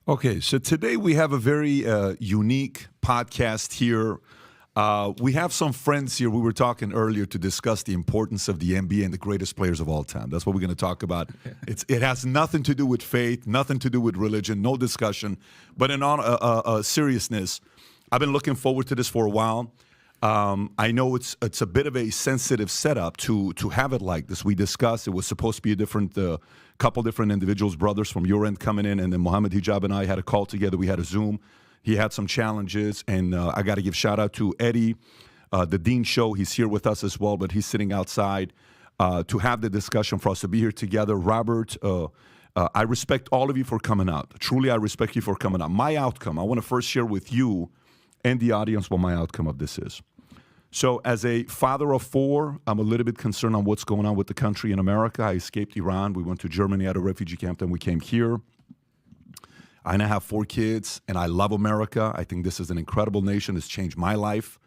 Okay, so today we have a very unique podcast here. We have some friends here. We were talking earlier to discuss the importance of the NBA and the greatest players of all time. That's what we're going to talk about. It has nothing to do with faith, nothing to do with religion, no discussion. But in all seriousness, I've been looking forward to this for a while. I know it's a bit of a sensitive setup to have it like this. We discussed it was supposed to be a different couple different individuals, brothers from your end coming in, and then Mohammed Hijab and I had a call together. We had a Zoom. He had some challenges, and I got to give shout out to Eddie, the Dean Show. He's here with us as well, but he's sitting outside to have the discussion for us to be here together. Robert, I respect all of you for coming out. Truly, I respect you for coming out. My outcome, I want to first share with you and the audience what my outcome of this is. So as a father of four, I'm a little bit concerned on what's going on with the country in America. I escaped Iran. We went to Germany at a refugee camp, then we came here. I now have 4 kids, and I love America. I think this is an incredible nation. It's changed my life.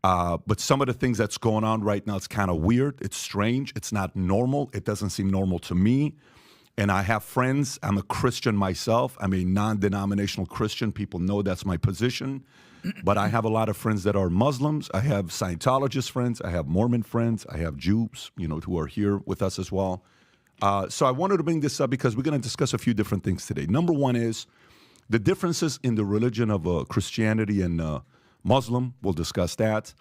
But some of the things that's going on right now, it's kind of weird. It's strange. It's not normal. It doesn't seem normal to me. And I have friends. I'm a Christian myself. I'm a non-denominational Christian. People know that's my position. But I have a lot of friends that are Muslims. I have Scientologist friends. I have Mormon friends. I have Jews, who are here with us as well. So I wanted to bring this up because we're going to discuss a few different things today. Number one is the differences in the religion of Christianity and Muslim. We'll discuss that.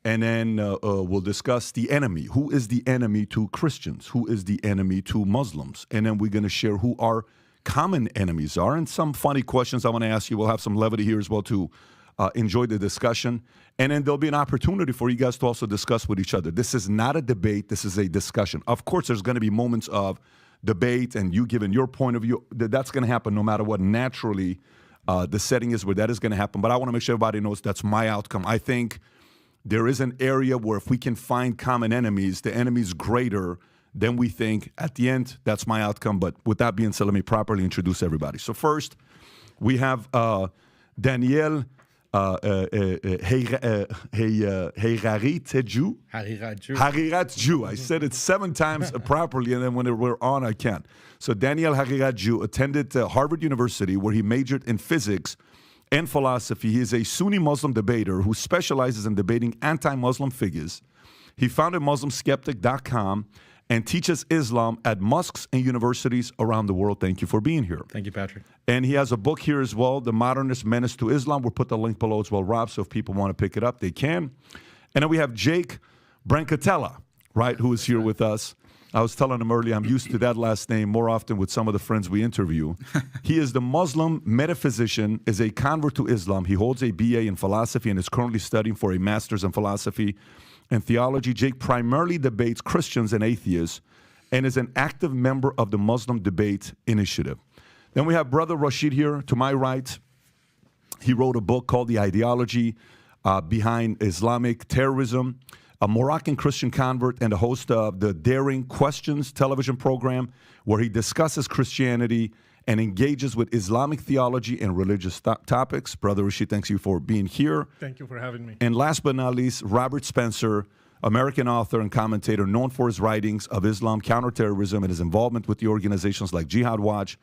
And then we'll discuss the enemy. Who is the enemy to Christians? Who is the enemy to Muslims? And then we're going to share who our common enemies are. And some funny questions I want to ask you. We'll have some levity here as well to enjoy the discussion. And then there'll be an opportunity for you guys to also discuss with each other. This is not a debate. This is a discussion. Of course, there's going to be moments of debate and you giving your point of view. That's going to happen no matter what. Naturally, the setting is where that is going to happen. But I want to make sure everybody knows that's my outcome. I think there is an area where if we can find common enemies, the enemy's greater than we think. At the end, that's my outcome. But with that being said, let me properly introduce everybody. So first, we have Daniel Harirajou. Harirajou. I said it 7 times properly, and then when we're on, I can't. So Daniel Harirajou attended Harvard University, where he majored in physics and philosophy. He is a Sunni Muslim debater who specializes in debating anti-Muslim figures. He founded MuslimSkeptic.com and teaches Islam at mosques and universities around the world. Thank you for being here. Thank you, Patrick. And he has a book here as well, The Modernist Menace to Islam. We'll put the link below as well, Rob, so if people want to pick it up, they can. And then we have Jake Brancatella, right, who is here with us. I was telling him earlier, I'm used to that last name more often with some of the friends we interview. He is the Muslim metaphysician, is a convert to Islam. He holds a BA in philosophy and is currently studying for a master's in philosophy and theology. Jake primarily debates Christians and atheists and is an active member of the Muslim Debate Initiative. Then we have Brother Rashid here to my right. He wrote a book called The Ideology Behind Islamic Terrorism, a Moroccan Christian convert and the host of the Daring Questions television program, where he discusses Christianity and engages with Islamic theology and religious topics. Brother Rashid, thanks you for being here. Thank you for having me. And last but not least, Robert Spencer, American author and commentator known for his writings of Islam counterterrorism and his involvement with the organizations like Jihad Watch,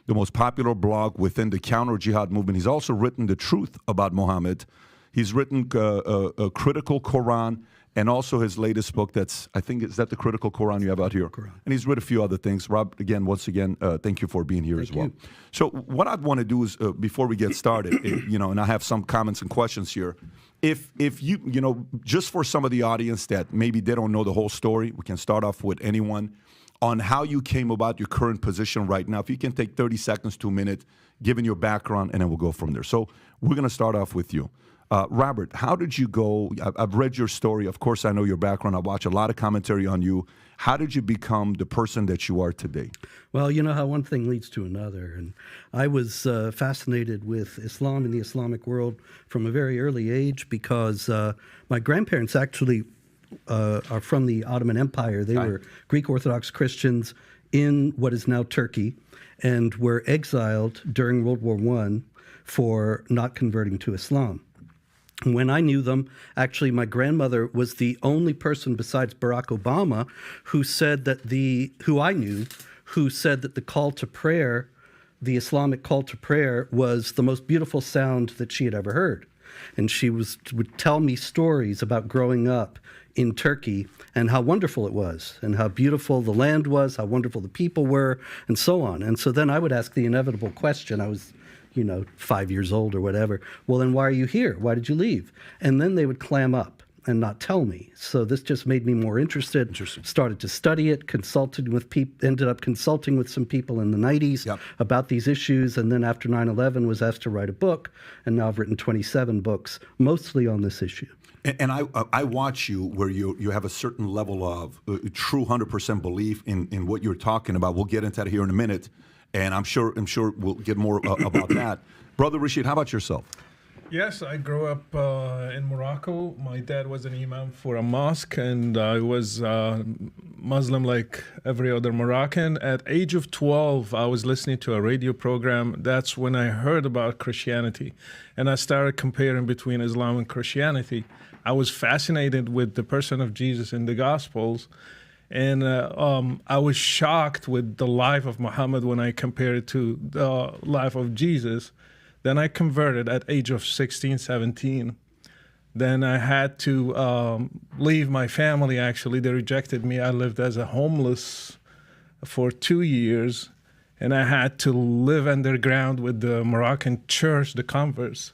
the most popular blog within the counter-jihad movement. He's also written The Truth About Muhammad. He's written a Critical Quran, and also his latest book that's, I think, is that the Critical Quran you have out here? Quran. And he's written a few other things. Rob, again, once again, thank you for being here as well. You. So what I'd want to do is, before we get started, and I have some comments and questions here. If you, just for some of the audience that maybe they don't know the whole story, we can start off with anyone on how you came about your current position right now. If you can take 30 seconds to a minute, given your background, and then we'll go from there. So we're going to start off with you. Robert, how did you go? I've read your story. Of course, I know your background. I watch a lot of commentary on you. How did you become the person that you are today? Well, you know how one thing leads to another. And I was fascinated with Islam and the Islamic world from a very early age because my grandparents actually are from the Ottoman Empire. They were Greek Orthodox Christians in what is now Turkey and were exiled during World War I for not converting to Islam. When I knew them, actually, my grandmother was the only person besides Barack Obama who said that who said that the call to prayer the Islamic call to prayer was the most beautiful sound that she had ever heard. And she would tell me stories about growing up in Turkey and how wonderful it was and how beautiful the land was, how wonderful the people were, and so on. And so then I would ask the inevitable question. I was, 5 years old or whatever. Well, then why are you here? Why did you leave? And then they would clam up and not tell me. So this just made me more interested. Started to study it, consulted with people, ended up consulting with some people in the 90s about these issues, and then after 9/11 was asked to write a book, and now I've written 27 books, mostly on this issue. And I watch you where you have a certain level of true 100% belief in what you're talking about. We'll get into that here in a minute, and I'm sure we'll get more about that. Brother Rashid, how about yourself? Yes, I grew up in Morocco. My dad was an imam for a mosque, and I was Muslim like every other Moroccan. At age of 12, I was listening to a radio program. That's when I heard about Christianity, and I started comparing between Islam and Christianity. I was fascinated with the person of Jesus in the Gospels, and I was shocked with the life of Muhammad when I compared it to the life of Jesus. Then I converted at age of 16, 17. Then I had to leave my family, actually. They rejected me. I lived as a homeless for 2 years, and I had to live underground with the Moroccan church, the converts,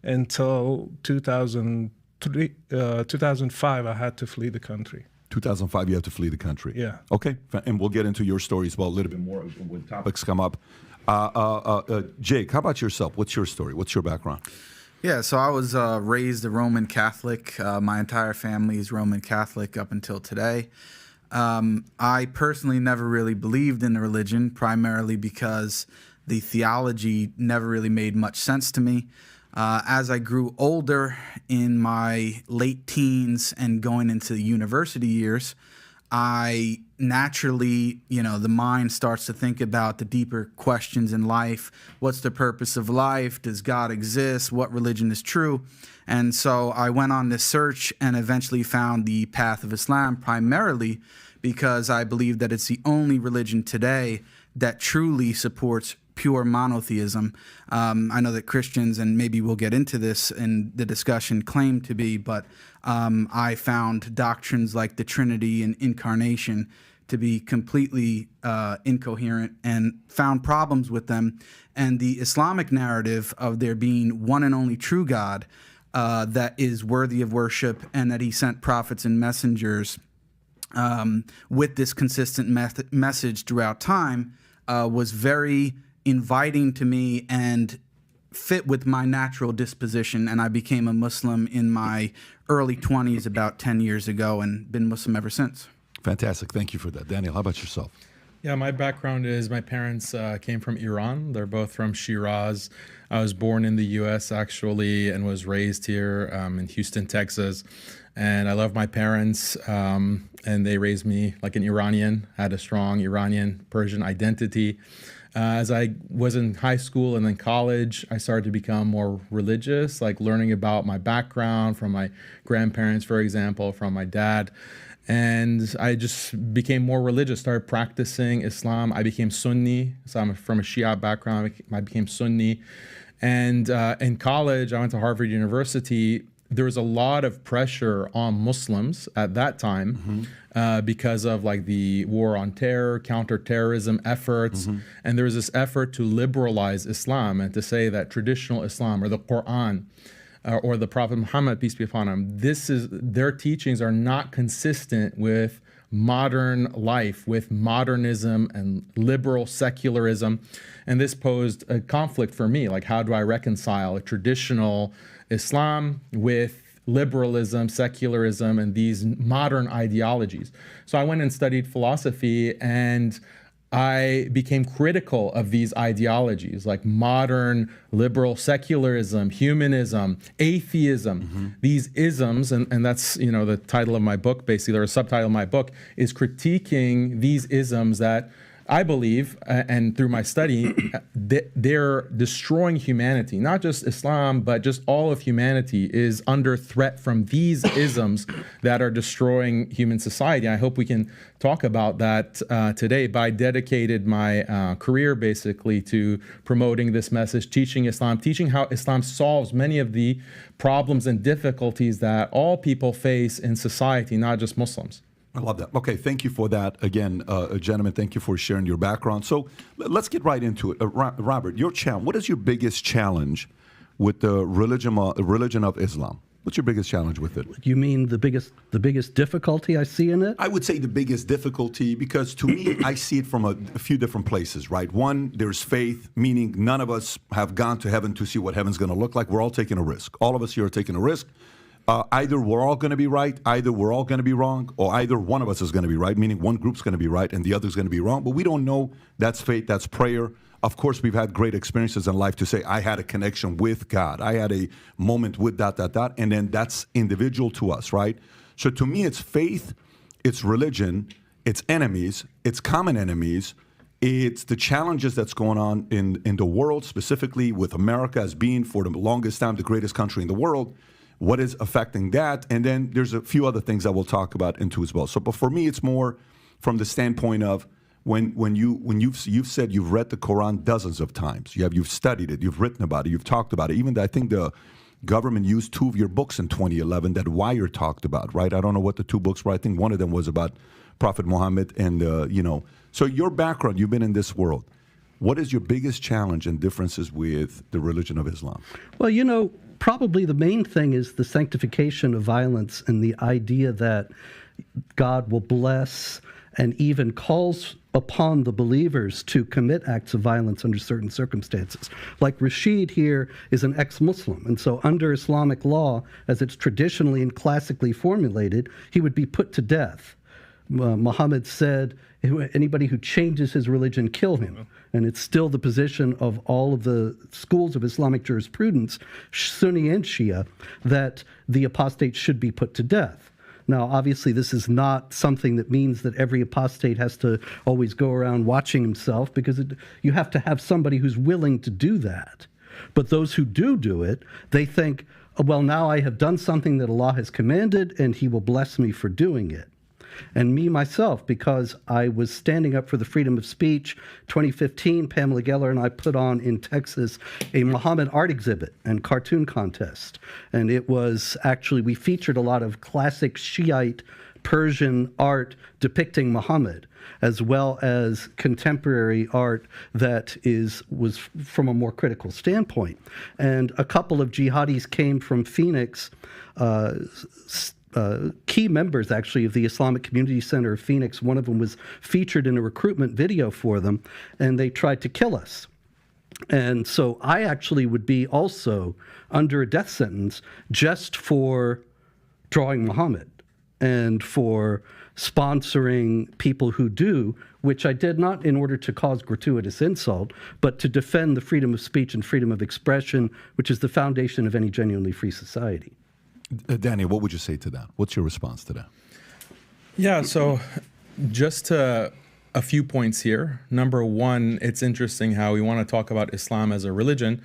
until 2005, I had to flee the country. 2005, you have to flee the country. Yeah. Okay, and we'll get into your story as well a little bit more when topics come up. Jake, how about yourself? What's your story? What's your background? Yeah, so I was raised a Roman Catholic. My entire family is Roman Catholic up until today. I personally never really believed in the religion, primarily because the theology never really made much sense to me. As I grew older in my late teens and going into the university years, I naturally, the mind starts to think about the deeper questions in life. What's the purpose of life? Does God exist? What religion is true? And so I went on this search and eventually found the path of Islam, primarily because I believe that it's the only religion today that truly supports pure monotheism. I know that Christians, and maybe we'll get into this in the discussion, claim to be, but I found doctrines like the Trinity and incarnation to be completely incoherent and found problems with them. And the Islamic narrative of there being one and only true God that is worthy of worship and that he sent prophets and messengers with this consistent message throughout time was very inviting to me and fit with my natural disposition, and I became a Muslim in my early 20s about 10 years ago and been Muslim ever since. Fantastic. Thank you for that. Daniel, how about yourself? Yeah, my background is my parents came from Iran. They're both from Shiraz. I was born in the U.S. actually and was raised here in Houston, Texas. And I love my parents, and they raised me like an Iranian, had a strong Iranian Persian identity. As I was in high school and then college, I started to become more religious, like learning about my background from my grandparents, for example, from my dad. And I just became more religious, started practicing Islam. I became Sunni, so I'm from a Shia background. I became Sunni. And in college, I went to Harvard University. There was a lot of pressure on Muslims at that time because of like the war on terror, counterterrorism efforts. And there was this effort to liberalize Islam and to say that traditional Islam or the Quran or the Prophet Muhammad, peace be upon him, their teachings are not consistent with modern life, with modernism and liberal secularism. And this posed a conflict for me. Like, how do I reconcile a traditional Islam with liberalism, secularism, and these modern ideologies? So I went and studied philosophy, and I became critical of these ideologies like modern liberal secularism, humanism, atheism, these isms, and that's, the title of my book, basically, or a subtitle of my book, is critiquing these isms that I believe, and through my study, they're destroying humanity. Not just Islam, but just all of humanity is under threat from these isms that are destroying human society. I hope we can talk about that today. But I dedicated my career basically to promoting this message, teaching Islam, teaching how Islam solves many of the problems and difficulties that all people face in society, not just Muslims. I love that. Okay, thank you for that. Again, gentlemen, thank you for sharing your background. So let's get right into it. Robert, your challenge. What is your biggest challenge with the religion of Islam? What's your biggest challenge with it? You mean the biggest difficulty I see in it? I would say the biggest difficulty, because to me, I see it from a few different places, right? One, there's faith, meaning none of us have gone to heaven to see what heaven's going to look like. We're all taking a risk. All of us here are taking a risk. Either we're all going to be right, either we're all going to be wrong, or either one of us is going to be right, meaning one group's going to be right and the other's going to be wrong. But we don't know. That's faith, that's prayer. Of course, we've had great experiences in life to say, I had a connection with God. I had a moment with ... And then that's individual to us, right? So to me, it's faith, it's religion, it's enemies, it's common enemies. It's the challenges that's going on in the world, specifically with America as being, for the longest time, the greatest country in the world. What is affecting that? And then there's a few other things that we'll talk about into as well. So, but for me, it's more from the standpoint of when you've said you've read the Quran dozens of times, you've studied it, you've written about it, you've talked about it. Even I think the government used 2 of your books in 2011 that Wire talked about, right? I don't know what the 2 books were. I think one of them was about Prophet Muhammad, and So your background, you've been in this world. What is your biggest challenge and differences with the religion of Islam? Well, probably the main thing is the sanctification of violence and the idea that God will bless and even calls upon the believers to commit acts of violence under certain circumstances. Like Rashid here is an ex-Muslim, and so under Islamic law, as it's traditionally and classically formulated, he would be put to death. Muhammad said, anybody who changes his religion, kill him. And it's still the position of all of the schools of Islamic jurisprudence, Sunni and Shia, that the apostate should be put to death. Now, obviously, this is not something that means that every apostate has to always go around watching himself, because you have to have somebody who's willing to do that. But those who do it, they think, well, now I have done something that Allah has commanded, and He will bless me for doing it. And me, myself, because I was standing up for the freedom of speech, 2015, Pamela Geller and I put on in Texas a Muhammad art exhibit and cartoon contest. And it was actually, we featured a lot of classic Shiite Persian art depicting Muhammad, as well as contemporary art that was from a more critical standpoint. And a couple of jihadis came from Phoenix, key members, actually, of the Islamic Community Center of Phoenix. One of them was featured in a recruitment video for them, and they tried to kill us. And so I actually would be also under a death sentence just for drawing Muhammad and for sponsoring people who do, which I did not in order to cause gratuitous insult, but to defend the freedom of speech and freedom of expression, which is the foundation of any genuinely free society. Daniel, what would you say to that? What's your response to that? Yeah, so just a few points here. Number one, it's interesting how we want to talk about Islam as a religion,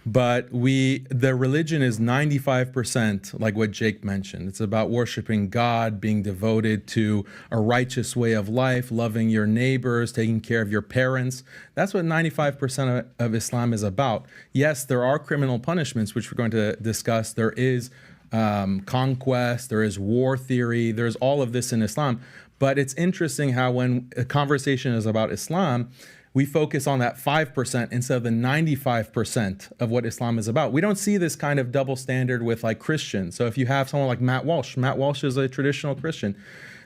but the religion is 95%, like what Jake mentioned. It's about worshiping God, being devoted to a righteous way of life, loving your neighbors, taking care of your parents. That's what 95% of Islam is about. Yes, there are criminal punishments, which we're going to discuss. There is conquest, there is war theory, there's all of this in Islam. But it's interesting how when a conversation is about Islam, we focus on that 5% instead of the 95% of what Islam is about. We don't see this kind of double standard with like Christians. So if you have someone like Matt Walsh is a traditional Christian.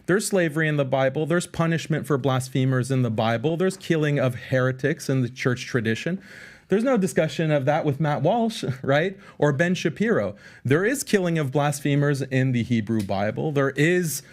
There's slavery in the Bible, there's punishment for blasphemers in the Bible, there's killing of heretics in the church tradition. There's no discussion of that with Matt Walsh, right? Or Ben Shapiro. There is killing of blasphemers in the Hebrew Bible. There is,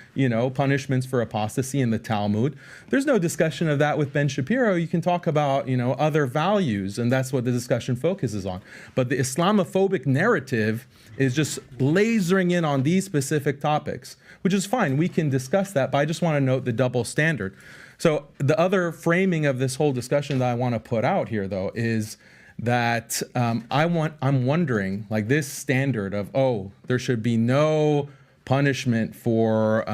punishments for apostasy in the Talmud. There's no discussion of that with Ben Shapiro. You can talk about, other values, and that's what the discussion focuses on. But the Islamophobic narrative is just lasering in on these specific topics, which is fine. We can discuss that, but I just want to note the double standard. So the other framing of this whole discussion that I want to put out here, though, is that I'm wondering, like, this standard of, there should be no punishment for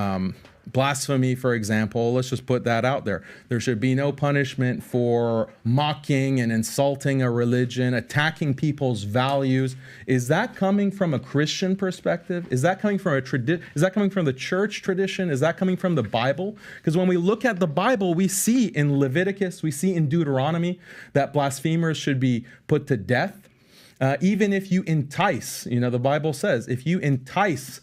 blasphemy, for example. Let's just put that out there. There should be no punishment for mocking and insulting a religion, attacking people's values. Is that coming from a Christian perspective? Is that coming from is that coming from the church tradition? Is that coming from the Bible? Because when we look at the Bible, we see in Leviticus, we see in Deuteronomy that blasphemers should be put to death. Even if you entice, the Bible says, if you entice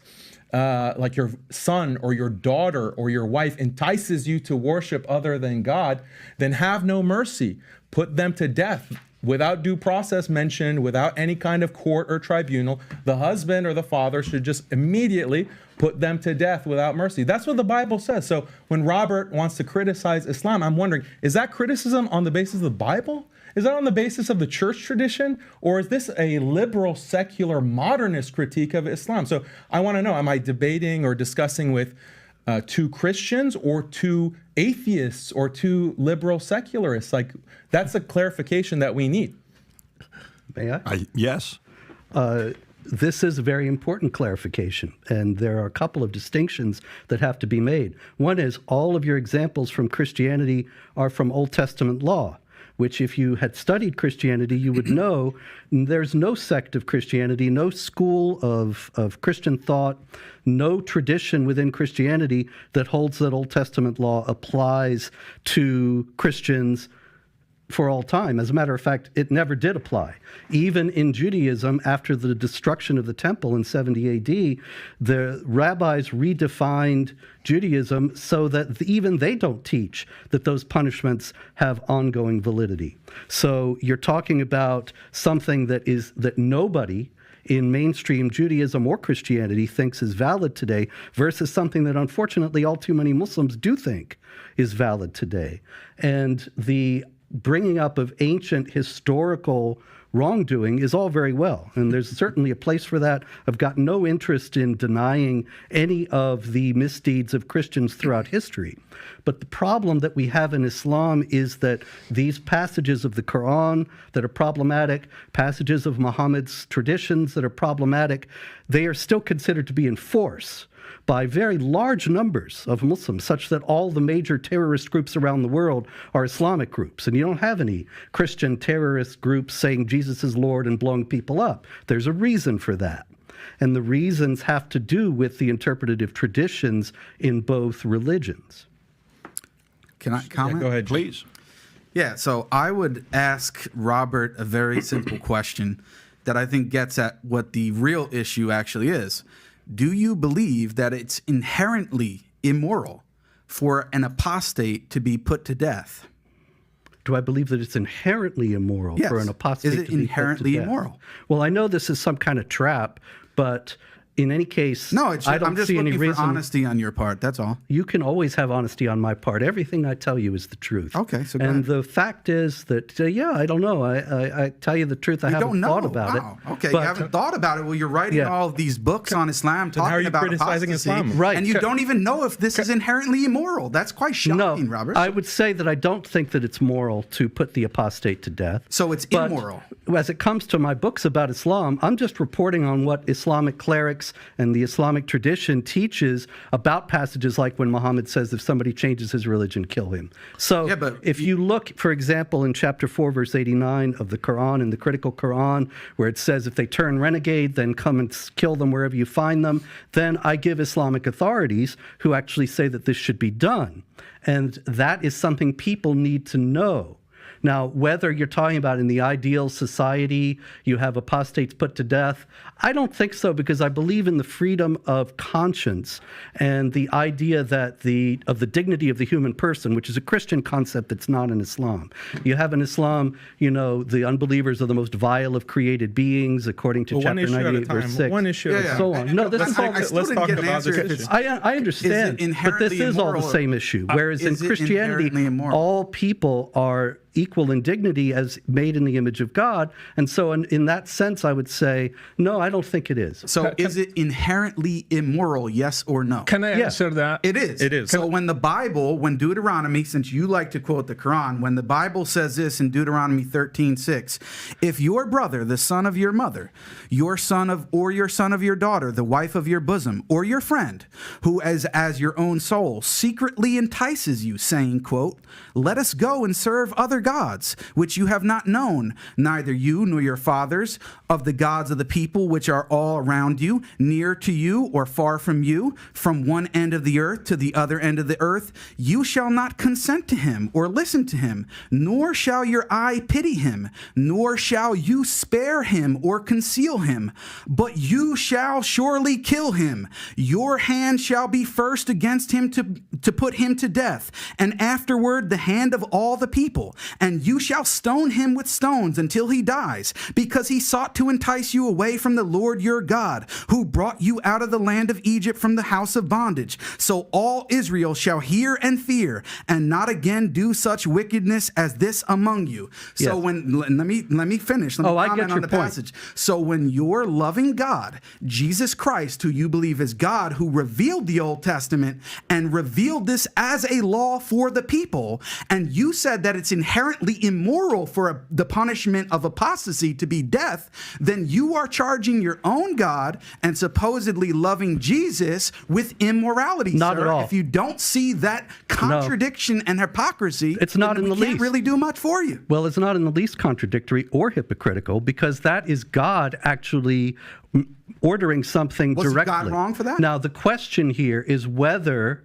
like your son or your daughter or your wife entices you to worship other than God, then have no mercy. Put them to death without due process mentioned, without any kind of court or tribunal. The husband or the father should just immediately put them to death without mercy. That's what the Bible says. So when Robert wants to criticize Islam, I'm wondering, is that criticism on the basis of the Bible? Is that on the basis of the church tradition? Or is this a liberal, secular, modernist critique of Islam? So I want to know, am I debating or discussing with two Christians or two atheists or two liberal secularists? Like, that's a clarification that we need. May I? Yes. This is a very important clarification, and there are a couple of distinctions that have to be made. One is all of your examples from Christianity are from Old Testament law, which if you had studied Christianity, you would know there's no sect of Christianity, no school of Christian thought, no tradition within Christianity that holds that Old Testament law applies to Christians for all time. As a matter of fact, it never did apply. Even in Judaism, after the destruction of the temple in 70 AD, the rabbis redefined Judaism so that even they don't teach that those punishments have ongoing validity. So you're talking about something that nobody in mainstream Judaism or Christianity thinks is valid today versus something that unfortunately all too many Muslims do think is valid today. And the bringing up of ancient historical wrongdoing is all very well, and there's certainly a place for that. I've got no interest in denying any of the misdeeds of Christians throughout history. But the problem that we have in Islam is that these passages of the Quran that are problematic, passages of Muhammad's traditions that are problematic, they are still considered to be in force by very large numbers of Muslims, such that all the major terrorist groups around the world are Islamic groups. And you don't have any Christian terrorist groups saying Jesus is Lord and blowing people up. There's a reason for that. And the reasons have to do with the interpretative traditions in both religions. Can I comment? Yeah, go ahead, Please. Yeah, so I would ask Robert a very simple question that I think gets at what the real issue actually is. Do you believe that it's inherently immoral for an apostate to be put to death? Do I believe that it's inherently immoral Yes. for an apostate to be put to death? Is it inherently immoral? Well, I know this is some kind of trap, but in any case, No, I don't I'm just see any looking reason. for honesty on your part. That's all. You can always have honesty on my part. Everything I tell you is the truth. Okay, so go and ahead. the fact is that, I don't know. I tell you the truth. I You haven't don't know. thought about Wow. it. Okay, But- you haven't thought about it. Well, you're writing Yeah. all of these books on Islam how are talking you about criticizing apostasy, Islam? Right. and you don't even know if this is inherently immoral. That's quite shocking, Robert. I would say that I don't think that it's moral to put the apostate to death. So it's But immoral. as it comes to my books about Islam, I'm just reporting on what Islamic clerics and the Islamic tradition teaches about passages like when Muhammad says, if somebody changes his religion, kill him. So Yeah, but if you look, for example, in chapter 4, verse 89 of the Quran, in the critical Quran, where it says, if they turn renegade, then come and kill them wherever you find them, then I give Islamic authorities who actually say that this should be done. And that is something people need to know. Now, whether you're talking about in the ideal society, you have apostates put to death, I don't think so, because I believe in the freedom of conscience and the idea that of the dignity of the human person, which is a Christian concept that's not in Islam. You have in Islam, the unbelievers are the most vile of created beings, according to Well, one chapter issue at a 98, verse time. 6. One issue at a Yeah, time. So on. No, this is all. I still let's didn't talk get an about answer this if issue. it's I understand, but this inherently is all the immoral? same issue. Whereas in Is it Christianity, inherently immoral? all people are equal in dignity as made in the image of God. And so in that sense, I would say, no, I don't think it is. So is it inherently immoral, yes or no? Can I answer that? It is. It is. So when Deuteronomy, since you like to quote the Quran, when the Bible says this in Deuteronomy 13:6, if your brother, the son of your mother, your son of your daughter, the wife of your bosom, or your friend, who as your own soul secretly entices you, saying, quote, let us go and serve other gods, which you have not known, neither you nor your fathers, of the gods of the people which are all around you, near to you or far from you, from one end of the earth to the other end of the earth, you shall not consent to him or listen to him, nor shall your eye pity him, nor shall you spare him or conceal him, but you shall surely kill him. Your hand shall be first against him to put him to death, and afterward the hand of all the people, and you shall stone him with stones until he dies, because he sought to entice you away from the Lord your God, who brought you out of the land of Egypt from the house of bondage. So all Israel shall hear and fear, and not again do such wickedness as this among you. So let me finish. Let me comment on the passage. So when your loving God, Jesus Christ, who you believe is God, who revealed the Old Testament and revealed this as a law for the people, and you said that it's inherently immoral for the punishment of apostasy to be death, then you are charging your own God and supposedly loving Jesus with immorality. Not sir. at all. If you don't see that contradiction and hypocrisy, it's not in the least. Can't really do much for you. Well, it's not in the least contradictory or hypocritical, because that is God actually ordering something directly. Was God wrong for that? Now, the question here is whether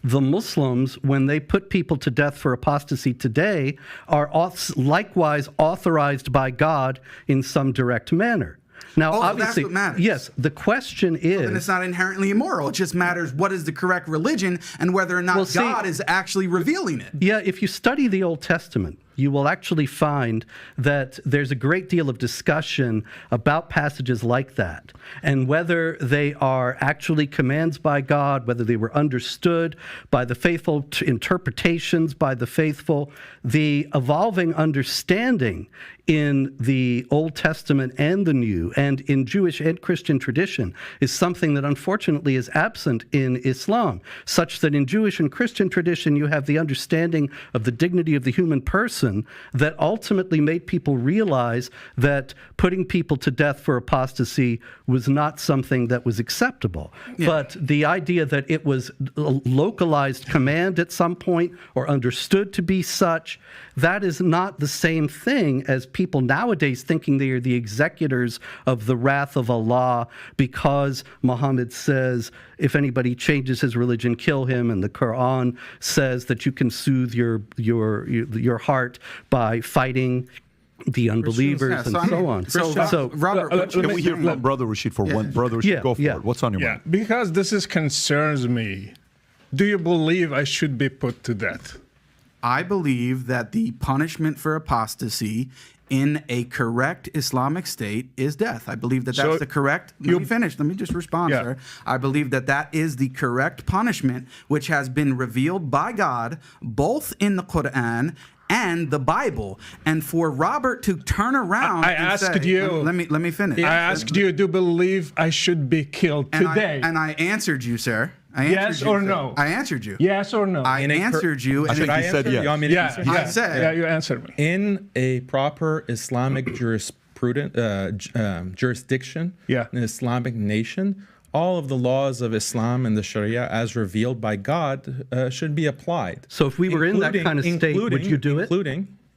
the Muslims, when they put people to death for apostasy today, are likewise authorized by God in some direct manner. Now, obviously, that's what matters. Yes, the question is... And it's not inherently immoral. It just matters what is the correct religion and whether or not God is actually revealing it. Yeah, if you study the Old Testament, you will actually find that there's a great deal of discussion about passages like that, and whether they are actually commands by God, whether they were understood by the faithful, interpretations by the faithful. The evolving understanding in the Old Testament and the New, and in Jewish and Christian tradition, is something that unfortunately is absent in Islam, such that in Jewish and Christian tradition you have the understanding of the dignity of the human person that ultimately made people realize that putting people to death for apostasy was not something that was acceptable. Yeah. But the idea that it was a localized command at some point or understood to be such, that is not the same thing as people nowadays thinking they are the executors of the wrath of Allah because Muhammad says, if anybody changes his religion, kill him, and the Quran says that you can soothe your heart by fighting the unbelievers and so on. So Robert, can we hear from Brother Rashid for one? Brother Rashid, go for it. What's on your mind? Because this concerns me. Do you believe I should be put to death? I believe that the punishment for apostasy in a correct Islamic state is death. I believe that that's the correct... Let me finish. Let me just respond, sir. I believe that that is the correct punishment which has been revealed by God both in the Quran and the Bible. And for Robert to turn around I asked you... Let me finish. I asked you, do you believe I should be killed today? And I answered you, sir. Yes or no? I answered you. Yes or no? I answered you. I think he said yes. You want me to answer? I said. Yeah, you answered me. In a proper Islamic jurisprudence, jurisdiction, an Islamic nation, all of the laws of Islam and the Sharia as revealed by God should be applied. So if we were in that kind of state, would you do it?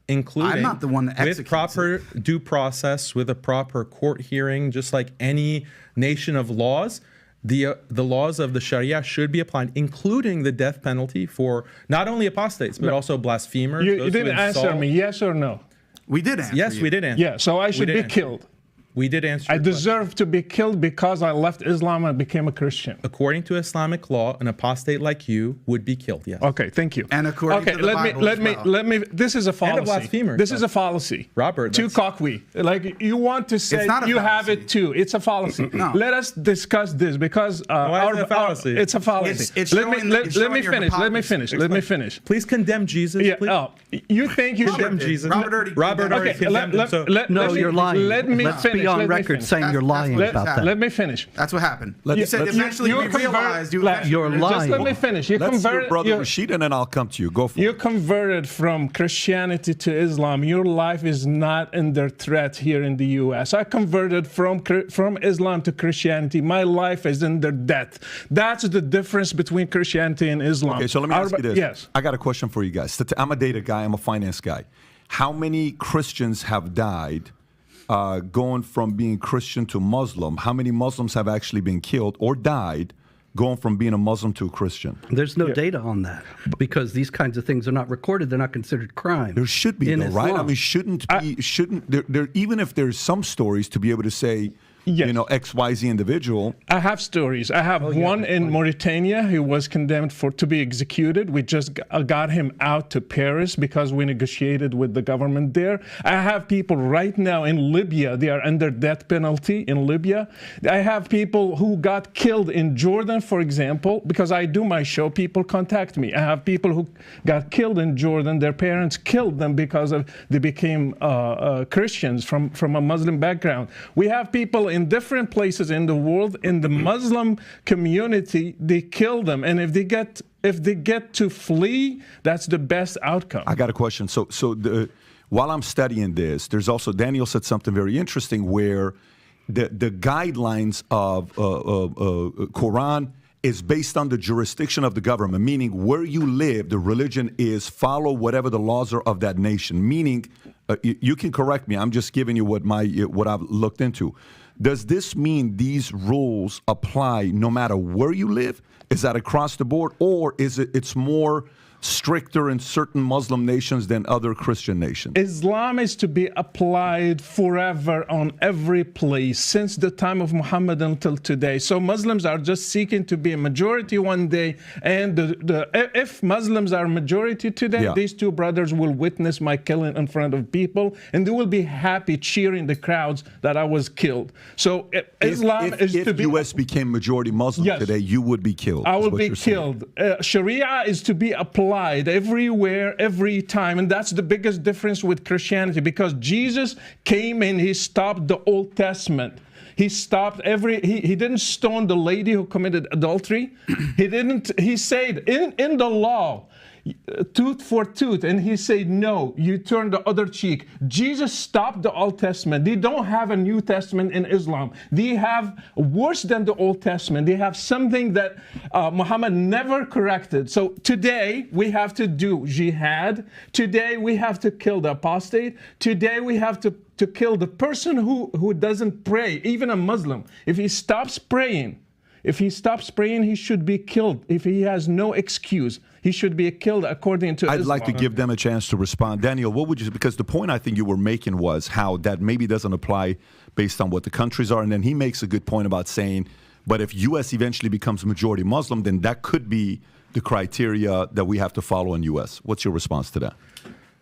Including I'm not the one that executes with proper due process, with a proper court hearing, just like any nation of laws. The laws of the Sharia should be applied, including the death penalty for not only apostates, but also blasphemers. You didn't answer me, yes or no? We did answer Yes, you. we did answer. Yeah, so I should be killed. We did answer I your question. deserve to be killed because I left Islam and became a Christian. According to Islamic law, an apostate like you would be killed, yes. Okay, thank you. And according to the Bible let as me, well. let me, this is a fallacy. blasphemer. This is a fallacy. Robert, Too that's- cocky. Like, you want to say It's not a you have fallacy. it too. It's a fallacy. No. Let us discuss this because Why is it a fallacy? it's a fallacy. It's let me showing- let, it's let me showing your finish. Let me hypocrisy. finish. Let me finish. Please condemn Jesus. Yeah. please. Oh, you think you Condemn should? Jesus. Robert already Okay. condemned him, so- No, you're lying. Let me Let's finish. be on let me record finish. saying you're That's lying what about happened. that. Let me finish. That's what happened. Let's- You said let's- eventually you convert- realized you let- You're Just lying. let me finish. You Let's hear converted. Brother Rashid, and then I'll come to you. Go for You it. converted from Christianity to Islam. Your life is not under threat here in the U.S. I converted from Islam to Christianity. My life is under death. That's the difference between Christianity and Islam. Okay, so let me ask you this. Yes. I got a question for you guys. I'm a data guy. I'm a finance guy. How many Christians have died going from being Christian to Muslim? How many Muslims have actually been killed or died going from being a Muslim to a Christian? There's no data on that because these kinds of things are not recorded. They're not considered crime. There should be, in though, right? I Islam. mean, shouldn't there even if there's some stories to be able to say, Yes. you know, XYZ individual. I have stories. I have one in Mauritania who was condemned to be executed. We just got him out to Paris because we negotiated with the government there. I have people right now in Libya. They are under death penalty in Libya. I have people who got killed in Jordan, for example, because I do my show. People contact me. I have people who got killed in Jordan. Their parents killed them because they became Christians from a Muslim background. We have people in different places in the world, in the Muslim community, they kill them, and if they get to flee, that's the best outcome. I got a question. While I'm studying this, there's also Daniel said something very interesting where the guidelines of Quran is based on the jurisdiction of the government, meaning where you live, the religion is follow whatever the laws are of that nation. Meaning, you can correct me. I'm just giving you what I've looked into. Does this mean these rules apply no matter where you live? Is that across the board, or is it's more stricter in certain Muslim nations than other Christian nations? Islam is to be applied forever on every place since the time of Muhammad until today. So Muslims are just seeking to be a majority one day, and if Muslims are majority today, these two brothers will witness my killing in front of people, and they will be happy cheering the crowds that I was killed. So Islam is to be. If U.S. became majority Muslim today, you would be killed. I will be killed. Sharia is to be applied everywhere, every time, and that's the biggest difference with Christianity, because Jesus came and he stopped the Old Testament. He stopped he didn't stone the lady who committed adultery. He said in the law, tooth for tooth, and he said, no, you turn the other cheek. Jesus stopped the Old Testament. They don't have a New Testament in Islam. They have worse than the Old Testament. They have something that Muhammad never corrected. So today we have to do jihad. Today we have to kill the apostate. Today we have to kill the person who doesn't pray, even a Muslim. If he stops praying, he should be killed. If he has no excuse, he should be killed according to Islam. I'd like to give them a chance to respond. Daniel, what would you, because the point I think you were making was how that maybe doesn't apply based on what the countries are. And then he makes a good point about saying, but if U.S. eventually becomes majority Muslim, then that could be the criteria that we have to follow in U.S. What's your response to that?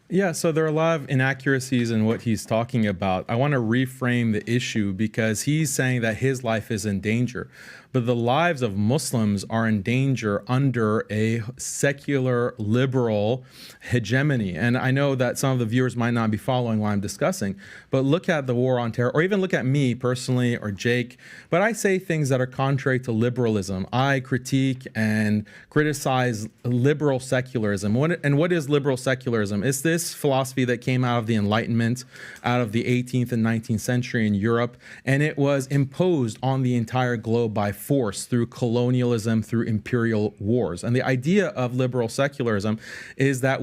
Yeah, so there are a lot of inaccuracies in what he's talking about. I want to reframe the issue because he's saying that his life is in danger. But the lives of Muslims are in danger under a secular, liberal hegemony. And I know that some of the viewers might not be following what I'm discussing, but look at the war on terror, or even look at me personally or Jake. But I say things that are contrary to liberalism. I critique and criticize liberal secularism. What is liberal secularism? It's this philosophy that came out of the Enlightenment, out of the 18th and 19th century in Europe, and it was imposed on the entire globe by force through colonialism, through imperial wars. And the idea of liberal secularism is that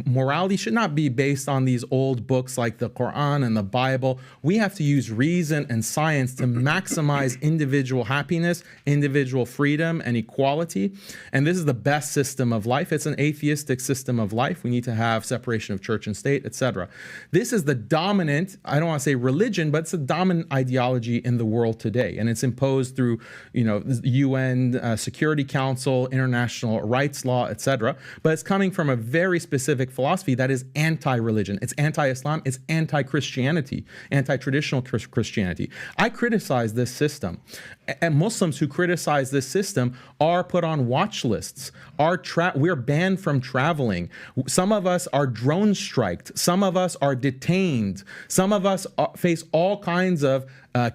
morality should not be based on these old books like the Quran and the Bible. We have to use reason and science to maximize individual happiness, individual freedom, and equality. And this is the best system of life. It's an atheistic system of life. We need to have separation of church and state, etc. This is the dominant, I don't want to say religion, but it's a dominant ideology in the world today. And it's imposed through, the UN Security Council, international rights law, etc. But it's coming from a very specific philosophy that is anti-religion. It's anti-Islam. It's anti-Christianity, anti-traditional Christianity. I criticize this system. And Muslims who criticize this system are put on watch lists. We're banned from traveling. Some of us are drone striked. Some of us are detained. Some of us face all kinds of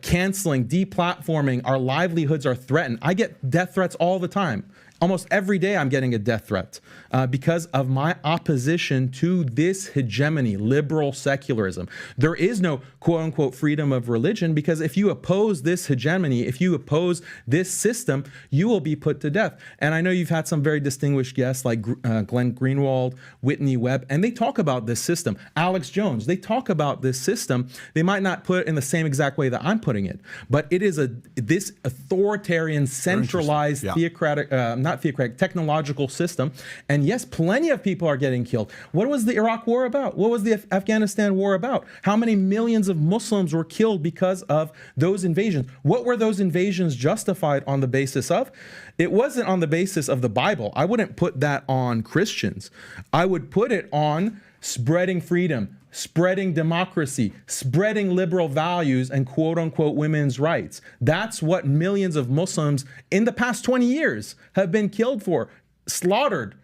canceling, deplatforming. Our livelihoods are threatened. I get death threats all the time. Almost every day I'm getting a death threat because of my opposition to this hegemony, liberal secularism. There is no quote unquote freedom of religion because if you oppose this hegemony, if you oppose this system, you will be put to death. And I know you've had some very distinguished guests like Glenn Greenwald, Whitney Webb, and they talk about this system. Alex Jones, they talk about this system. They might not put it in the same exact way that I'm putting it, but it is this authoritarian, centralized, theocratic, not theocratic, technological system. And yes, plenty of people are getting killed. What was the Iraq war about? What was the Afghanistan war about? How many millions of Muslims were killed because of those invasions? What were those invasions justified on the basis of? It wasn't on the basis of the Bible. I wouldn't put that on Christians. I would put it on spreading freedom, spreading democracy, spreading liberal values and quote unquote women's rights. That's what millions of Muslims in the past 20 years have been killed for, slaughtered,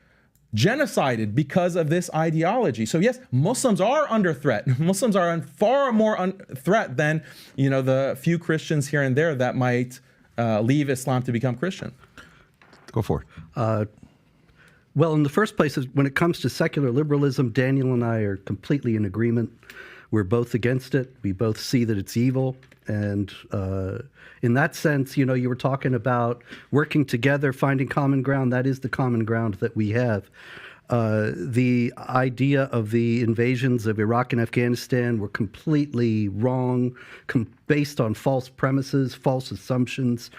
genocided because of this ideology. So yes, Muslims are under threat. Muslims are far more threat than, the few Christians here and there that might leave Islam to become Christian. Go for it. Well, in the first place, when it comes to secular liberalism, Daniel and I are completely in agreement. We're both against it. We both see that it's evil. And in that sense, you were talking about working together, finding common ground. That is the common ground that we have. The idea of the invasions of Iraq and Afghanistan were completely wrong, based on false premises, false assumptions,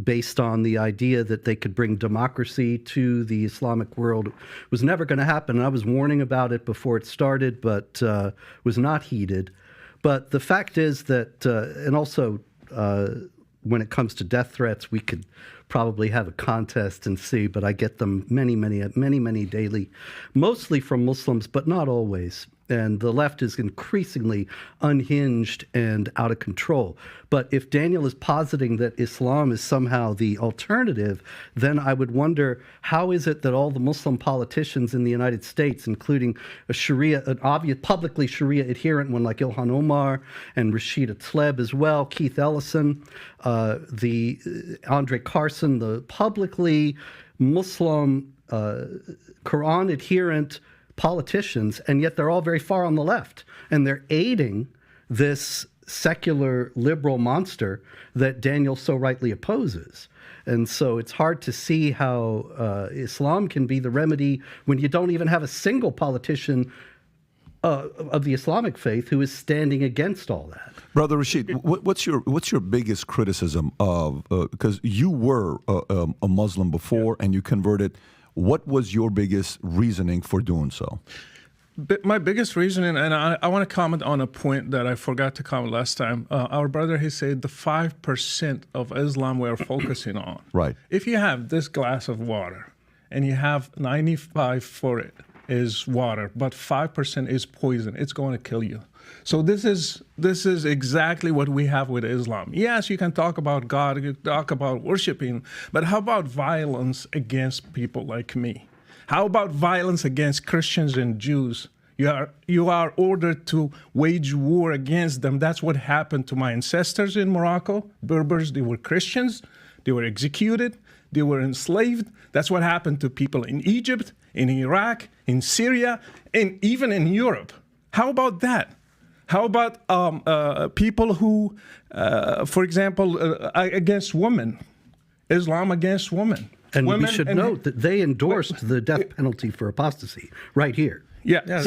based on the idea that they could bring democracy to the Islamic world. It was never going to happen. And I was warning about it before it started, but was not heeded. But the fact is that, and also when it comes to death threats, we could probably have a contest and see, but I get them many daily, mostly from Muslims, but not always. And the left is increasingly unhinged and out of control. But if Daniel is positing that Islam is somehow the alternative, then I would wonder, how is it that all the Muslim politicians in the United States, including an obvious publicly Sharia adherent one like Ilhan Omar and Rashid Tlaib as well, Keith Ellison, the Andre Carson, the publicly Muslim Quran adherent politicians, and yet they're all very far on the left, and they're aiding this secular liberal monster that Daniel so rightly opposes. And so it's hard to see how Islam can be the remedy when you don't even have a single politician of the Islamic faith who is standing against all that. Brother Rashid, what's your biggest criticism of, because you were a Muslim before and you converted. What was your biggest reasoning for doing so? My biggest reasoning, and I want to comment on a point that I forgot to comment last time. Our brother, he said the 5% of Islam we're focusing on. Right. If you have this glass of water and you have 95 for it is water, but 5% is poison, it's going to kill you. So this is exactly what we have with Islam. Yes, you can talk about God, you can talk about worshiping, but how about violence against people like me? How about violence against Christians and Jews? You are ordered to wage war against them. That's what happened to my ancestors in Morocco. Berbers, they were Christians, they were executed, they were enslaved. That's what happened to people in Egypt, in Iraq, in Syria, and even in Europe. How about that? How about people who, for example, against women, Islam against women? And women, we should note that they endorsed the death penalty for apostasy right here. Yeah. Let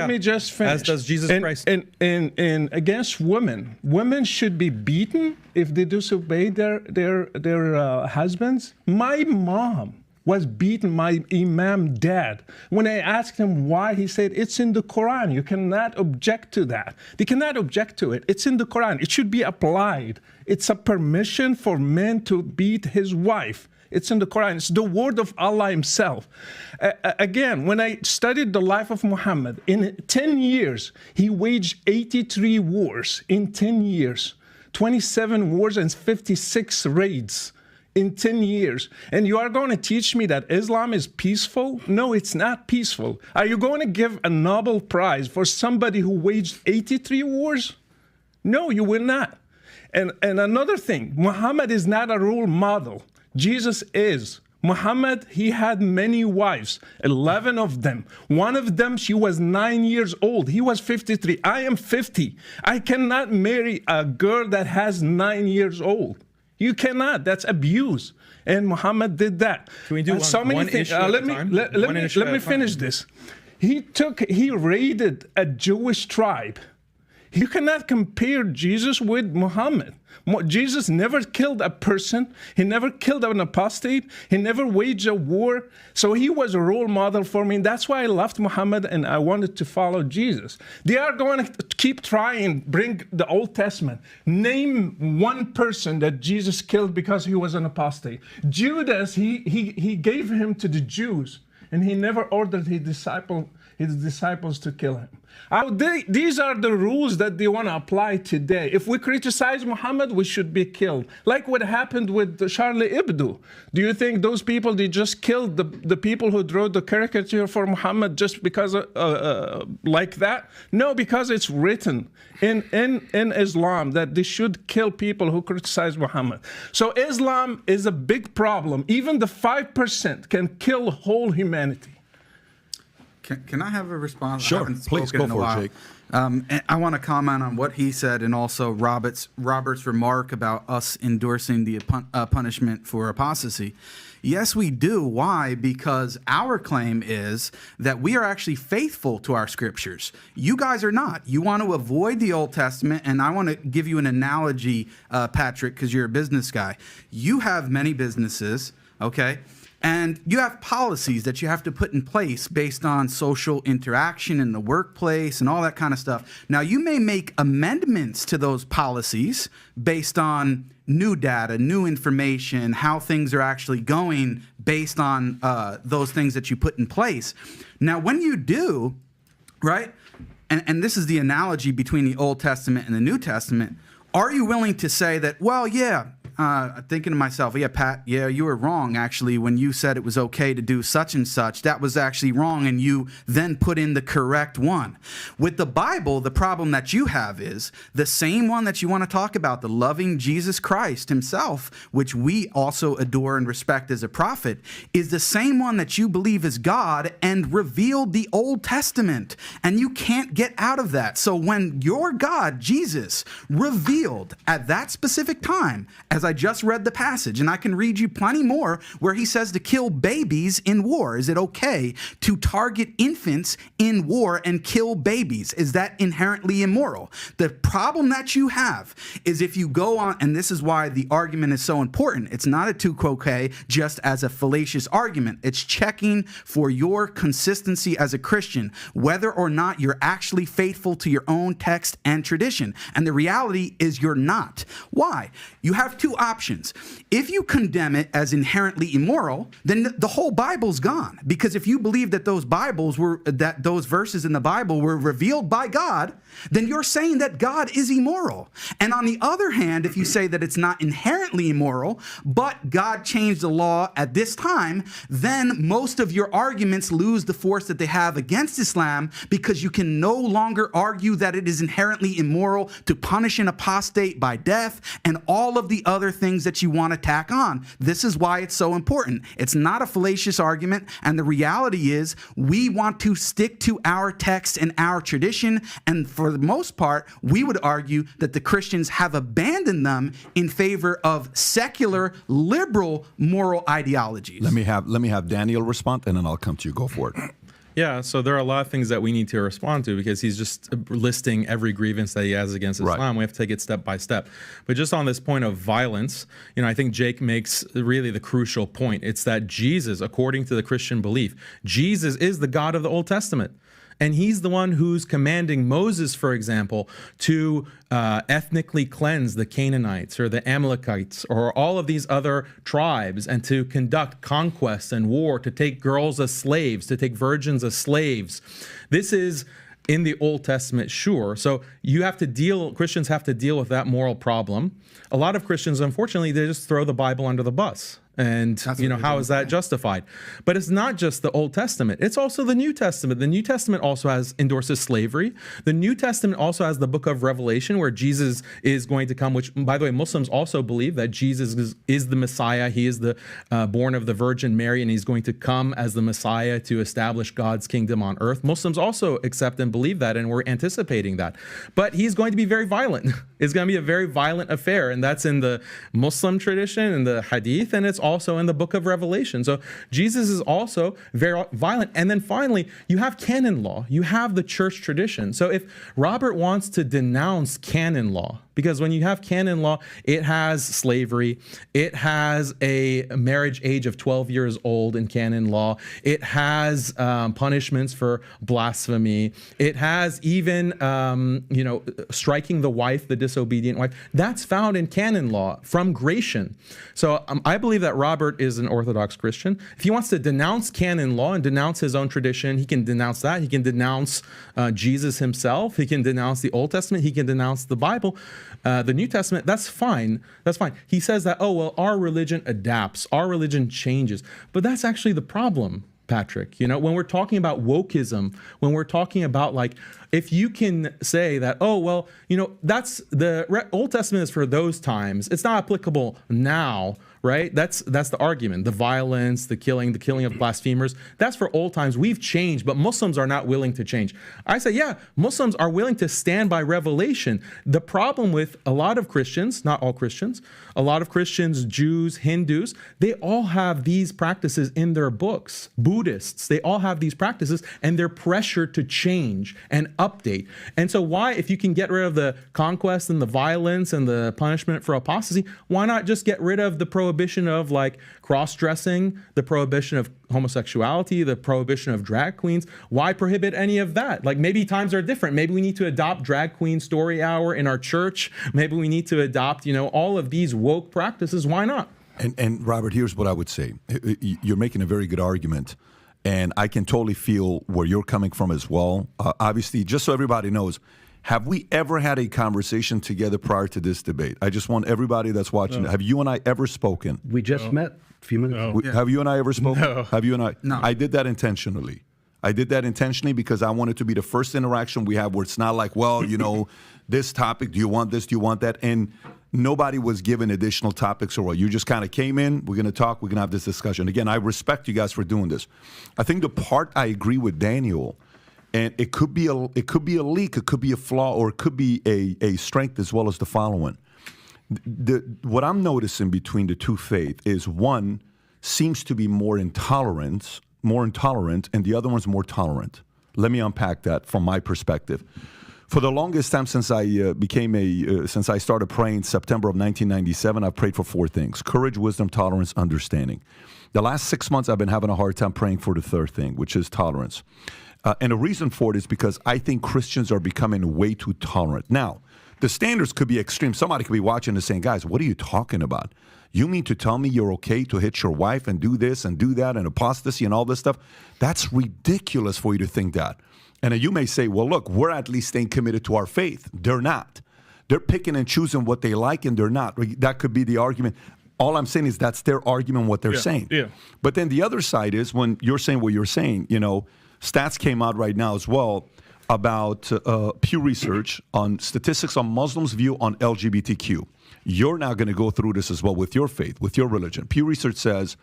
me just finish. As does Jesus Christ. And against women, women should be beaten if they disobey their husbands. My mom was beaten, my imam dad. When I asked him why, he said, it's in the Quran. You cannot object to that. They cannot object to it. It's in the Quran. It should be applied. It's a permission for men to beat his wife. It's in the Quran. It's the word of Allah himself. Again, when I studied the life of Muhammad, in 10 years, he waged 83 wars in 10 years, 27 wars and 56 raids in 10 years. And you are going to teach me that Islam is peaceful? No, it's not peaceful. Are you going to give a Nobel Prize for somebody who waged 83 wars? No, you will not. And another thing, Muhammad is not a role model. Jesus is. Muhammad, he had many wives, 11 of them. One of them, she was 9 years old. He was 53. I am 50. I cannot marry a girl that has 9 years old. You cannot. That's abuse. And Muhammad did that. Can we do one issue at a time? Let me finish this. He raided a Jewish tribe. You cannot compare Jesus with Muhammad. Jesus never killed a person. He never killed an apostate. He never waged a war. So he was a role model for me. That's why I loved Muhammad and I wanted to follow Jesus. They are going to keep trying, bring the Old Testament. Name one person that Jesus killed because he was an apostate. Judas, he gave him to the Jews and he never ordered his disciples to kill him. These are the rules that they want to apply today. If we criticize Muhammad, we should be killed. Like what happened with Charlie Hebdo. Do you think those people, they just killed the people who drew the caricature for Muhammad just because like that? No, because it's written in Islam that they should kill people who criticize Muhammad. So Islam is a big problem. Even the 5% can kill whole humanity. Can I have a response? Sure, please go for it, Jake. And I want to comment on what he said and also Robert's remark about us endorsing the punishment for apostasy. Yes, we do. Why? Because our claim is that we are actually faithful to our scriptures. You guys are not. You want to avoid the Old Testament, and I want to give you an analogy, Patrick, because you're a business guy. You have many businesses, okay? And you have policies that you have to put in place based on social interaction in the workplace and all that kind of stuff. Now, you may make amendments to those policies based on new data, new information, how things are actually going based on those things that you put in place. Now, when you do, right, and this is the analogy between the Old Testament and the New Testament, are you willing to say that, well, yeah, thinking to myself, yeah, Pat, yeah, you were wrong, actually, when you said it was okay to do such and such. That was actually wrong, and you then put in the correct one. With the Bible, the problem that you have is the same one that you want to talk about, the loving Jesus Christ himself, which we also adore and respect as a prophet, is the same one that you believe is God and revealed the Old Testament. And you can't get out of that. So when your God, Jesus, revealed at that specific time, as I just read the passage, and I can read you plenty more where he says to kill babies in war. Is it okay to target infants in war and kill babies? Is that inherently immoral? The problem that you have is if you go on, and this is why the argument is so important. It's not a tu quoque just as a fallacious argument. It's checking for your consistency as a Christian, whether or not you're actually faithful to your own text and tradition. And the reality is you're not. Why? You have two options. If you condemn it as inherently immoral, then the whole Bible's gone. Because if you believe that those verses in the Bible were revealed by God, then you're saying that God is immoral. And on the other hand, if you say that it's not inherently immoral, but God changed the law at this time, then most of your arguments lose the force that they have against Islam, because you can no longer argue that it is inherently immoral to punish an apostate by death and all of the other other things that you want to tack on. This is why it's so important. It's not a fallacious argument, and the reality is we want to stick to our text and our tradition, and for the most part, we would argue that the Christians have abandoned them in favor of secular, liberal, moral ideologies. Let me have Daniel respond, and then I'll come to you. Go for it. Yeah, so there are a lot of things that we need to respond to because he's just listing every grievance that he has against Islam. Right. We have to take it step by step. But just on this point of violence, I think Jake makes really the crucial point. It's that Jesus, according to the Christian belief, Jesus is the God of the Old Testament. And he's the one who's commanding Moses, for example, to ethnically cleanse the Canaanites or the Amalekites or all of these other tribes and to conduct conquest and war, to take girls as slaves, to take virgins as slaves. This is in the Old Testament, sure. So Christians have to deal with that moral problem. A lot of Christians, unfortunately, they just throw the Bible under the bus. And, how is that justified? But it's not just the Old Testament. It's also the New Testament. The New Testament also endorses slavery. The New Testament also has the book of Revelation where Jesus is going to come, which, by the way, Muslims also believe that Jesus is the Messiah. He is the born of the Virgin Mary, and he's going to come as the Messiah to establish God's kingdom on earth. Muslims also accept and believe that, and we're anticipating that. But he's going to be very violent. It's going to be a very violent affair, and that's in the Muslim tradition and the Hadith, and it's also in the book of Revelation. So Jesus is also very violent. And then finally, you have canon law. You have the church tradition. So if Robert wants to denounce canon law, because when you have canon law, it has slavery, it has a marriage age of 12 years old in canon law, it has punishments for blasphemy, it has even striking the wife, the disobedient wife. That's found in canon law from Gratian. So I believe that Robert is an Orthodox Christian. If he wants to denounce canon law and denounce his own tradition, he can denounce that. He can denounce Jesus himself. He can denounce the Old Testament. He can denounce the Bible. The New Testament, that's fine. That's fine. He says that, our religion adapts, our religion changes. But that's actually the problem, Patrick. When we're talking about wokeism, when we're talking about if you can say that, that's the Old Testament is for those times, it's not applicable now, right? That's the argument. The violence, the killing of blasphemers, that's for old times. We've changed, but Muslims are not willing to change. I say, yeah, Muslims are willing to stand by revelation. The problem with a lot of Christians, not all Christians, a lot of Christians, Jews, Hindus, they all have these practices in their books. Buddhists, they all have these practices, and they're pressured to change and update. And so if you can get rid of the conquest and the violence and the punishment for apostasy, why not just get rid of the prohibition of cross-dressing, the prohibition of homosexuality, the prohibition of drag queens? Why prohibit any of that? Maybe times are different. Maybe we need to adopt drag queen story hour in our church. Maybe we need to adopt, all of these woke practices. Why not? And Robert, here's what I would say. You're making a very good argument, and I can totally feel where you're coming from as well. Obviously, just so everybody knows, have we ever had a conversation together prior to this debate? I just want everybody that's watching. No. Have you and I ever spoken? We just met a few minutes ago. Have you and I ever spoken? No. Have you and I? No. I did that intentionally. Because I wanted to be the first interaction we have where it's not like, this topic, do you want this, do you want that? And nobody was given additional topics or what. You just kind of came in, we're going to talk, we're going to have this discussion. Again, I respect you guys for doing this. I think the part I agree with Daniel, and it could be a leak, it could be a flaw, or it could be a strength as well as the following. What I'm noticing between the two faiths is one seems to be more intolerant, and the other one's more tolerant. Let me unpack that from my perspective. For the longest time since I started praying September of 1997, I've prayed for four things: courage, wisdom, tolerance, understanding. The last 6 months, I've been having a hard time praying for the third thing, which is tolerance. And the reason for it is because I think Christians are becoming way too tolerant. Now, the standards could be extreme. Somebody could be watching and saying, guys, what are you talking about? You mean to tell me you're okay to hit your wife and do this and do that and apostasy and all this stuff? That's ridiculous for you to think that. And then you may say, well, look, we're at least staying committed to our faith. They're not. They're picking and choosing what they like, and they're not. That could be the argument. All I'm saying is that's their argument, what they're saying. Yeah. But then the other side is when you're saying what you're saying, stats came out right now as well. about Pew Research on statistics on Muslims' view on LGBTQ. You're now going to go through this as well with your faith, with your religion. Pew Research says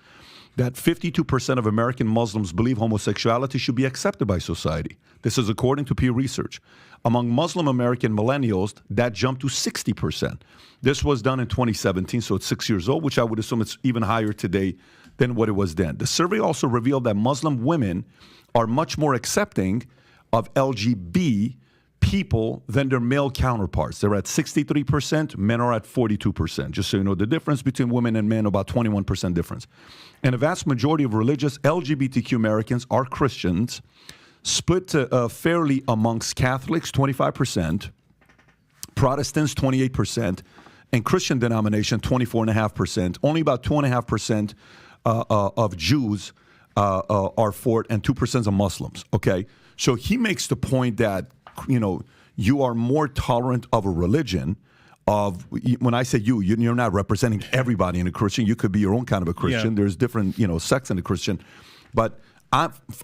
that 52% of American Muslims believe homosexuality should be accepted by society. This is according to Pew Research. Among Muslim American millennials, that jumped to 60%. This was done in 2017, so it's 6 years old, which I would assume it's even higher today than what it was then. The survey also revealed that Muslim women are much more accepting of LGBT people than their male counterparts. They're at 63%, men are at 42%. Just so you know, the difference between women and men, about 21% difference. And a vast majority of religious LGBTQ Americans are Christians, split fairly amongst Catholics, 25%, Protestants, 28%, and Christian denomination, 24.5%. Only about 2.5% of Jews are for it, and 2% of Muslims, okay? So he makes the point that, you know, you are more tolerant of a religion of, when I say you're not representing everybody in a Christian. You could be your own kind of a Christian. Yeah. There's different, you know, sects in a Christian. But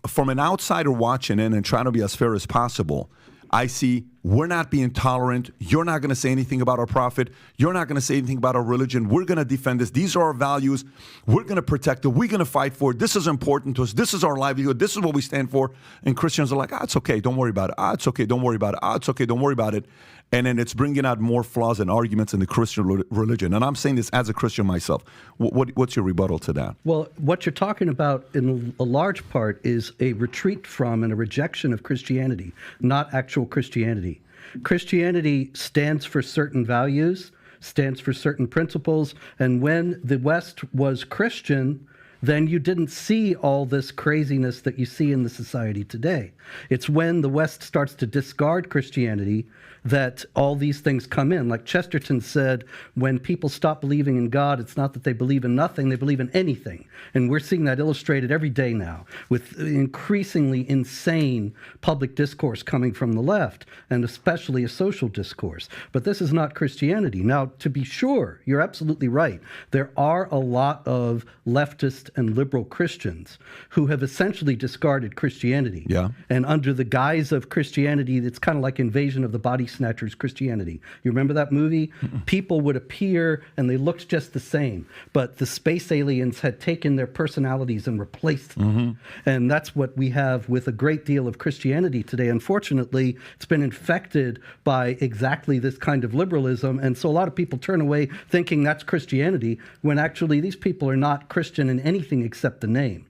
from an outsider watching in and trying to be as fair as possible, I see we're not being tolerant. You're not going to say anything about our prophet. You're not going to say anything about our religion. We're going to defend this. These are our values. We're going to protect it. We're going to fight for it. This is important to us. This is our livelihood. This is what we stand for. And Christians are like, it's okay. Don't worry about it. It's okay. Don't worry about it. It's okay. Don't worry about it. And then it's bringing out more flaws and arguments in the Christian religion. And I'm saying this as a Christian myself. What's your rebuttal to that? Well, what you're talking about in a large part is a retreat from and a rejection of Christianity, not actual Christianity. Christianity stands for certain values, stands for certain principles, and when the West was Christian, then you didn't see all this craziness that you see in the society today. It's when the West starts to discard Christianity that all these things come in. Like Chesterton said, when people stop believing in God, it's not that they believe in nothing, they believe in anything. And we're seeing that illustrated every day now with increasingly insane public discourse coming from the left, and especially a social discourse. But this is not Christianity. Now, to be sure, you're absolutely right. There are a lot of leftist and liberal Christians who have essentially discarded Christianity. Yeah. And under the guise of Christianity, it's kind of like Invasion of the Body Snatchers Christianity. You remember that movie? People would appear and they looked just the same, but the space aliens had taken their personalities and replaced them. And that's what we have with a great deal of Christianity today. Unfortunately, it's been infected by exactly this kind of liberalism, and so a lot of people turn away thinking that's Christianity, when actually these people are not Christian in anything except the name.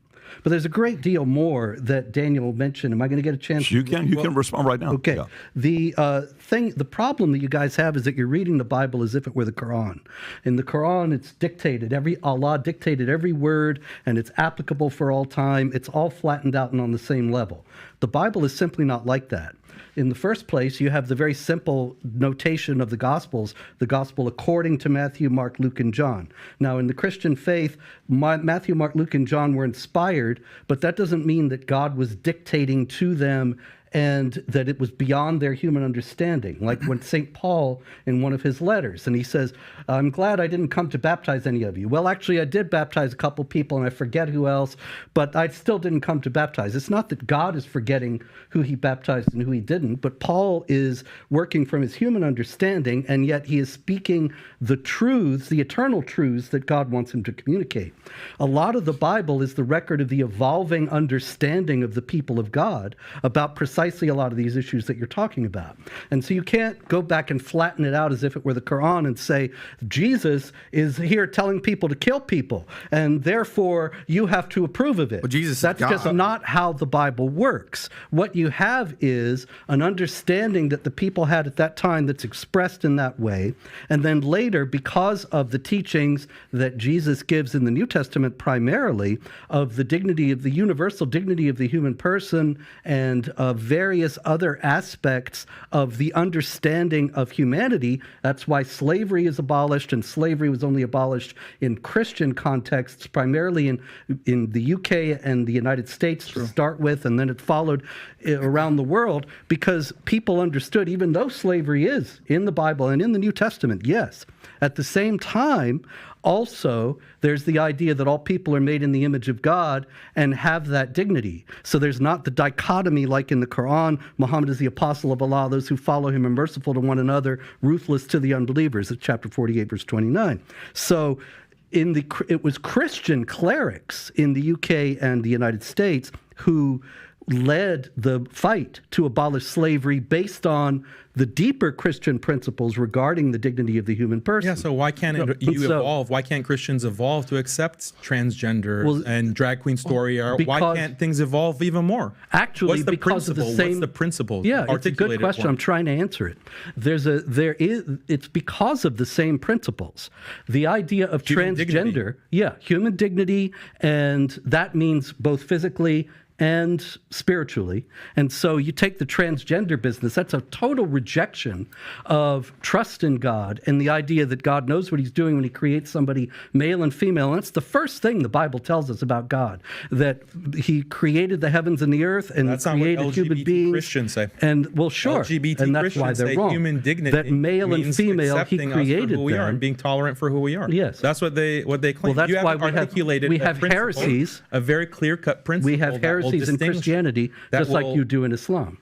But there's a great deal more that Daniel mentioned. Am I going to get a chance? You can respond right now. Okay. Yeah. The problem that you guys have is that you're reading the Bible as if it were the Quran. In the Quran, it's dictated. Allah dictated every word, and it's applicable for all time. It's all flattened out and on the same level. The Bible is simply not like that. In the first place, you have the very simple notation of the Gospels, the Gospel according to Matthew, Mark, Luke, and John. Now, in the Christian faith, Matthew, Mark, Luke, and John were inspired, but that doesn't mean that God was dictating to them and that it was beyond their human understanding. Like when St. Paul, in one of his letters, and he says, I'm glad I didn't come to baptize any of you. Well, actually, I did baptize a couple people, and I forget who else, but I still didn't come to baptize. It's not that God is forgetting who he baptized and who he didn't, but Paul is working from his human understanding, and yet he is speaking the truths, the eternal truths that God wants him to communicate. A lot of the Bible is the record of the evolving understanding of the people of God about precisely a lot of these issues that you're talking about. And so you can't go back and flatten it out as if it were the Quran and say, Jesus is here telling people to kill people, and therefore you have to approve of it. Well, Jesus is That's God. just not how the Bible works. What you have is an understanding that the people had at that time that's expressed in that way, and then later, because of the teachings that Jesus gives in the New Testament primarily, of the dignity of the universal dignity of the human person, and of various other aspects of the understanding of humanity. That's why slavery is abolished, and slavery was only abolished in Christian contexts, primarily in the UK and the United States to start with, and then it followed around the world, because people understood, even though slavery is in the Bible and in the New Testament, yes, at the same time, Also, there's the idea that all people are made in the image of God and have that dignity. So there's not the dichotomy like in the Quran, Muhammad is the apostle of Allah, those who follow him are merciful to one another, ruthless to the unbelievers, at chapter 48, verse 29. So it was Christian clerics in the UK and the United States who led the fight to abolish slavery based on the deeper Christian principles regarding the dignity of the human person. Yeah, so why can't evolve? Why can't Christians evolve to accept transgender and drag queen story? Or why can't things evolve even more? Actually, what's the because principle? of the same, what's the principle? Yeah, it's a good question. I'm trying to answer it. It's because of the same principles. The idea of human transgender, dignity. Human dignity, and that means both physically and spiritually. And so you take the transgender business, that's a total rejection of trust in God and the idea that God knows what he's doing when he creates somebody male and female. And that's the first thing the Bible tells us about God, that he created the heavens and the earth and that's created not what human beings. Christians say. And well, sure. LGBT and that's Christians why they're say wrong. Human dignity that male and female, he created who we are and being tolerant for who we are. Yes. That's what they claim. Well, that's you why we have heresies. A very clear-cut principle. We have heresies in Christianity, just like you do in Islam.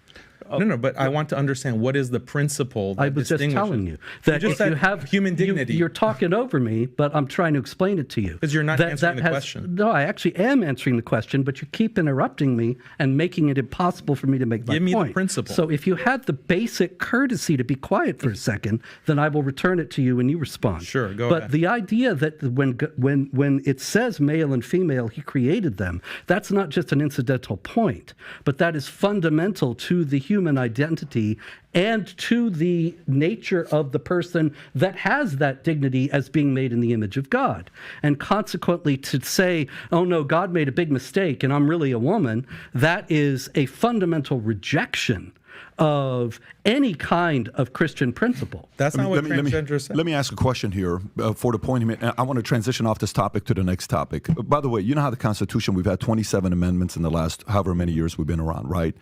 No, but I want to understand what is the principle that I was just telling you that if you have human dignity. You're talking over me, but I'm trying to explain it to you. Because you're not answering the question. No, I actually am answering the question, but you keep interrupting me and making it impossible for me to make my point. Give me the principle. So if you had the basic courtesy to be quiet for a second, then I will return it to you when you respond. Sure, go ahead. But the idea that when it says male and female, he created them, that's not just an incidental point, but that is fundamental to the human identity and to the nature of the person that has that dignity as being made in the image of God. And consequently, to say, oh no, God made a big mistake and I'm really a woman, that is a fundamental rejection of any kind of Christian principle. That's not what transgender said. Let me ask a question here for the point he made. I want to transition off this topic to the next topic. By the way, you know how the Constitution, we've had 27 amendments in the last however many years we've been around, right?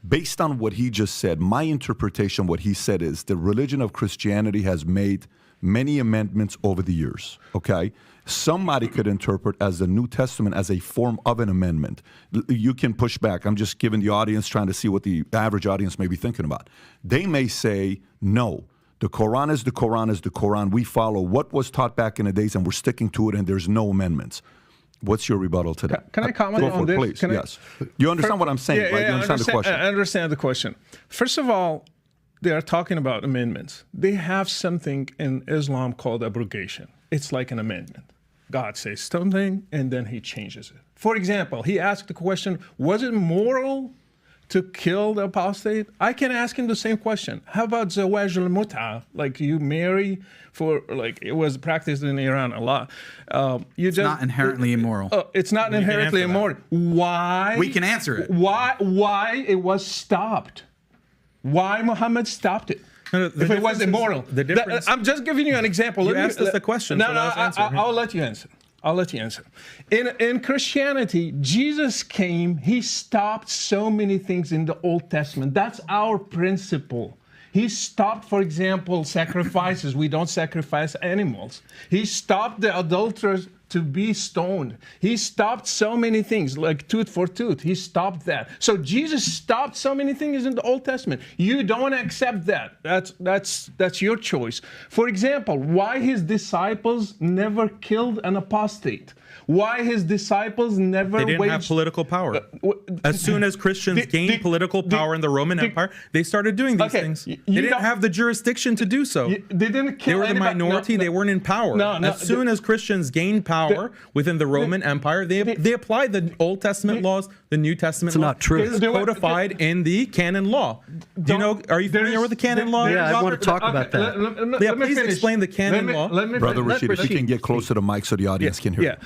Based on what he just said, my interpretation, what he said is the religion of Christianity has made many amendments over the years, okay? Somebody could interpret as the New Testament as a form of an amendment. You can push back. I'm just giving the audience, trying to see what the average audience may be thinking about. They may say, no, the Quran is the Quran is the Quran. We follow what was taught back in the days and we're sticking to it and there's no amendments. What's your rebuttal to that? Can I comment on this? Please, yes. You understand what I'm saying, right? You understand the question? I understand the question. First of all, they are talking about amendments. They have something in Islam called abrogation. It's like an amendment. God says something, and then he changes it. For example, he asked the question, was it moral to kill the apostate? I can ask him the same question. How about zawaj al-mut'a? Like you marry for, like it was practiced in Iran a lot. It's not inherently immoral. It's not inherently immoral. Why? We can answer it. Why it was stopped? Why Muhammad stopped it? If it was immoral. I'm just giving you an example. You asked us the question. I'll let you answer. I'll let you answer. In Christianity, Jesus came, he stopped so many things in the Old Testament. That's our principle. He stopped, for example, sacrifices. We don't sacrifice animals. He stopped the adulterers to be stoned. He stopped so many things, like tooth for tooth. He stopped that. So Jesus stopped so many things in the Old Testament. You don't accept that. That's your choice. For example, why his disciples never killed an apostate? Why his disciples never They didn't have political power. As soon as Christians gained political power in the Roman Empire, they started doing these things. They didn't have the jurisdiction to do so. They didn't kill They were the anybody. minority. They weren't in power. As soon as Christians gained power within the Roman Empire, they applied the Old Testament laws, the New Testament laws. It's not true. It is codified in the canon law. Do you know? Are you familiar with the canon law? Yeah, I want to talk about that. Yeah, please explain the canon law. Brother Rashid, if you can get close to the mic so the audience can hear you.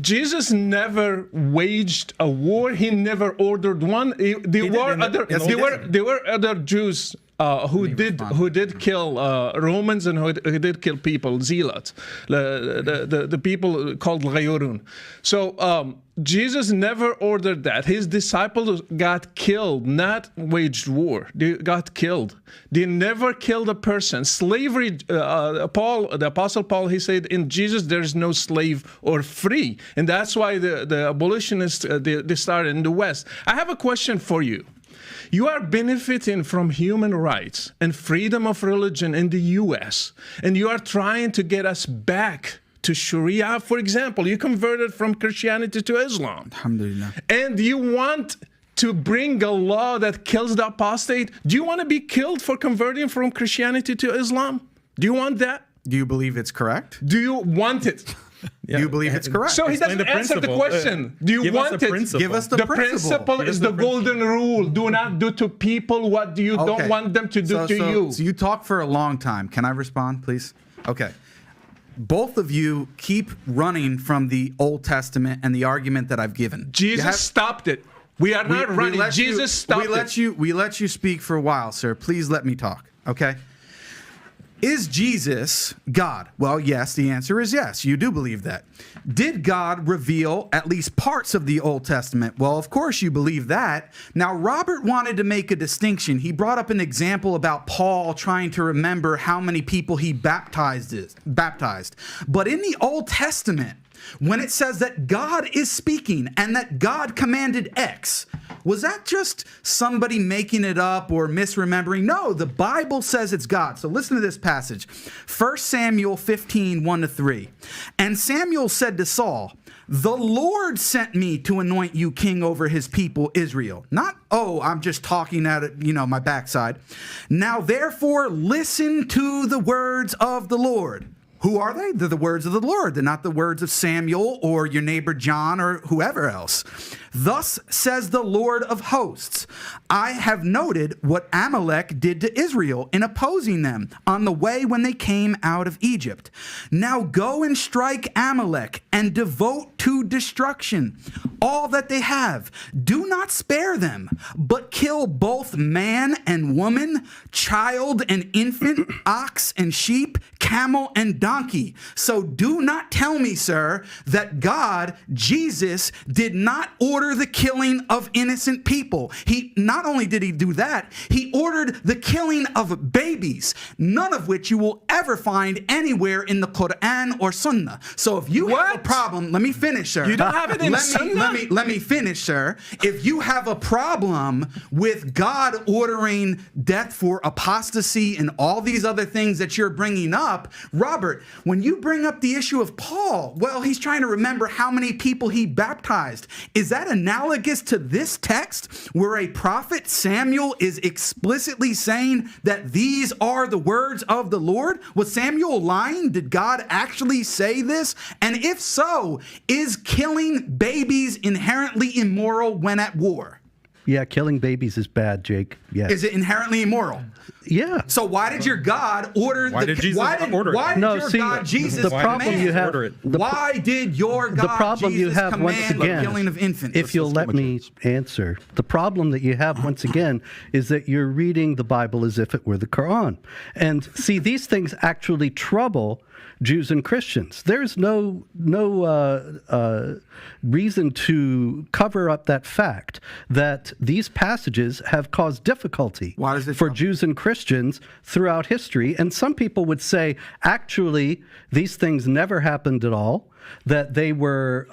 Jesus never waged a war. He never ordered one. There were other Jews who did kill Romans and who did kill people, zealots, the people called Ghayurun. So Jesus never ordered that. His disciples got killed, not waged war. They got killed. They never killed a person. Slavery, the Apostle Paul, he said, in Jesus there is no slave or free. And that's why the abolitionists, they started in the West. I have a question for you. You are benefiting from human rights and freedom of religion in the U.S., and you are trying to get us back to Sharia. For example, you converted from Christianity to Islam. Alhamdulillah. And you want to bring a law that kills the apostate. Do you want to be killed for converting from Christianity to Islam? Do you want that? Do you believe it's correct? Do you want it? Do you believe it's correct? So he doesn't answer the question. Do you want it? Give us the principle is the golden rule. Do not do to people what you don't want them to do to you. So you talk for a long time. Can I respond, please? Okay. Both of you keep running from the Old Testament and the argument that I've given. Jesus stopped it. We are not running. Jesus stopped it. We let you speak for a while, sir. Please let me talk, okay? Is Jesus God? Well, yes, the answer is yes. You do believe that. Did God reveal at least parts of the Old Testament? Well, of course you believe that. Now, Robert wanted to make a distinction. He brought up an example about Paul trying to remember how many people he baptized. But in the Old Testament, when it says that God is speaking and that God commanded X, was that just somebody making it up or misremembering? No, the Bible says it's God. So listen to this passage. 1 Samuel 15, 1-3. And Samuel said to Saul, the Lord sent me to anoint you king over his people Israel. Not, oh, I'm just talking at it, my backside. Now therefore listen to the words of the Lord. Who are they? They're the words of the Lord. They're not the words of Samuel or your neighbor John or whoever else. Thus says the Lord of hosts, I have noted what Amalek did to Israel in opposing them on the way when they came out of Egypt. Now go and strike Amalek and devote to destruction all that they have. Do not spare them, but kill both man and woman, child and infant, ox and sheep, camel and donkey. So do not tell me, sir, that God, Jesus, did not order the killing of innocent people. He not only did he do that, he ordered the killing of babies, none of which you will ever find anywhere in the Quran or Sunnah. So if you have a problem, let me finish, sir. You don't have it in Sunnah? Let me finish, sir. If you have a problem with God ordering death for apostasy and all these other things that you're bringing up, Robert, when you bring up the issue of Paul, well, he's trying to remember how many people he baptized. Is that analogous to this text where a prophet, Samuel, is explicitly saying that these are the words of the Lord? Was Samuel lying? Did God actually say this? And if so, is killing babies inherently immoral when at war? Yeah, killing babies is bad, Jake. Yes. Is it inherently immoral? Yeah. So why did your God order Why did Jesus order it? Why did your God Jesus the problem command? you have, Why did your God the problem Jesus you have once command again, the killing of infants? if you'll let me answer, the problem that you have once again is that you're reading the Bible as if it were the Quran. And see, these things actually trouble Jews and Christians. There's no reason to cover up that fact that these passages have caused difficulty for Jews and Christians throughout history. And some people would say, actually, these things never happened at all. That they were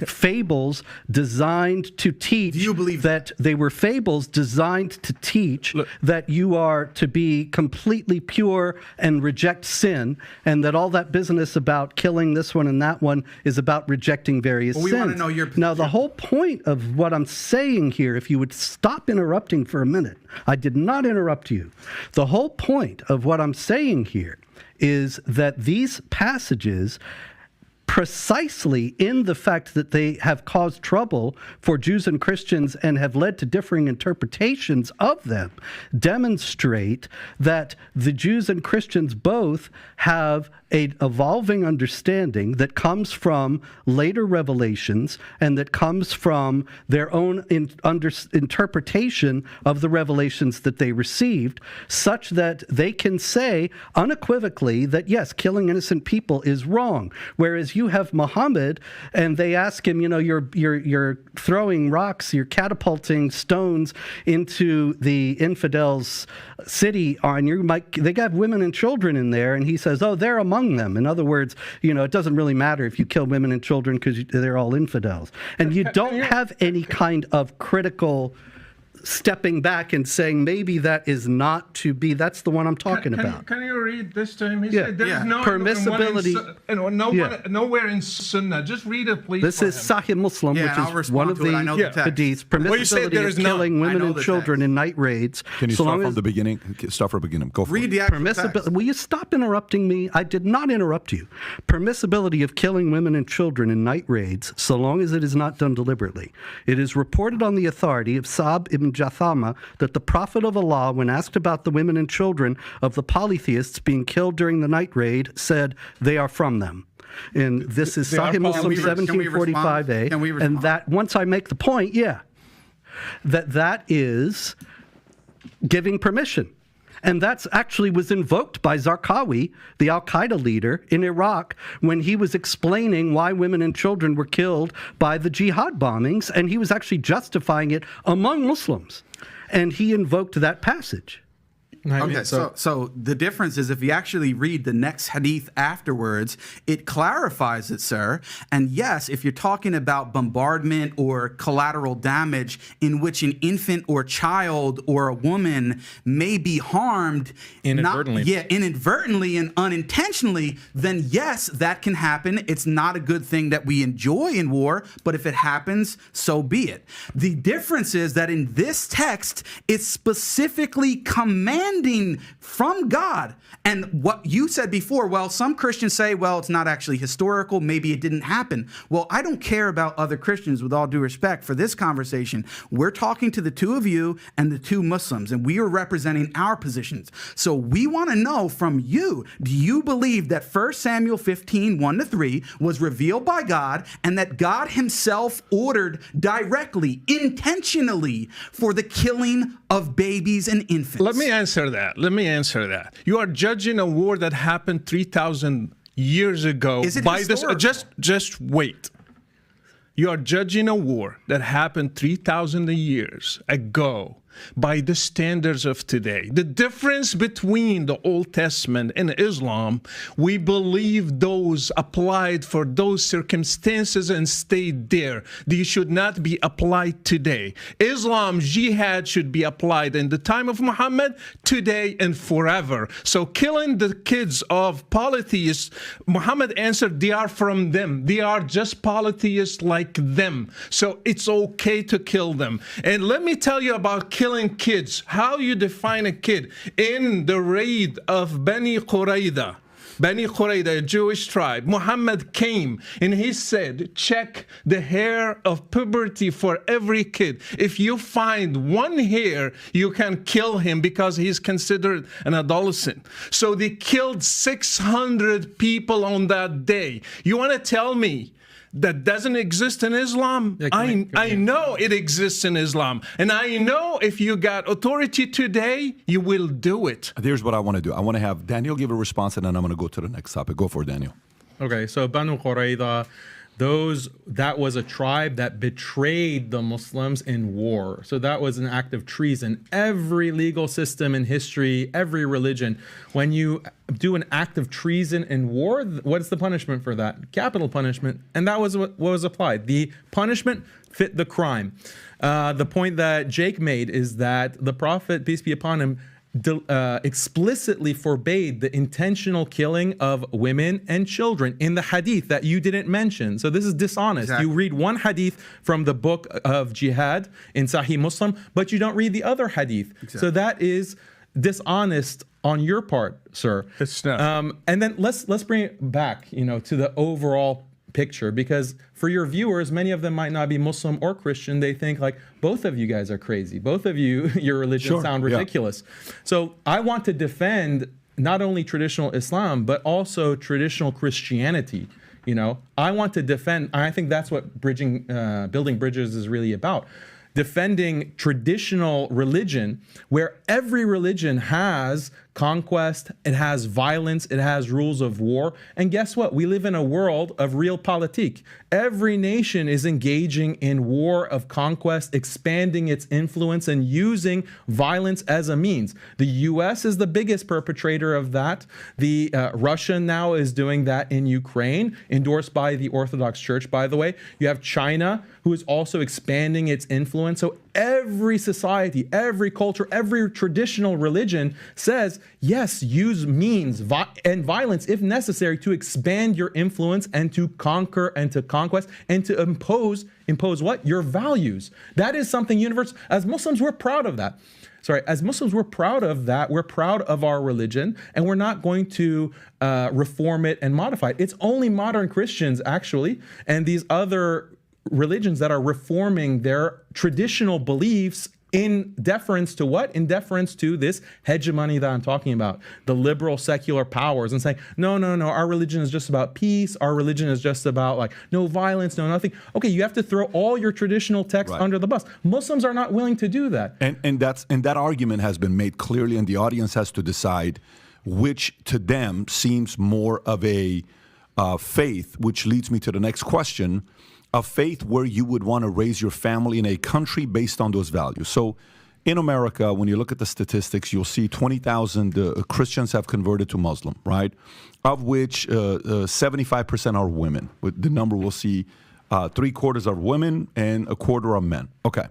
fables designed to teach. Do you believe that they were fables designed to teach that you are to be completely pure and reject sin, and that all that business about killing this one and that one is about rejecting various sins. We want to know your position. Now, the whole point of what I'm saying here, if you would stop interrupting for a minute, I did not interrupt you. The whole point of what I'm saying here is that these passages, precisely in the fact that they have caused trouble for Jews and Christians and have led to differing interpretations of them, demonstrate that the Jews and Christians both have an evolving understanding that comes from later revelations and that comes from their own interpretation of the revelations that they received, such that they can say unequivocally that, yes, killing innocent people is wrong. Whereas you have Muhammad, and they ask him, you're throwing rocks, you're catapulting stones into the infidels' city, they got women and children in there, and he says, oh, they're among them. In other words, it doesn't really matter if you kill women and children because they're all infidels. And you don't have any kind of critical stepping back and saying, maybe that is not to be. That's the one I'm talking about. Can you read this to him? He Yeah. said, there's no Permissibility. nowhere in Sunnah. Just read it, please. This is Sahih Muslim, Yeah, and I'll which is respond one of to it. I know the the text. hadiths. Well, you said Permissibility there of is none. killing women I know and the children text. in night raids. Can you so start long from as the beginning? Start from the beginning. Go for Read it. the actual text. Will you stop interrupting me? I did not interrupt you. Permissibility of killing women and children in night raids, so long as it is not done deliberately. It is reported on the authority of Sa'b ibn Jathama that the Prophet of Allah, when asked about the women and children of the polytheists being killed during the night raid, said, they are from them. And this is They are Sahih Muslim Can we respond? 1745a. Can we And respond? that, once I make the point, that is giving permission. And that's actually was invoked by Zarqawi, the Al-Qaeda leader in Iraq, when he was explaining why women and children were killed by the jihad bombings, and he was actually justifying it among Muslims. And he invoked that passage. Okay, so the difference is if you actually read the next hadith afterwards, it clarifies it, sir. And yes, if you're talking about bombardment or collateral damage in which an infant or child or a woman may be harmed Inadvertently. Inadvertently and unintentionally, then yes, that can happen. It's not a good thing that we enjoy in war, but if it happens, so be it. The difference is that in this text, it's specifically commanding from God. And what you said before, well, some Christians say, well, it's not actually historical. Maybe it didn't happen. Well, I don't care about other Christians, with all due respect. For this conversation, we're talking to the two of you and the two Muslims, and we are representing our positions. So we want to know from you, do you believe that 1 Samuel 15, 1-3 was revealed by God and that God himself ordered directly, intentionally for the killing of babies and infants? Let me answer that. You are judging a war that happened 3,000 years ago. Is it by historical? this? Just wait. You are judging a war that happened 3,000 years ago by the standards of today. The difference between the Old Testament and Islam, we believe those applied for those circumstances and stayed there. They should not be applied today. Islam, jihad should be applied in the time of Muhammad, today and forever. So killing the kids of polytheists, Muhammad answered, they are from them. They are just polytheists like them. So it's okay to kill them. And let me tell you about killing kids. How you define a kid? In the raid of Bani Qurayza, a Jewish tribe, Muhammad came and he said, check the hair of puberty for every kid. If you find one hair, you can kill him because he's considered an adolescent. So they killed 600 people on that day. You want to tell me that doesn't exist in Islam? Yeah, I know it exists in Islam. And I know if you got authority today, you will do it. Here's what I want to do. I want to have Daniel give a response, and then I'm going to go to the next topic. Go for it, Daniel. Okay, so Banu Qurayza, that was a tribe that betrayed the Muslims in war. So that was an act of treason. Every legal system in history, every religion, when you do an act of treason in war, what's the punishment for that? Capital punishment. And that was what was applied. The punishment fit the crime. The point that Jake made is that the Prophet, peace be upon him, explicitly forbade the intentional killing of women and children in the hadith that you didn't mention. So this is dishonest. Exactly. You read one hadith from the book of jihad in Sahih Muslim, but you don't read the other hadith. Exactly. So that is dishonest on your part, sir. It's not. And then let's bring it back, to the overall picture, because for your viewers, many of them might not be Muslim or Christian. They think like, both of you guys are crazy. Both of you, your religion sound ridiculous. So I want to defend not only traditional Islam, but also traditional Christianity. You know, I want to defend, I think that's what building bridges is really about. Defending traditional religion, where every religion has conquest, it has violence, it has rules of war. And guess what? We live in a world of realpolitik. Every nation is engaging in war of conquest, expanding its influence and using violence as a means. The US is the biggest perpetrator of that. Russia now is doing that in Ukraine, endorsed by the Orthodox Church, by the way. You have China, who is also expanding its influence. So every society, every culture, every traditional religion says, yes, use means and violence if necessary to expand your influence and to conquer and to conquest and to impose what? Your values. That is something universal. As Muslims, we're proud of that. As Muslims, we're proud of that. We're proud of our religion, and we're not going to reform it and modify it. It's only modern Christians, actually, and these other religions that are reforming their traditional beliefs in deference to what? In deference to this hegemony that I'm talking about, the liberal secular powers, and saying, no, our religion is just about peace. Our religion is just about like no violence, no nothing. Okay, you have to throw all your traditional texts under the bus. Muslims are not willing to do that. And that argument has been made clearly, and the audience has to decide which to them seems more of a faith, which leads me to the next question. A faith where you would want to raise your family in a country based on those values. So in America, when you look at the statistics, you'll see 20,000 Christians have converted to Muslim, right? Of which 75% are women. With the number we'll see 3/4 are women and 1/4 are men. Okay.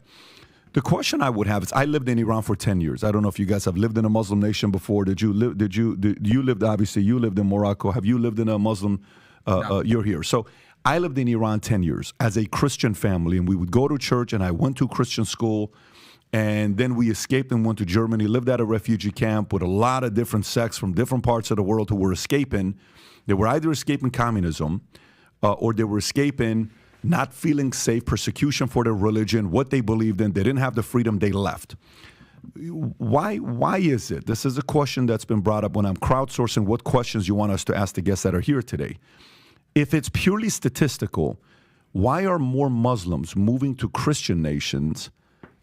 The question I would have is, I lived in Iran for 10 years. I don't know if you guys have lived in a Muslim nation before. You lived, obviously, you lived in Morocco. Have you lived in a Muslim, No. You're here. So I lived in Iran 10 years as a Christian family, and we would go to church, and I went to Christian school, and then we escaped and went to Germany, lived at a refugee camp with a lot of different sects from different parts of the world who were escaping. They were either escaping communism or they were escaping not feeling safe, persecution for their religion, what they believed in. They didn't have the freedom, they left. Why is it? This is a question that's been brought up when I'm crowdsourcing what questions you want us to ask the guests that are here today. If it's purely statistical, why are more Muslims moving to Christian nations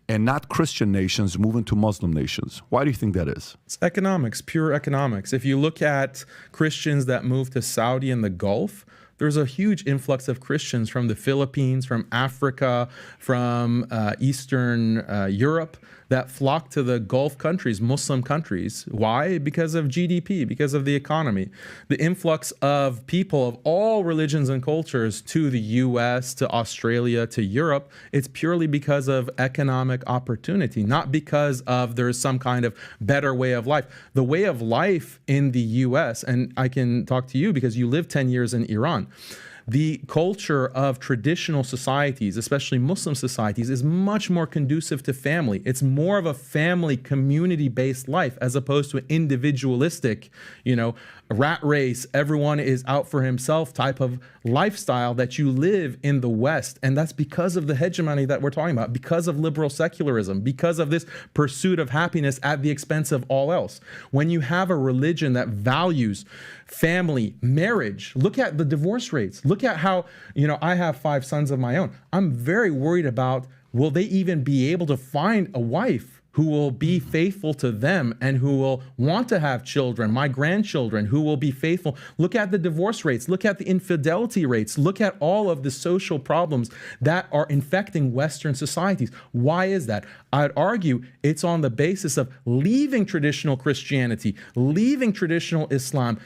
and not Christian nations moving to Muslim nations? Why do you think that is? It's economics, pure economics. If you look at Christians that move to Saudi and the Gulf, there's a huge influx of Christians from the Philippines, from Africa, from Eastern Europe that flock to the Gulf countries, Muslim countries. Why? Because of GDP, because of the economy. The influx of people of all religions and cultures to the US, to Australia, to Europe, it's purely because of economic opportunity, not because of there's some kind of better way of life. The way of life in the US, and I can talk to you because you lived 10 years in Iran, the culture of traditional societies, especially Muslim societies, is much more conducive to family. It's more of a family, community-based life as opposed to an individualistic, rat race, everyone is out for himself type of lifestyle that you live in the West. And that's because of the hegemony that we're talking about, because of liberal secularism, because of this pursuit of happiness at the expense of all else. When you have a religion that values family, marriage, look at the divorce rates. Look at how, I have 5 sons of my own. I'm very worried about, will they even be able to find a wife who will be faithful to them and who will want to have children, my grandchildren, who will be faithful. Look at the divorce rates. Look at the infidelity rates. Look at all of the social problems that are infecting Western societies. Why is that? I'd argue it's on the basis of leaving traditional Christianity, leaving traditional Islam,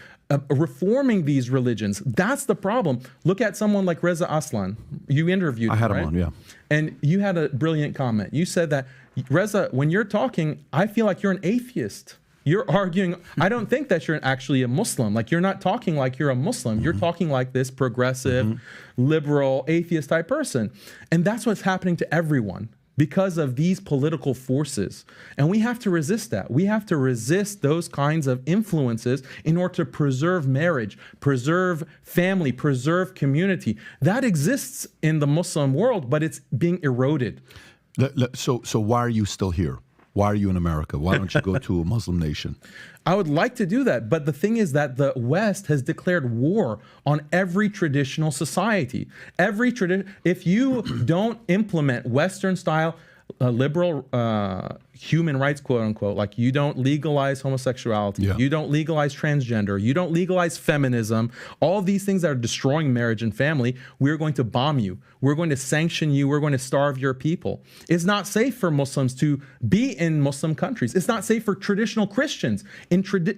reforming these religions. That's the problem. Look at someone like Reza Aslan. You interviewed him, I had him right? on, yeah. And you had a brilliant comment. You said that, Reza, when you're talking, I feel like you're an atheist. You're arguing, I don't think that you're actually a Muslim. Like, you're not talking like you're a Muslim. You're talking like this progressive, liberal, atheist type person. And that's what's happening to everyone because of these political forces. And we have to resist that. We have to resist those kinds of influences in order to preserve marriage, preserve family, preserve community. That exists in the Muslim world, but it's being eroded. So why are you still here? Why are you in America? Why don't you go to a Muslim nation? I would like to do that, but the thing is that the West has declared war on every traditional society. If you don't implement Western-style liberal human rights, quote unquote, like you don't legalize homosexuality, you don't legalize transgender, you don't legalize feminism, all these things that are destroying marriage and family, we're going to bomb you. We're going to sanction you. We're going to starve your people. It's not safe for Muslims to be in Muslim countries. It's not safe for traditional Christians.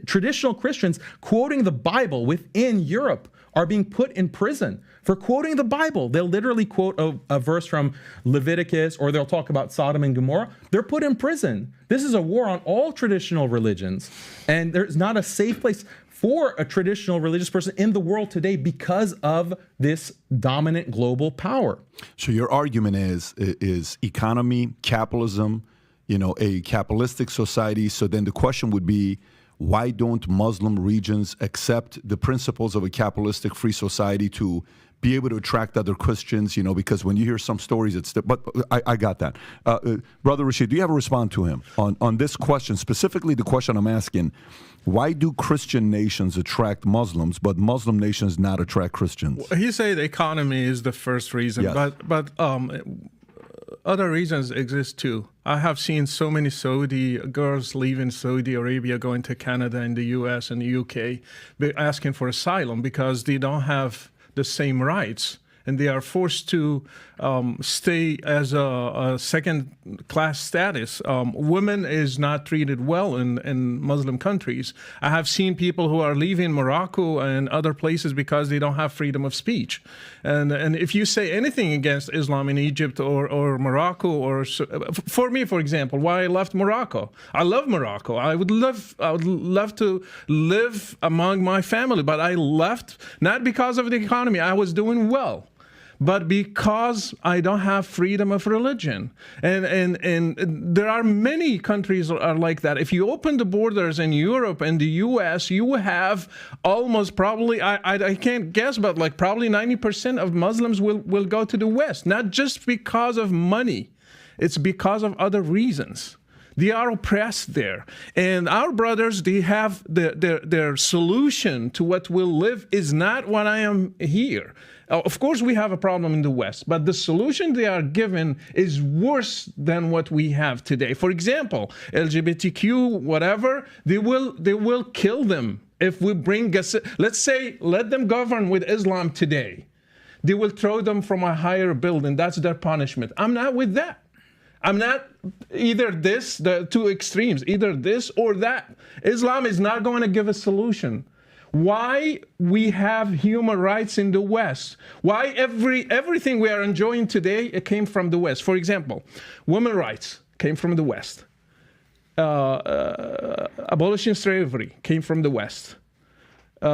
Traditional Christians quoting the Bible within Europe are being put in prison for quoting the Bible. They'll literally quote a verse from Leviticus, or they'll talk about Sodom and Gomorrah. They're put in prison. This is a war on all traditional religions. And there's not a safe place for a traditional religious person in the world today because of this dominant global power. So your argument is economy, capitalism, a capitalistic society. So then the question would be, why don't Muslim regions accept the principles of a capitalistic free society to be able to attract other Christians? Because when you hear some stories, but I got that. Brother Rashid, do you have a response to him on this question, specifically the question I'm asking? Why do Christian nations attract Muslims, but Muslim nations not attract Christians? He said the economy is the first reason, Yes. but other reasons exist too. I have seen so many Saudi girls leaving Saudi Arabia, going to Canada and the US and the UK, asking for asylum because they don't have the same rights. And they are forced to stay as a second-class status. Women is not treated well in Muslim countries. I have seen people who are leaving Morocco and other places because they don't have freedom of speech. And if you say anything against Islam in Egypt or Morocco, or for me, for example, why I left Morocco. I love Morocco. I would love to live among my family, but I left not because of the economy. I was doing well, but because I don't have freedom of religion. And there are many countries are like that. If you open the borders in Europe and the US, you have almost probably, I can't guess, but like probably 90% of Muslims will go to the West, not just because of money. It's because of other reasons. They are oppressed there. And our brothers, they have their solution to what will live is not what I am here. Of course, we have a problem in the West, but the solution they are given is worse than what we have today. For example, LGBTQ, whatever, they will kill them if we bring, let's say, let them govern with Islam today. They will throw them from a higher building. That's their punishment. I'm not with that. I'm not either this, the two extremes, either this or that. Islam is not going to give a solution. Why we have human rights in the West? Why everything we are enjoying today, it came from the West. For example, women's rights came from the West. Abolishing slavery came from the West.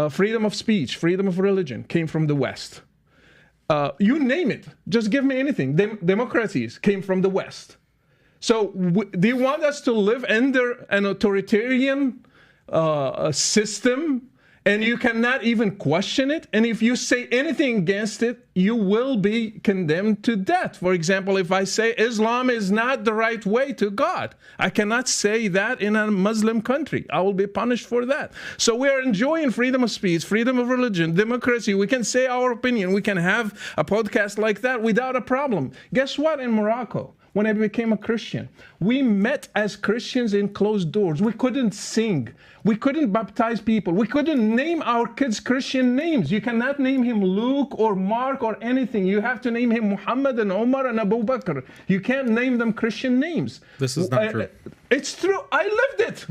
Freedom of speech, freedom of religion came from the West. You name it. Just give me anything. Democracies came from the West. So they want us to live under an authoritarian system, and you cannot even question it. And if you say anything against it, you will be condemned to death. For example, if I say Islam is not the right way to God, I cannot say that in a Muslim country. I will be punished for that. So we are enjoying freedom of speech, freedom of religion, democracy. We can say our opinion. We can have a podcast like that without a problem. Guess what? In Morocco, when I became a Christian, we met as Christians in closed doors. We couldn't sing. We couldn't baptize people. We couldn't name our kids Christian names. You cannot name him Luke or Mark or anything. You have to name him Muhammad and Omar and Abu Bakr. You can't name them Christian names. This is not true. It's true. I lived it.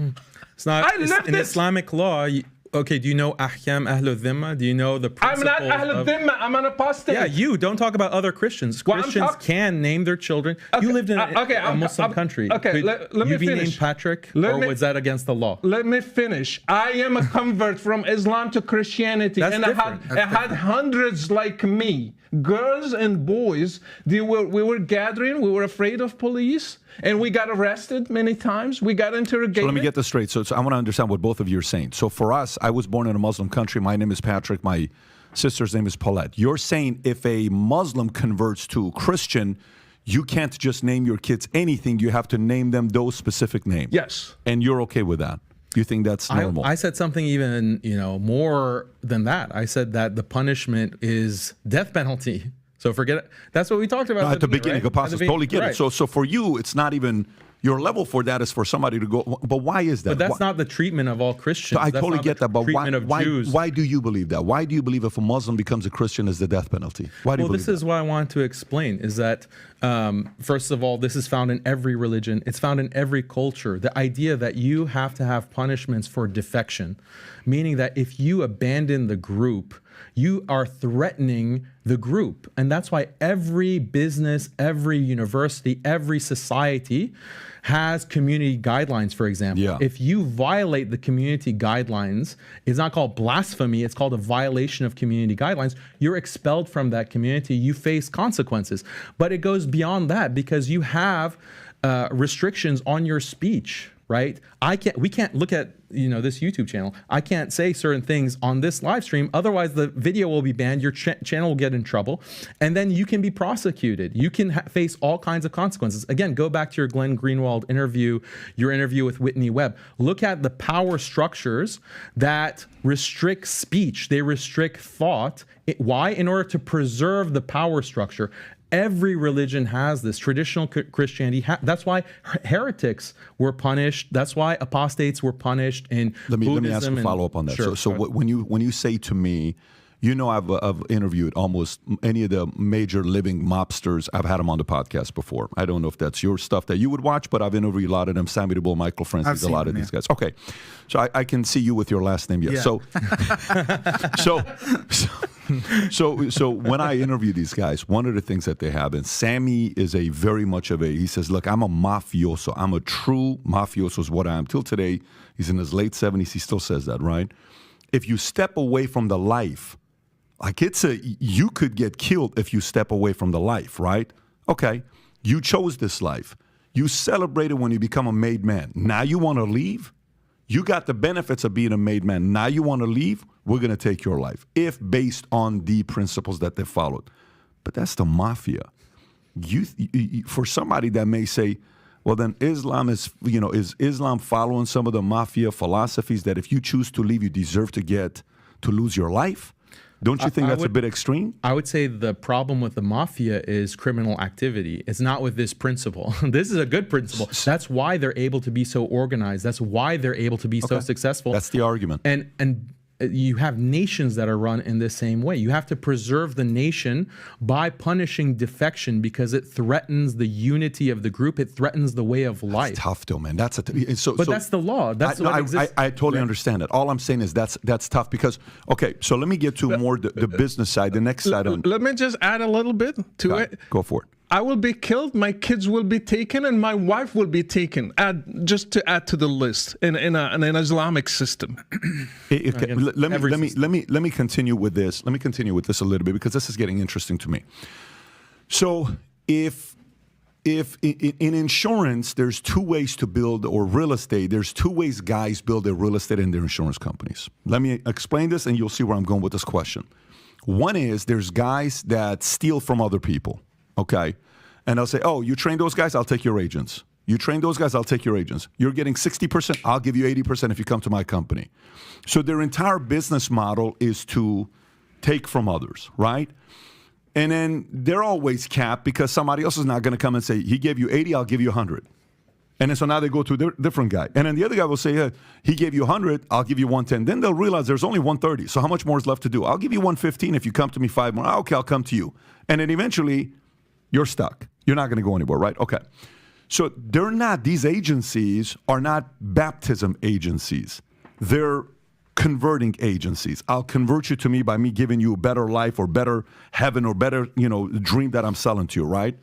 It's not. I lived in it. Islamic law. Okay, do you know Ahkam Ahlul Dhimma? Do you know the I'm principles not Ahlul Dhimma. I'm an apostate. Yeah, you don't talk about other Christians. Well, Christians can name their children. Okay, You lived in a Muslim country. Okay, Could let me you be finish. named Patrick, Let or me- was that against the law? Let me finish. I am a convert from Islam to Christianity. That's and different. I had hundreds like me, girls and boys. We were gathering. We were afraid of police. And we got arrested many times. We got interrogated. So let me get this straight. So I want to understand what both of you are saying. So for us, I was born in a Muslim country. My name is Patrick. My sister's name is Paulette. You're saying if a Muslim converts to Christian, you can't just name your kids anything. You have to name them those specific names. Yes. And you're okay with that? You think that's normal? I said something even, more than that. I said that the punishment is death penalty. So forget it. That's what we talked about at the beginning. right? Apostles totally get it. So for you, it's not even your level for that is for somebody to go. But why is that? But that's not the treatment of all Christians. I totally get that. But why do you believe that? Why do you believe if a Muslim becomes a Christian is the death penalty? Why do you believe this is what I want to explain is that, first of all, this is found in every religion. It's found in every culture. The idea that you have to have punishments for defection, meaning that if you abandon the group, you are threatening the group. And that's why every business, every university, every society has community guidelines, for example. Yeah. If you violate the community guidelines, it's not called blasphemy, it's called a violation of community guidelines. You're expelled from that community, you face consequences. But it goes beyond that because you have restrictions on your speech. Right? We can't look at, this YouTube channel. I can't say certain things on this live stream. Otherwise, the video will be banned. Your channel will get in trouble. And then you can be prosecuted. You can face all kinds of consequences. Again, go back to your Glenn Greenwald interview, your interview with Whitney Webb. Look at the power structures that restrict speech. They restrict thought. Why? In order to preserve the power structure. Every religion has this. Traditional Christianity, that's why heretics were punished. That's why apostates were punished in Buddhism. Let me ask a follow-up on that. Sure, so when you say to me, I've interviewed almost any of the major living mobsters. I've had them on the podcast before. I don't know if that's your stuff that you would watch, but I've interviewed a lot of them. Sammy DeBull, Michael Francis, a lot of these guys. Okay, so I can see you with your last name. Yes. Yeah. So when I interview these guys, one of the things that they have, and Sammy is he says, look, I'm a mafioso. I'm a true mafioso is what I am. Till today, he's in his late 70s. He still says that, right? If you step away from the life, you could get killed if you step away from the life, right? Okay, you chose this life. You celebrated when you become a made man. Now you want to leave? You got the benefits of being a made man. Now you want to leave? We're going to take your life, if based on the principles that they followed. But that's the mafia. For somebody that may say, well, then Islam is Islam following some of the mafia philosophies that if you choose to leave, you deserve to lose your life? Don't you think that's a bit extreme? I would say the problem with the mafia is criminal activity. It's not with this principle. This is a good principle. That's why they're able to be so organized. That's why they're able to be so successful. That's the argument. And you have nations that are run in the same way. You have to preserve the nation by punishing defection because it threatens the unity of the group. It threatens the way of life. That's tough, though, man. But that's the law. That's what exists. I totally understand that. All I'm saying is that's tough because, okay, so let me get to more the business side, the next side. Let me just add a little bit to it. Go for it. I will be killed, my kids will be taken, and my wife will be taken. Just to add to the list in an Islamic system. Let me continue with this. Let me continue with this a little bit because this is getting interesting to me. So if in insurance, there's two ways to build, or real estate, there's two ways guys build their real estate and their insurance companies. Let me explain this, and you'll see where I'm going with this question. One is there's guys that steal from other people. Okay. And they'll say, oh, you train those guys, I'll take your agents. You train those guys, I'll take your agents. You're getting 60%, I'll give you 80% if you come to my company. So their entire business model is to take from others, right? And then they're always capped because somebody else is not going to come and say, he gave you 80, I'll give you 100. And then so now they go to a different guy. And then the other guy will say, he gave you 100, I'll give you 110. Then they'll realize there's only 130. So how much more is left to do? I'll give you 115 if you come to me 5 more. Okay, I'll come to you. And then eventually, you're stuck. You're not going to go anywhere, right? Okay. So these agencies are not baptism agencies. They're converting agencies. I'll convert you to me by me giving you a better life or better heaven or better, dream that I'm selling to you, right?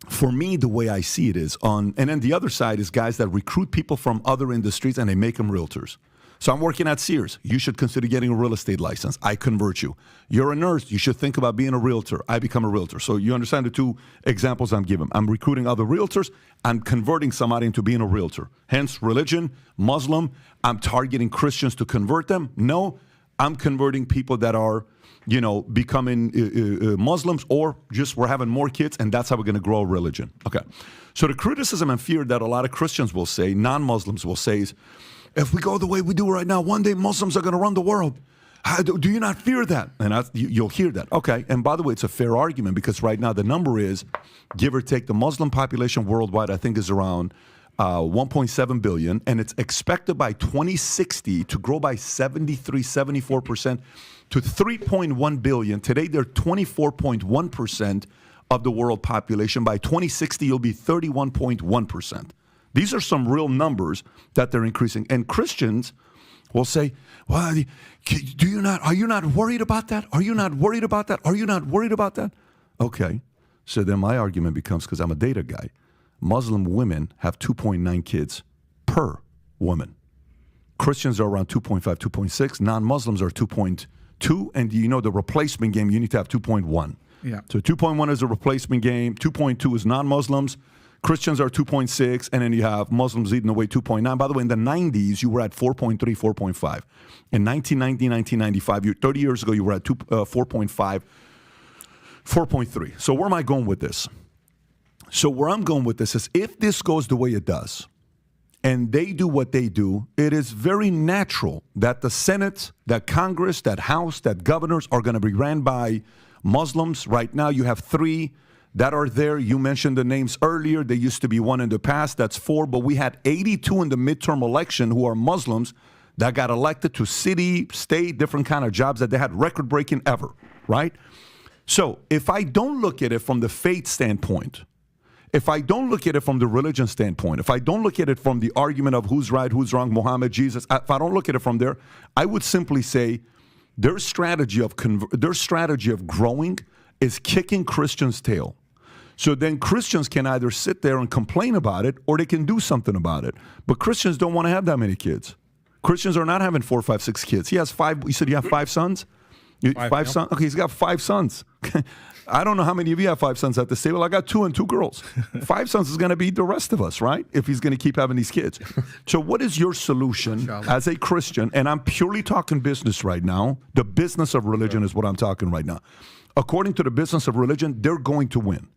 For me, the way I see it is and then the other side is guys that recruit people from other industries and they make them realtors. So I'm working at Sears. You should consider getting a real estate license. I convert you. You're a nurse. You should think about being a realtor. I become a realtor. So you understand the two examples I'm giving. I'm recruiting other realtors. I'm converting somebody into being a realtor. Hence, religion, Muslim. I'm targeting Christians to convert them. No, I'm converting people that are, becoming Muslims, or just we're having more kids, and that's how we're going to grow a religion. Okay. So the criticism and fear that a lot of Christians will say, non-Muslims will say, is, if we go the way we do right now, one day Muslims are going to run the world. Do you not fear that? And you'll hear that. Okay. And by the way, it's a fair argument, because right now the number is, give or take, the Muslim population worldwide, I think, is around 1.7 billion, and it's expected by 2060 to grow by 74% to 3.1 billion. Today, they're 24.1% of the world population. By 2060, you'll be 31.1%. These are some real numbers that they're increasing. And Christians will say, well, are you not worried about that? Are you not worried about that? Are you not worried about that? Okay. So then my argument becomes, because I'm a data guy, Muslim women have 2.9 kids per woman. Christians are around 2.5, 2.6. Non-Muslims are 2.2. And the replacement game, you need to have 2.1. Yeah. So 2.1 is a replacement game. 2.2 is non-Muslims. Christians are 2.6. And then you have Muslims eating away 2.9. By the way, in the 90s, you were at 4.3, 4.5. In 1990, 1995, 30 years ago, you were at 4.5, 4.3. So where am I going with this? So where I'm going with this is, if this goes the way it does, and they do what they do, it is very natural that the Senate, that Congress, that House, that governors are going to be ran by Muslims. Right now, you have 3 that are there. You mentioned the names earlier. There used to be 1 in the past. That's 4. But we had 82 in the midterm election who are Muslims that got elected to city, state, different kind of jobs that they had record-breaking ever, right? So if I don't look at it from the faith standpoint, if I don't look at it from the religion standpoint, if I don't look at it from the argument of who's right, who's wrong, Muhammad, Jesus, if I don't look at it from there, I would simply say their strategy of growing is kicking Christians' tail. So then Christians can either sit there and complain about it, or they can do something about it. But Christians don't want to have that many kids. Christians are not having 4, 5, 6 kids. He has 5. You said you have 5 sons? 5 sons? Okay, he's got 5 sons. I don't know how many of you have 5 sons at this table. I got 2 and 2 girls. 5 sons is going to be the rest of us, right? If he's going to keep having these kids. So what is your solution as a Christian? And I'm purely talking business right now. The business of religion is what I'm talking right now. According to the business of religion, they're going to win.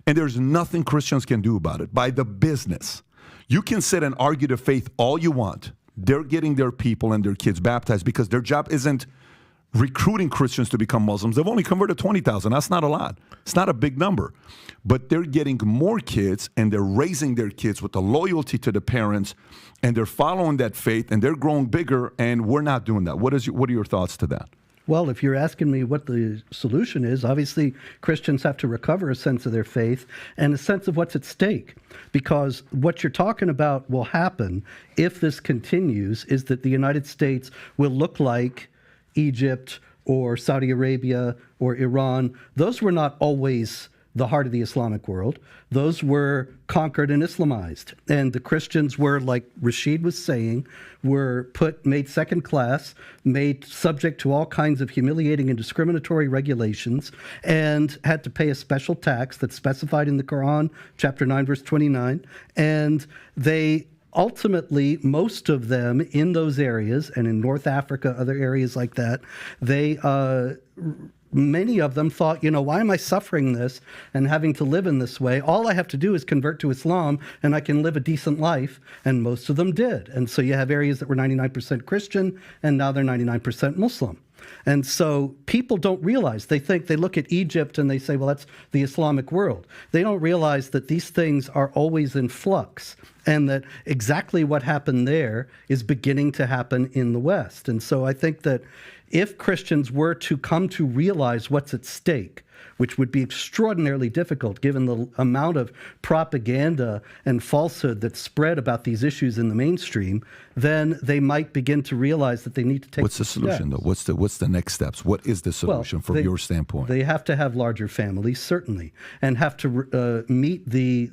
And there's nothing Christians can do about it. By the business, you can sit and argue the faith all you want. They're getting their people and their kids baptized, because their job isn't recruiting Christians to become Muslims. They've only converted 20,000. That's not a lot. It's not a big number. But they're getting more kids, and they're raising their kids with the loyalty to the parents, and they're following that faith, and they're growing bigger, and we're not doing that. What are your thoughts to that? Well, if you're asking me what the solution is, obviously Christians have to recover a sense of their faith and a sense of what's at stake. Because what you're talking about will happen if this continues, is that the United States will look like Egypt or Saudi Arabia or Iran. Those were not always the heart of the Islamic world. Those were conquered and Islamized. And the Christians were, like Rashid was saying, made second class, made subject to all kinds of humiliating and discriminatory regulations, and had to pay a special tax that's specified in the Quran, chapter 9, verse 29. And they ultimately, most of them in those areas, and in North Africa, other areas like that, many of them thought, why am I suffering this and having to live in this way? All I have to do is convert to Islam and I can live a decent life. And most of them did. And so you have areas that were 99% Christian, and now they're 99% Muslim. And so people don't realize, they look at Egypt and they say, well, that's the Islamic world. They don't realize that these things are always in flux, and that exactly what happened there is beginning to happen in the West. And so I think that if Christians were to come to realize what's at stake, which would be extraordinarily difficult given the amount of propaganda and falsehood that's spread about these issues in the mainstream, then they might begin to realize that they need to take. What's the solution, though? What's the next steps? What is the solution from your standpoint? They have to have larger families, certainly, and have to meet the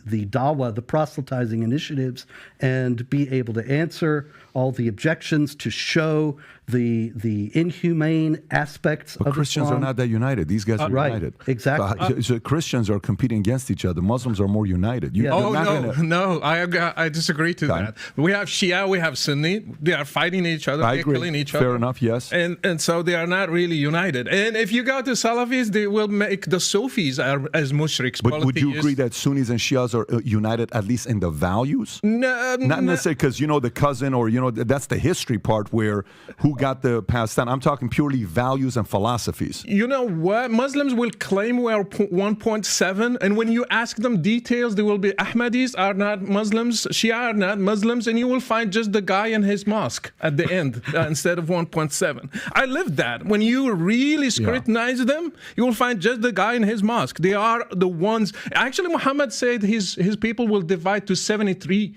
dawah, the proselytizing initiatives, and be able to answer all the objections, to show the inhumane aspects But of Christians Islam. are not that united. These guys are Right, united. exactly. So Christians are competing against each other. Muslims are more united. Yeah. Oh no, I disagree to Okay. that. We have Shia, we have Sunni. They are fighting each other. I They're agree. killing each Fair other. enough, yes. And so they are not really united. And if you go to Salafis, they will make the Sufis as mushriks. But would you polytheists. agree that Sunnis and Shias are united at least in the values? No, Not necessarily because, the cousin or, that's the history part where who got the passed down. I'm talking purely values and philosophies. You know what? Muslims will claim we are 1.7, and when you ask them details, they will be Ahmadis are not Muslims, Shia are not Muslims, and you will find just the guy in his mosque at the end instead of 1.7. I lived that. When you really scrutinize them, you will find just the guy in his mosque. They are the ones. Actually, Muhammad said his people will divide to 73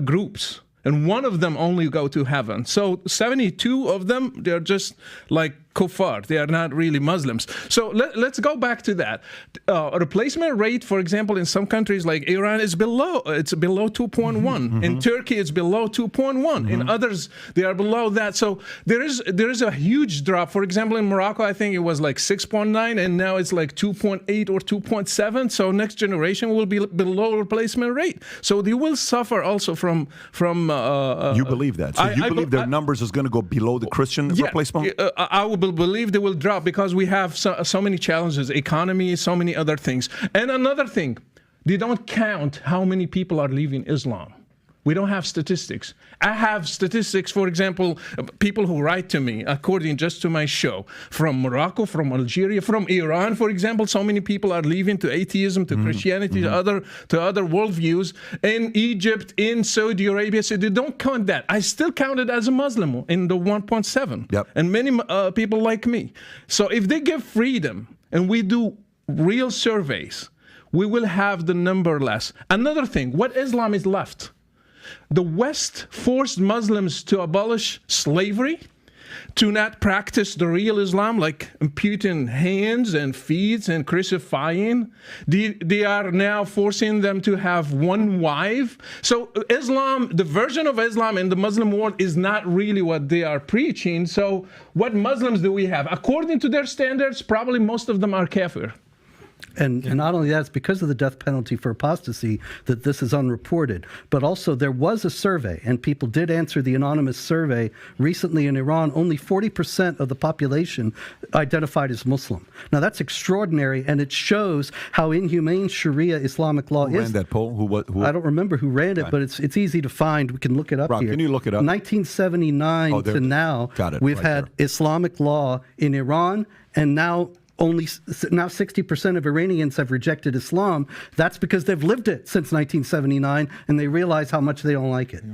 groups. And one of them only go to heaven. So 72 of them, they're just like kuffar. They are not really Muslims. So let's go back to that. Replacement rate, for example, in some countries like Iran is below 2.1. In Turkey, it's below 2.1. In others, they are below that. So there is a huge drop. For example, in Morocco, I think it was like 6.9, and now it's like 2.8 or 2.7. So next generation will be below replacement rate. So they will suffer also from You believe that? So you believe their numbers is going to go below the Christian replacement? I will believe they will drop because we have so many challenges, economy, so many other things. And another thing, they don't count how many people are leaving Islam. We don't have statistics. I have statistics, for example, people who write to me, according just to my show, from Morocco, from Algeria, from Iran, for example. So many people are leaving to atheism, to Christianity, to other worldviews. In Egypt, in Saudi Arabia, so they don't count that. I still count it as a Muslim in the 1.7. Yep. And many people like me. So if they give freedom and we do real surveys, we will have the number less. Another thing, what Islam is left? The West forced Muslims to abolish slavery, to not practice the real Islam, like amputing hands and feet and crucifying. They are now forcing them to have one wife. So Islam, the version of Islam in the Muslim world is not really what they are preaching. So what Muslims do we have? According to their standards, probably most of them are kafir. And not only that, it's because of the death penalty for apostasy that this is unreported. But also there was a survey, and people did answer the anonymous survey recently in Iran. Only 40% of the population identified as Muslim. Now that's extraordinary, and it shows how inhumane Sharia Islamic law is. Who ran that poll? Who? I don't remember who ran it, but it's easy to find. We can look it up Rob, here. can you look it up? 1979 to now, we've right had Islamic law in Iran, and now 60% of Iranians have rejected Islam. That's because they've lived it since 1979, and they realize how much they don't like it.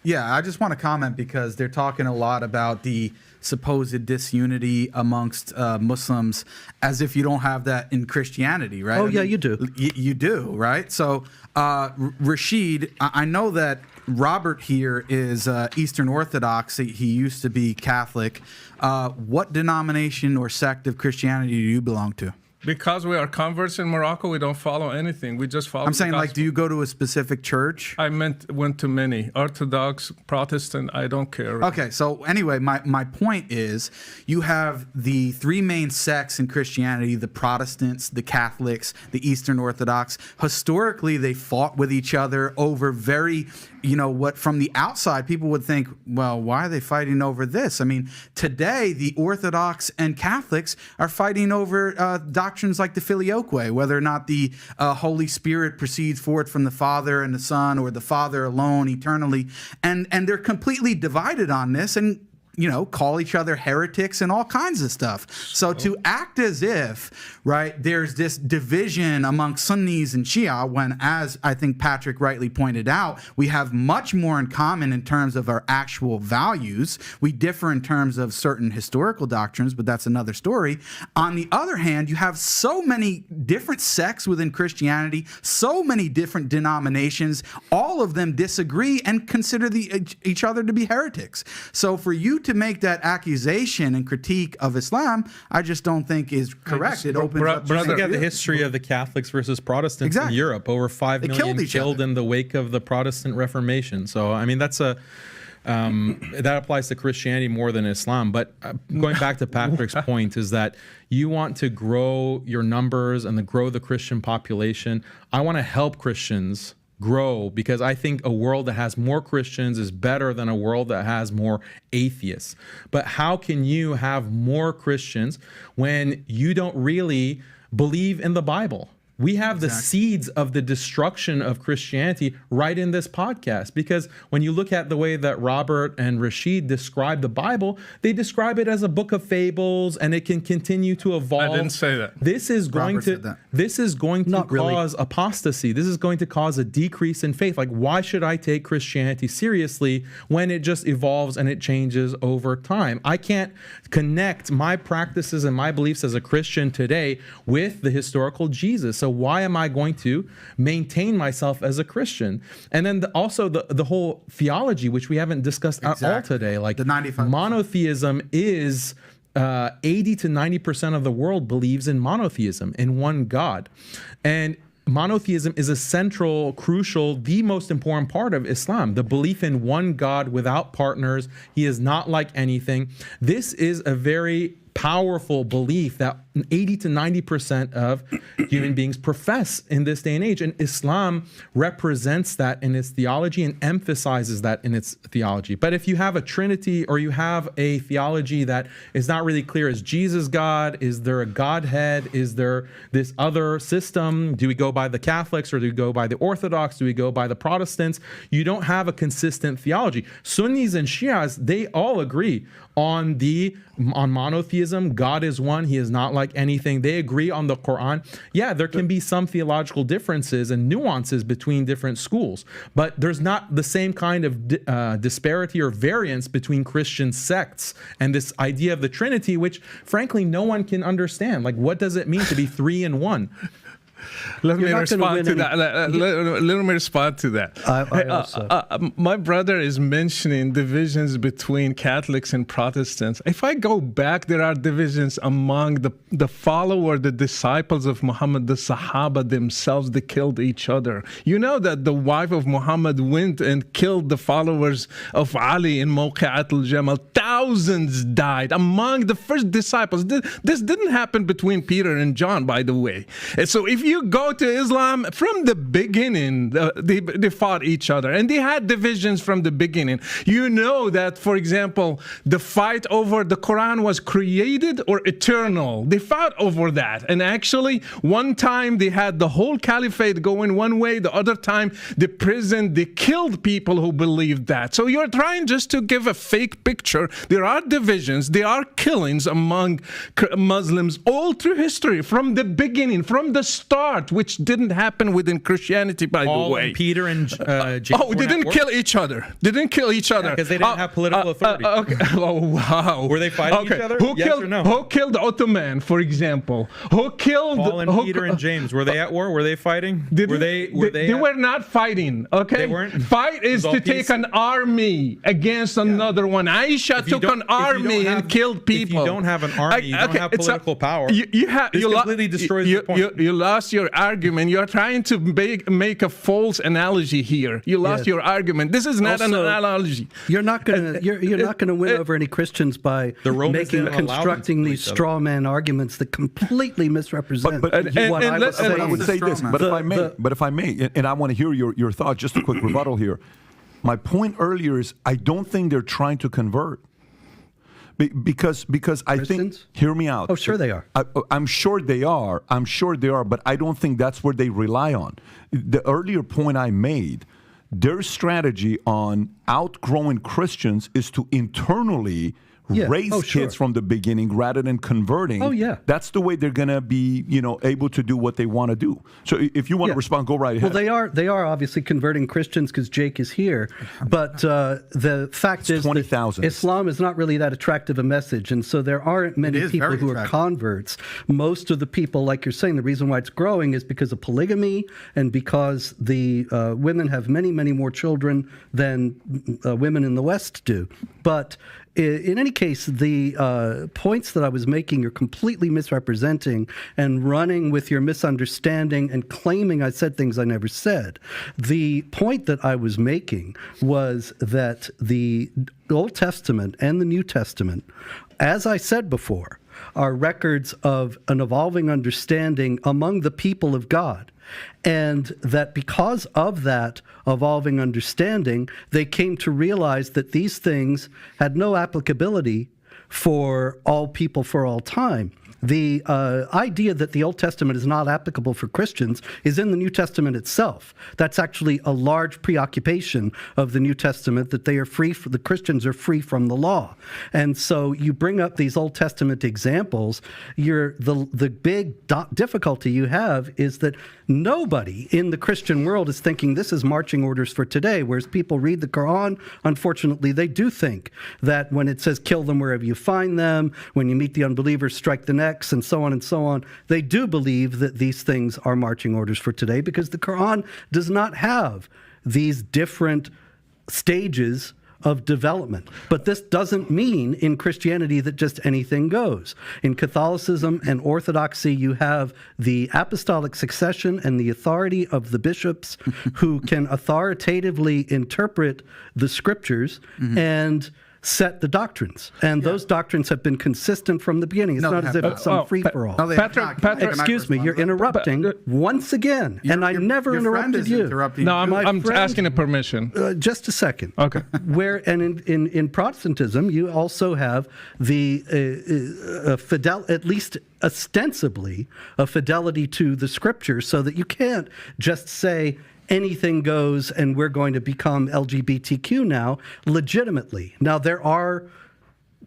Yeah, I just want to comment because they're talking a lot about the supposed disunity amongst Muslims, as if you don't have that in Christianity, right? Oh, yeah, you do. You do, right? So, Rashid, I know that Robert here is Eastern Orthodox. He used to be Catholic. What denomination or sect of Christianity do you belong to? Because we are converts in Morocco, we don't follow anything. We just follow I'm saying, the like, do gospel. you go to a specific church? I went to many. Orthodox, Protestant, I don't care. Okay, so anyway, my point is you have the three main sects in Christianity, the Protestants, the Catholics, the Eastern Orthodox. Historically, they fought with each other over very, what from the outside people would think, well, why are they fighting over this? I mean, today, the Orthodox and Catholics are fighting over doctrines like the Filioque, whether or not the Holy Spirit proceeds forth from the Father and the Son, or the Father alone eternally. And they're completely divided on this, and call each other heretics and all kinds of stuff. So to act as if, right, there's this division among Sunnis and Shia, when, as I think Patrick rightly pointed out, we have much more in common in terms of our actual values. We differ in terms of certain historical doctrines, but that's another story. On the other hand, you have so many different sects within Christianity, so many different denominations, all of them disagree and consider each other to be heretics. So for you to make that accusation and critique of Islam, I just don't think is correct. It opens up. Look at the history of the Catholics versus Protestants in Europe. Over 5 million killed in the wake of the Protestant Reformation. So, I mean, that's That applies to Christianity more than Islam. But going back to Patrick's point is that you want to grow your numbers and grow the Christian population. I want to help Christians grow because I think a world that has more Christians is better than a world that has more atheists. But how can you have more Christians when you don't really believe in the Bible? We have the seeds of the destruction of Christianity right in this podcast, because when you look at the way that Robert and Rashid describe the Bible, they describe it as a book of fables, and it can continue to evolve. I didn't say that. This is going to cause apostasy. This is going to cause a decrease in faith. Like, why should I take Christianity seriously when it just evolves and it changes over time? I can't connect my practices and my beliefs as a Christian today with the historical Jesus. So why am I going to maintain myself as a Christian? And then also the whole theology, which we haven't discussed at all today. Like, the 95%. Monotheism is 80 to 90% of the world believes in monotheism, in one God. And monotheism is a central, crucial, the most important part of Islam, the belief in one God without partners. He is not like anything. This is a very powerful belief that 80 to 90% of human beings profess in this day and age. And Islam represents that in its theology and emphasizes that in its theology. But if you have a Trinity, or you have a theology that is not really clear, is Jesus God? Is there a Godhead? Is there this other system? Do we go by the Catholics, or do we go by the Orthodox? Do we go by the Protestants? You don't have a consistent theology. Sunnis and Shias, they all agree on monotheism. God is one. He is not like anything. They agree on the Quran. Yeah, there can be some theological differences and nuances between different schools, but there's not the same kind of disparity or variance between Christian sects and this idea of the Trinity, which frankly no one can understand. Like, what does it mean to be three in one? Let me respond to that. My brother is mentioning divisions between Catholics and Protestants. If I go back, there are divisions among the follower, the disciples of Muhammad, the Sahaba themselves. They killed each other. You know that the wife of Muhammad went and killed the followers of Ali in Mawqi'at al-Jamal. Thousands died among the first disciples. This didn't happen between Peter and John, by the way. And so if you go to Islam, from the beginning, they fought each other, and they had divisions from the beginning. You know that, for example, the fight over the Quran was created or eternal. They fought over that, and actually, one time they had the whole caliphate going one way, the other time they killed people who believed that. So you're trying just to give a fake picture. There are divisions, there are killings among Muslims all through history, from the beginning, from the start, which didn't happen within Christianity, by the way. And Peter and James. Oh, they didn't kill each other. They didn't kill each other because they didn't have political authority. Okay. Oh, wow. Were they fighting each other? Yes or no? Who killed Ottoman, for example? Who killed Paul and Peter and James? Were they at war? Were they fighting? They were not fighting. Okay, they weren't. Fight is to take an army against another one. Aisha took an army and killed people. If you don't have an army, you don't have political power. You completely destroys the point. You lost your argument. You're trying to make a false analogy here. You lost your argument. This is not an analogy. You're not gonna win over any Christians by constructing these straw man arguments that completely misrepresent what I was saying. I would say this, but if I may, and I want to hear your thought. Just a quick rebuttal here. My point earlier is I don't think they're trying to convert. Because I think, hear me out. Oh, sure they are. I'm sure they are. But I don't think that's where they rely on. The earlier point I made, their strategy on outgrowing Christians is to internally raise kids from the beginning rather than converting. Oh, yeah. That's the way they're going to be, able to do what they want to do. So if you want to respond, go right ahead. Well, they are obviously converting Christians because Jake is here. But the fact is 20,000. Islam is not really that attractive a message. And so there aren't many people who are converts. Most of the people, like you're saying, the reason why it's growing is because of polygamy and because the women have many, many more children than women in the West do. But in any case, the points that I was making, you're completely misrepresenting and running with your misunderstanding and claiming I said things I never said. The point that I was making was that the Old Testament and the New Testament, as I said before, are records of an evolving understanding among the people of God. And that because of that evolving understanding, they came to realize that these things had no applicability for all people for all time. The idea that the Old Testament is not applicable for Christians is in the New Testament itself. That's actually a large preoccupation of the New Testament, that they are free, the Christians are free from the law. And so you bring up these Old Testament examples, the big difficulty you have is that nobody in the Christian world is thinking this is marching orders for today, whereas people read the Quran, unfortunately, they do think that when it says kill them wherever you find them, when you meet the unbelievers, strike the neck, and so on, they do believe that these things are marching orders for today because the Quran does not have these different stages of development. But this doesn't mean in Christianity that just anything goes. In Catholicism and Orthodoxy, you have the apostolic succession and the authority of the bishops who can authoritatively interpret the scriptures and set the doctrines. And those doctrines have been consistent from the beginning. It's not as if it's some free-for-all. Patrick, excuse me, you're interrupting once again, and I never interrupted you. No, I'm asking a permission. Just a second. Okay. And in Protestantism, you also have the at least ostensibly, a fidelity to the Scripture, so that you can't just say anything goes and we're going to become LGBTQ now legitimately. Now, there are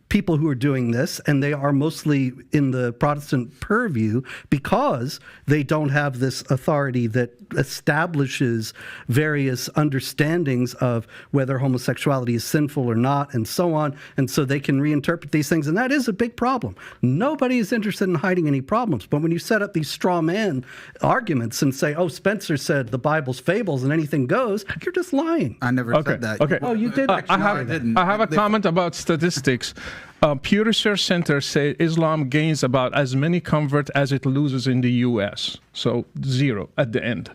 people who are doing this, and they are mostly in the Protestant purview because they don't have this authority that establishes various understandings of whether homosexuality is sinful or not, and so on, and so they can reinterpret these things, and that is a big problem. Nobody is interested in hiding any problems, but when you set up these straw man arguments and say, oh, Spencer said the Bible's fables and anything goes, you're just lying. I never said that. Okay. Oh, you did? I have a comment about statistics. Pew Research Center say Islam gains about as many converts as it loses in the U.S. So 0 at the end.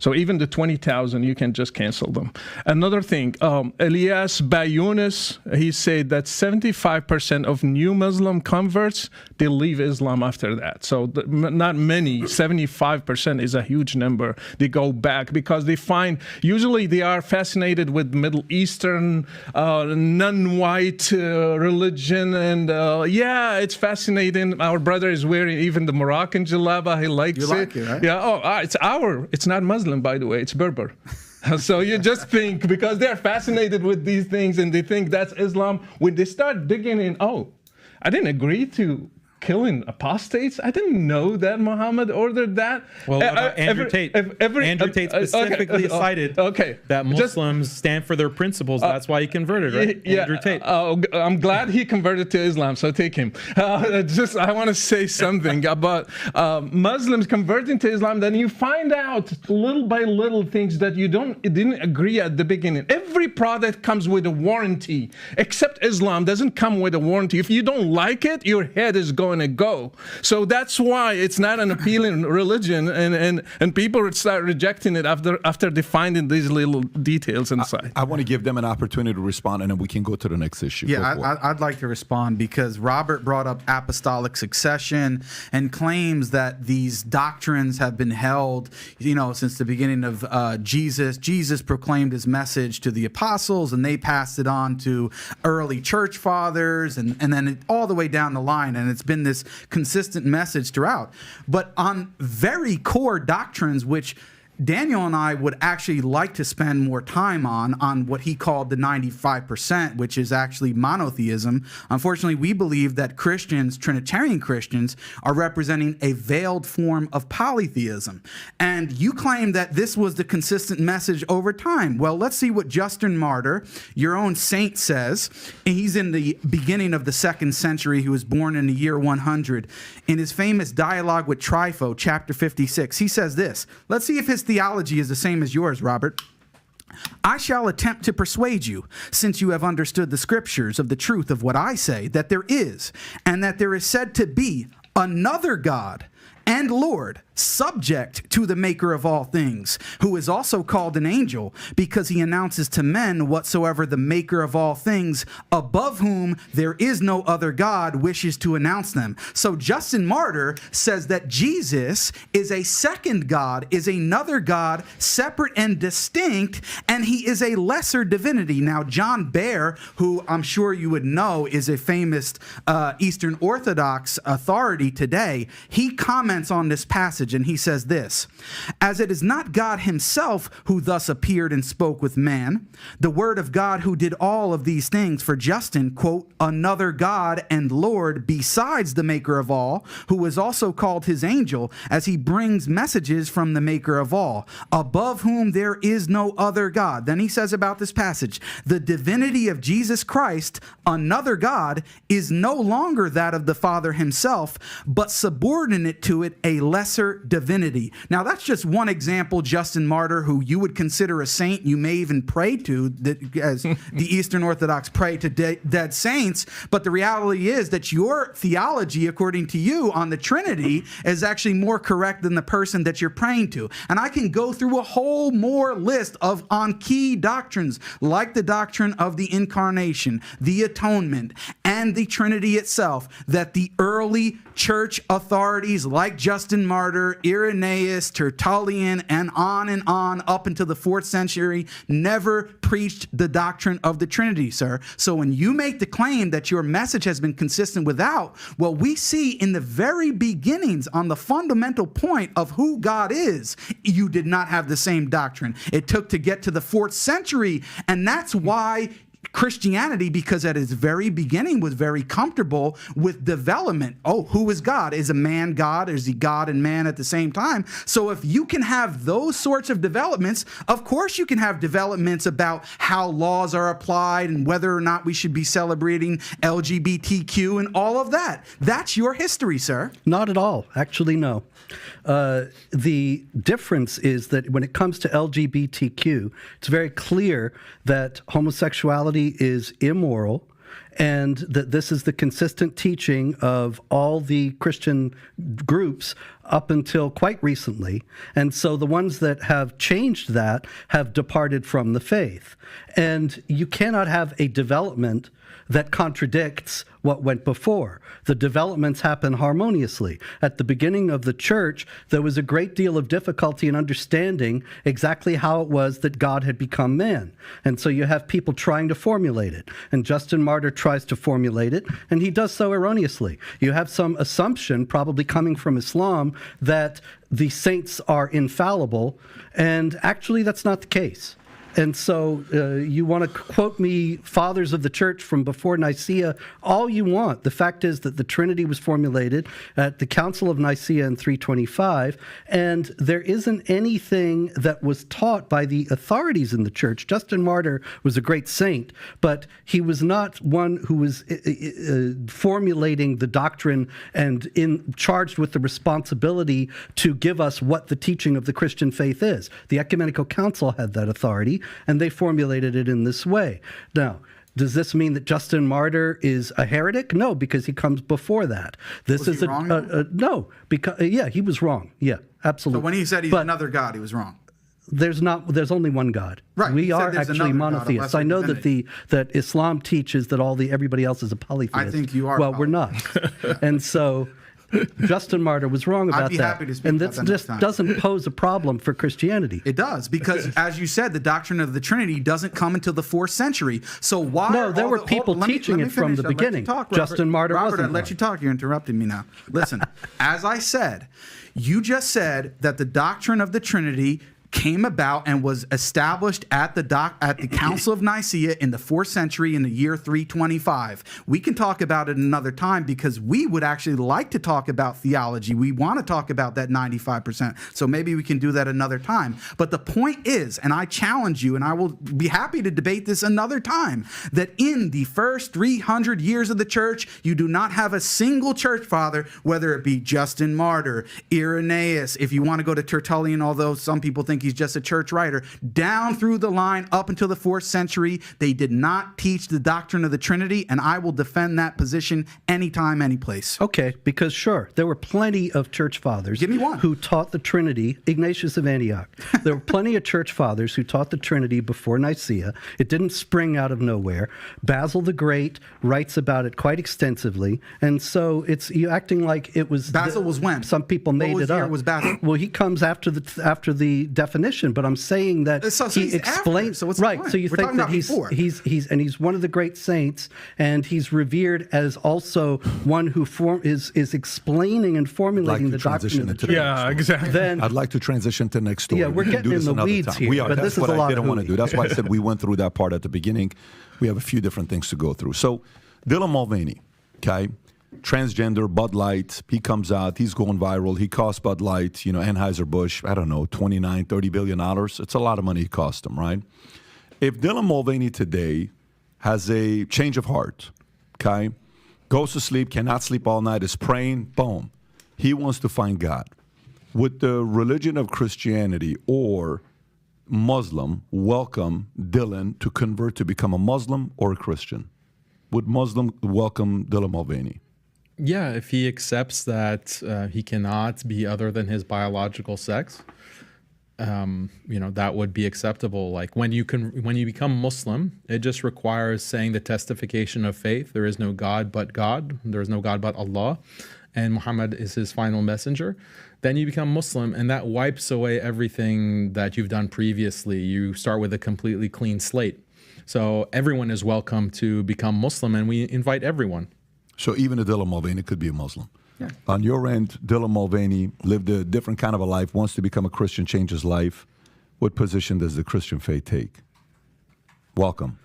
So even the 20,000, you can just cancel them. Another thing, Elias Bayounis, he said that 75% of new Muslim converts, they leave Islam after that. So not many, 75% is a huge number. They go back because they find, usually they are fascinated with Middle Eastern, non-white religion. And yeah, it's fascinating. Our brother is wearing even the Moroccan jalaba. He likes it. You like it, right? Yeah, it's not Muslim, by the way, it's Berber. So you just think, because they're fascinated with these things and they think that's Islam, when they start digging in, oh, I didn't agree to killing apostates. I didn't know that Muhammad ordered that. Well, Andrew Tate. Andrew Tate specifically cited that Muslims stand for their principles. That's why he converted, right? Yeah, Andrew Tate. I'm glad he converted to Islam, so take him. I want to say something about Muslims converting to Islam. Then you find out little by little things that you didn't agree at the beginning. Every product comes with a warranty, except Islam doesn't come with a warranty. If you don't like it, your head is going to go. So that's why it's not an appealing religion, and people start rejecting it after they find these little details inside. I want to give them an opportunity to respond, and then we can go to the next issue. Yeah, I'd like to respond because Robert brought up apostolic succession and claims that these doctrines have been held, since the beginning of Jesus. Jesus proclaimed his message to the apostles, and they passed it on to early church fathers, and then all the way down the line, and it's been this consistent message throughout. But on very core doctrines, which Daniel and I would actually like to spend more time on what he called the 95%, which is actually monotheism. Unfortunately, we believe that Christians, Trinitarian Christians, are representing a veiled form of polytheism. And you claim that this was the consistent message over time. Well, let's see what Justin Martyr, your own saint, says. He's in the beginning of the 2nd century. He was born in the year 100. In his famous dialogue with Trypho, chapter 56, he says this. Let's see if his theology is the same as yours, Robert. I shall attempt to persuade you, since you have understood the scriptures, of the truth of what I say, that there is, and that there is said to be, another God and Lord, subject to the maker of all things, who is also called an angel, because he announces to men whatsoever the maker of all things, above whom there is no other God, wishes to announce them. So Justin Martyr says that Jesus is a second God, is another God, separate and distinct, and he is a lesser divinity. Now, John Baer, who I'm sure you would know is a famous Eastern Orthodox authority today, he comments on this passage, and he says this: as it is not God himself who thus appeared and spoke with man, the word of God who did all of these things, for Justin, quote, another God and Lord besides the maker of all, who is also called his angel, as he brings messages from the maker of all, above whom there is no other God. Then he says about this passage, the divinity of Jesus Christ, another God, is no longer that of the Father himself, but subordinate to it a lesser divinity. Now, that's just one example. Justin Martyr, who you would consider a saint, you may even pray to, as the Eastern Orthodox pray to dead saints, but the reality is that your theology, according to you, on the Trinity is actually more correct than the person that you're praying to. And I can go through a whole more list on key doctrines, like the doctrine of the incarnation, the atonement, and the Trinity itself, that the early church authorities like Justin Martyr, Irenaeus, Tertullian, and on up until the 4th century never preached the doctrine of the Trinity, sir. So when you make the claim that your message has been consistent without, well, we see in the very beginnings on the fundamental point of who God is, you did not have the same doctrine. It took to get to the 4th century, and that's why Christianity, because at its very beginning was very comfortable with development. Oh, who is God? Is a man God? Is he God and man at the same time? So if you can have those sorts of developments, of course you can have developments about how laws are applied and whether or not we should be celebrating LGBTQ and all of that. That's your history, sir. Not at all. Actually, no. The difference is that when it comes to LGBTQ, it's very clear that homosexuality is immoral, and that this is the consistent teaching of all the Christian groups up until quite recently. And so the ones that have changed that have departed from the faith. And you cannot have a development that contradicts what went before. The developments happen harmoniously. At the beginning of the church, there was a great deal of difficulty in understanding exactly how it was that God had become man. And so you have people trying to formulate it. And Justin Martyr tries to formulate it, and he does so erroneously. You have some assumption, probably coming from Islam, that the saints are infallible, and actually that's not the case. And so you want to quote me fathers of the church from before Nicaea all you want. The fact is that the Trinity was formulated at the Council of Nicaea in 325, and there isn't anything that was taught by the authorities in the church. Justin Martyr was a great saint, but he was not one who was formulating the doctrine and charged with the responsibility to give us what the teaching of the Christian faith is. The Ecumenical Council had that authority, and they formulated it in this way. Now, does this mean that Justin Martyr is a heretic? No, because he comes before that. This was he wrong? No, because he was wrong. Yeah, absolutely. So when he said he's another God, he was wrong. There's only one God. Right. We are actually monotheists. I know that Islam teaches that everybody else is a polytheist. I think you are. Well, we're not. And so Justin Martyr was wrong about that. I'd be happy to speak and about this that just doesn't pose a problem for Christianity. It does, because as you said, the doctrine of the Trinity doesn't come until the 4th century. So why? No, there were people teaching it from the beginning. Justin Martyr wasn't. Robert, I let you talk. You're interrupting me now. Listen, as I said, you just said that the doctrine of the Trinity came about and was established at the Council of Nicaea in the 4th century in the year 325. We can talk about it another time, because we would actually like to talk about theology. We want to talk about that 95%. So maybe we can do that another time. But the point is, and I challenge you, and I will be happy to debate this another time, that in the first 300 years of the church, you do not have a single church father, whether it be Justin Martyr, Irenaeus, if you want to go to Tertullian, although some people think think he's just a church writer. Down through the line up until the 4th century, they did not teach the doctrine of the Trinity, and I will defend that position anytime, any place. Okay, because sure, there were plenty of church fathers Give me one. who taught the Trinity. Ignatius of Antioch. There were plenty of church fathers who taught the Trinity before Nicaea. It didn't spring out of nowhere. Basil the Great writes about it quite extensively, and so it's you acting like it was. Basil was when? Some people made what it up. year was Basil? Well, he comes after the definition, but I'm saying that So he he's explains. after, so what's the right. point? So you We're think talking that about he's before. he's one of the great saints, and he's revered as also one who is explaining and formulating to the doctrine transition of the into Trinity. Yeah, exactly. Then I'd like to transition to the next story. Yeah, we're We can getting do in this the another weeds time. here, We are. but That's this is what a I lot didn't of want to do. hooey. That's why I said we went through that part at the beginning. We have a few different things to go through. So, Dylan Mulvaney, okay, transgender, Bud Light, he comes out, he's going viral. He cost Bud Light, Anheuser-Busch, I don't know, $29, $30 billion. It's a lot of money it cost him, right? If Dylan Mulvaney today has a change of heart, okay, goes to sleep, cannot sleep all night, is praying, boom, he wants to find God. Would the religion of Christianity or Muslim welcome Dylan to convert to become a Muslim or a Christian? Would Muslim welcome Dylan Mulvaney? Yeah, if he accepts that he cannot be other than his biological sex, that would be acceptable. Like when you become Muslim, it just requires saying the testification of faith. There is no God but God. There is no God but Allah, and Muhammad is his final messenger. Then you become Muslim, and that wipes away everything that you've done previously. You start with a completely clean slate. So everyone is welcome to become Muslim, and we invite everyone. So even a Dylan Mulvaney could be a Muslim. Yeah. On your end, Dylan Mulvaney lived a different kind of a life, wants to become a Christian, change his life. What position does the Christian faith take? Welcome.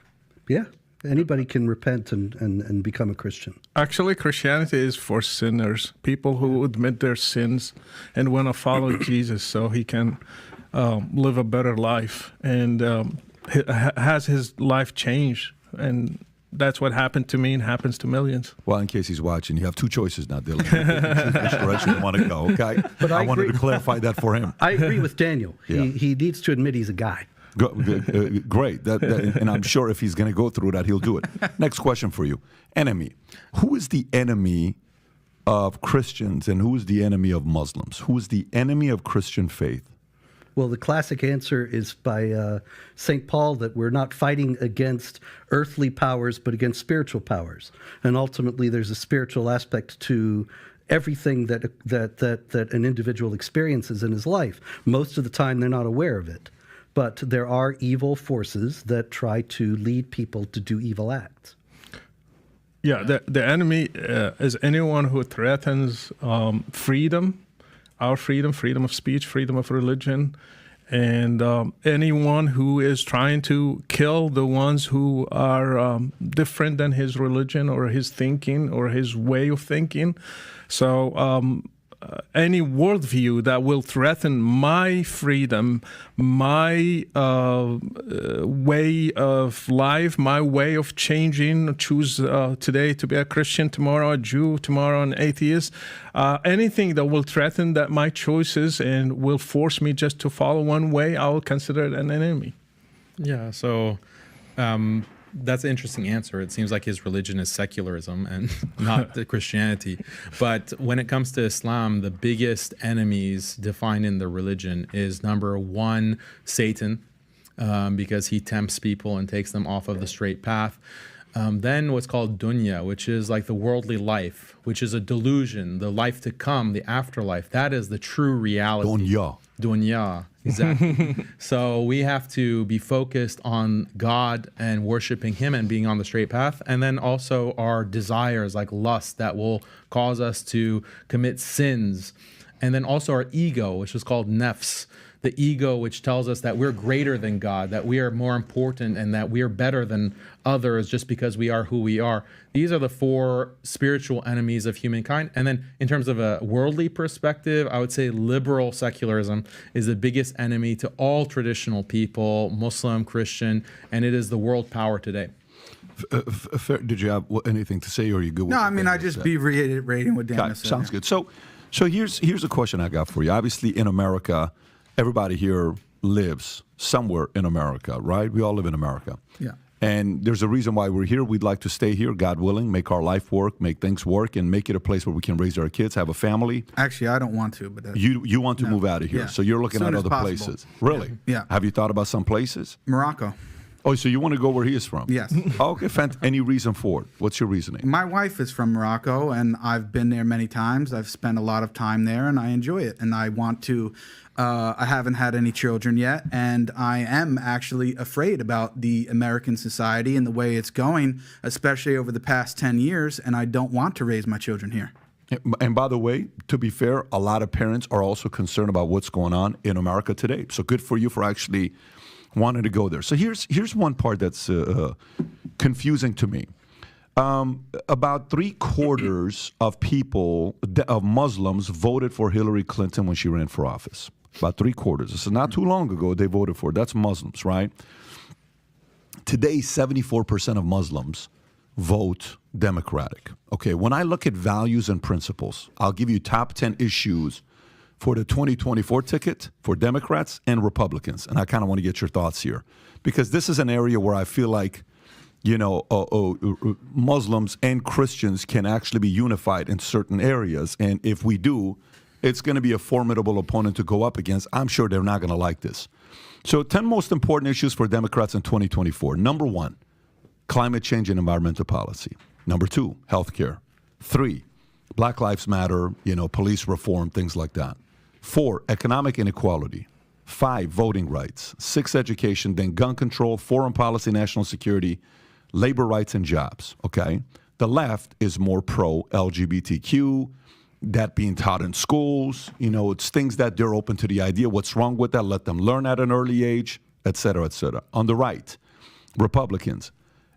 yeah, anybody can repent and become a Christian. Actually, Christianity is for sinners, people who admit their sins and want to follow Jesus so he can live a better life and has his life changed. And that's what happened to me and happens to millions. Well, in case he's watching, you have two choices now, Dylan. Which direction you want to go, okay? But I wanted agree. to clarify that for him. I agree with Daniel. Yeah. He needs to admit he's a guy. Great. And I'm sure if he's going to go through that, he'll do it. Next question for you. Enemy. Who is the enemy of Christians and who is the enemy of Muslims? Who is the enemy of Christian faith? Well, the classic answer is by St. Paul that we're not fighting against earthly powers, but against spiritual powers. And ultimately, there's a spiritual aspect to everything that an individual experiences in his life. Most of the time, they're not aware of it. But there are evil forces that try to lead people to do evil acts. Yeah, the enemy is anyone who threatens freedom, our freedom of speech, freedom of religion, and anyone who is trying to kill the ones who are different than his religion or his thinking or his way of thinking. So any worldview that will threaten my freedom, my way of life, my way of changing, choose today to be a Christian, tomorrow a Jew, tomorrow an atheist, anything that will threaten that my choices and will force me just to follow one way, I will consider it an enemy. Yeah, so that's an interesting answer. It seems like his religion is secularism and not the Christianity. But when it comes to Islam, the biggest enemies defined in the religion is number one, Satan, because he tempts people and takes them off of the straight path. Then what's called dunya, which is like the worldly life, which is a delusion, the life to come, the afterlife. That is the true reality. Dunya, exactly. So we have to be focused on God and worshiping him and being on the straight path. And then also our desires like lust that will cause us to commit sins. And then also our ego, which is called nafs, the ego which tells us that we're greater than God, that we are more important and that we are better than others just because we are who we are. These are the four spiritual enemies of humankind. And then in terms of a worldly perspective, I would say liberal secularism is the biggest enemy to all traditional people, Muslim, Christian, and it is the world power today. Did you have anything to say or are you good with No, I mean, I just be reiterating what Daniel said. Sounds good. So here's a question I got for you. Obviously, in America, everybody here lives somewhere in America, right? We all live in America. Yeah. And there's a reason why we're here. We'd like to stay here, God willing, make our life work, make things work, and make it a place where we can raise our kids, have a family. Actually, I don't want to, but that's, You want to move out of here, Yeah. so you're looking Soon at as other possible. places. Really? Yeah. Have you thought about some places? Morocco. Oh, so you want to go where he is from? Yes. Okay, any reason for it? What's your reasoning? My wife is from Morocco, and I've been there many times. I've spent a lot of time there, and I enjoy it. And I want to. I haven't had any children yet, and I am actually afraid about the American society and the way it's going, especially over the past 10 years. And I don't want to raise my children here. And by the way, to be fair, a lot of parents are also concerned about what's going on in America today. So good for you for actually wanting to go there. So here's one part that's confusing to me. About 3/4 of people, of Muslims, voted for Hillary Clinton when she ran for office. About 3/4. This is not too long ago they voted for her. That's Muslims, right? Today, 74% of Muslims vote Democratic. Okay, when I look at values and principles, I'll give you top 10 issues for the 2024 ticket for Democrats and Republicans. And I kind of want to get your thoughts here, because this is an area where I feel like, Muslims and Christians can actually be unified in certain areas. And if we do, it's going to be a formidable opponent to go up against. I'm sure they're not going to like this. So 10 most important issues for Democrats in 2024. Number 1, climate change and environmental policy. Number 2, healthcare. 3, Black Lives Matter, police reform, things like that. 4, economic inequality. 5, voting rights. 6, education, then gun control, foreign policy, national security, labor rights, and jobs, okay? The left is more pro-LGBTQ, that being taught in schools. It's things that they're open to the idea. What's wrong with that? Let them learn at an early age, et cetera, et cetera. On the right, Republicans,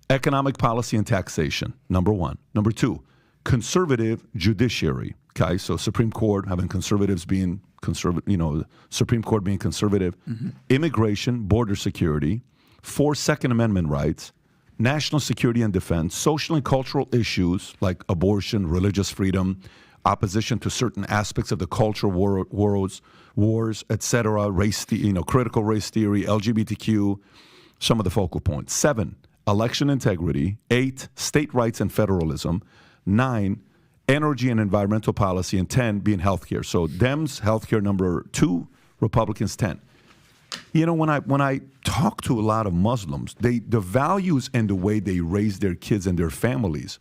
economic policy and taxation, number 1. Number 2, conservative judiciary, okay? So Supreme Court, having conservatives being conservative, Supreme Court being conservative. Mm-hmm. Immigration, border security. 4, Second Amendment rights. National security and defense. Social and cultural issues like abortion, religious freedom, opposition to certain aspects of the cultural wars, etc., race, critical race theory, LGBTQ, some of the focal points. 7, election integrity. 8, state rights and federalism. 9, energy and environmental policy. And 10 being healthcare. So Dems, healthcare, number 2, Republicans 10. When I talk to a lot of Muslims, the values and the way they raise their kids and their families,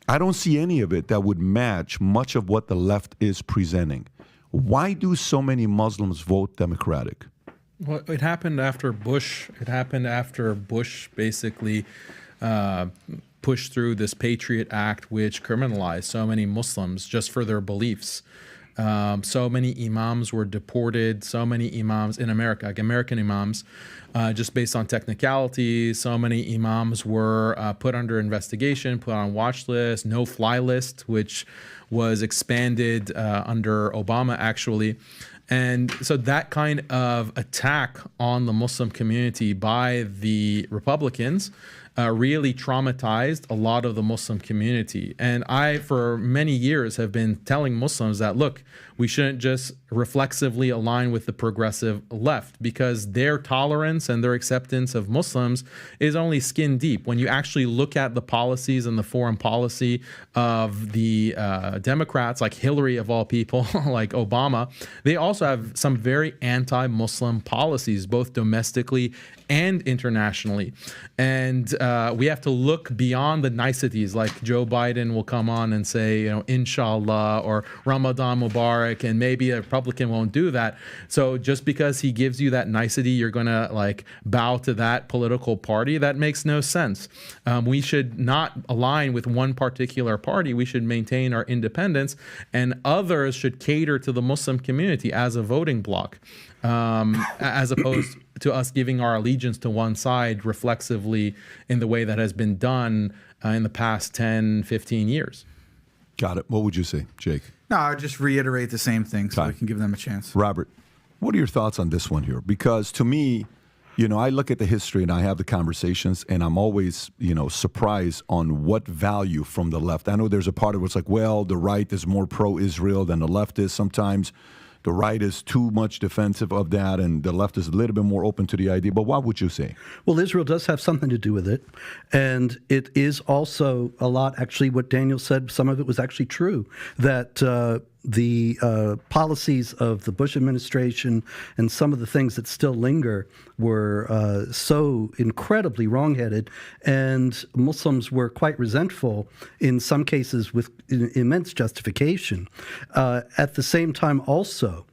I don't see any of it that would match much of what the left is presenting. Why do so many Muslims vote Democratic? Well, it happened after Bush. It happened after Bush basically pushed through this Patriot Act, which criminalized so many Muslims just for their beliefs. So many imams were deported, so many imams in America, like American imams, just based on technicalities. So many imams were put under investigation, put on watch list, no-fly list, which was expanded under Obama, actually. And so that kind of attack on the Muslim community by the Republicans really traumatized a lot of the Muslim community. And I, for many years, have been telling Muslims that, look, we shouldn't just reflexively align with the progressive left, because their tolerance and their acceptance of Muslims is only skin deep. When you actually look at the policies and the foreign policy of the Democrats, like Hillary of all people, like Obama, they also have some very anti-Muslim policies, both domestically and internationally. And we have to look beyond the niceties, like Joe Biden will come on and say, inshallah, or Ramadan Mubarak, and maybe a Republican won't do that. So just because he gives you that nicety, you're going to bow to that political party. That makes no sense. We should not align with one particular party. We should maintain our independence, and others should cater to the Muslim community as a voting bloc, as opposed to us giving our allegiance to one side reflexively in the way that has been done in the past 10, 15 years. Got it. What would you say, Jake? No, I would just reiterate the same thing so we can give them a chance. Robert, what are your thoughts on this one here? Because to me, I look at the history and I have the conversations, and I'm always, surprised on what value from the left. I know there's a part of it's like, well, the right is more pro-Israel than the left is sometimes. the right is too much defensive of that and the left is a little bit more open to the idea. But what would you say? Well, Israel does have something to do with it. And it is also a lot, actually, what Daniel said, some of it was actually true, that the policies of the Bush administration and some of the things that still linger were so incredibly wrongheaded, and Muslims were quite resentful, in some cases with immense justification. At the same time also,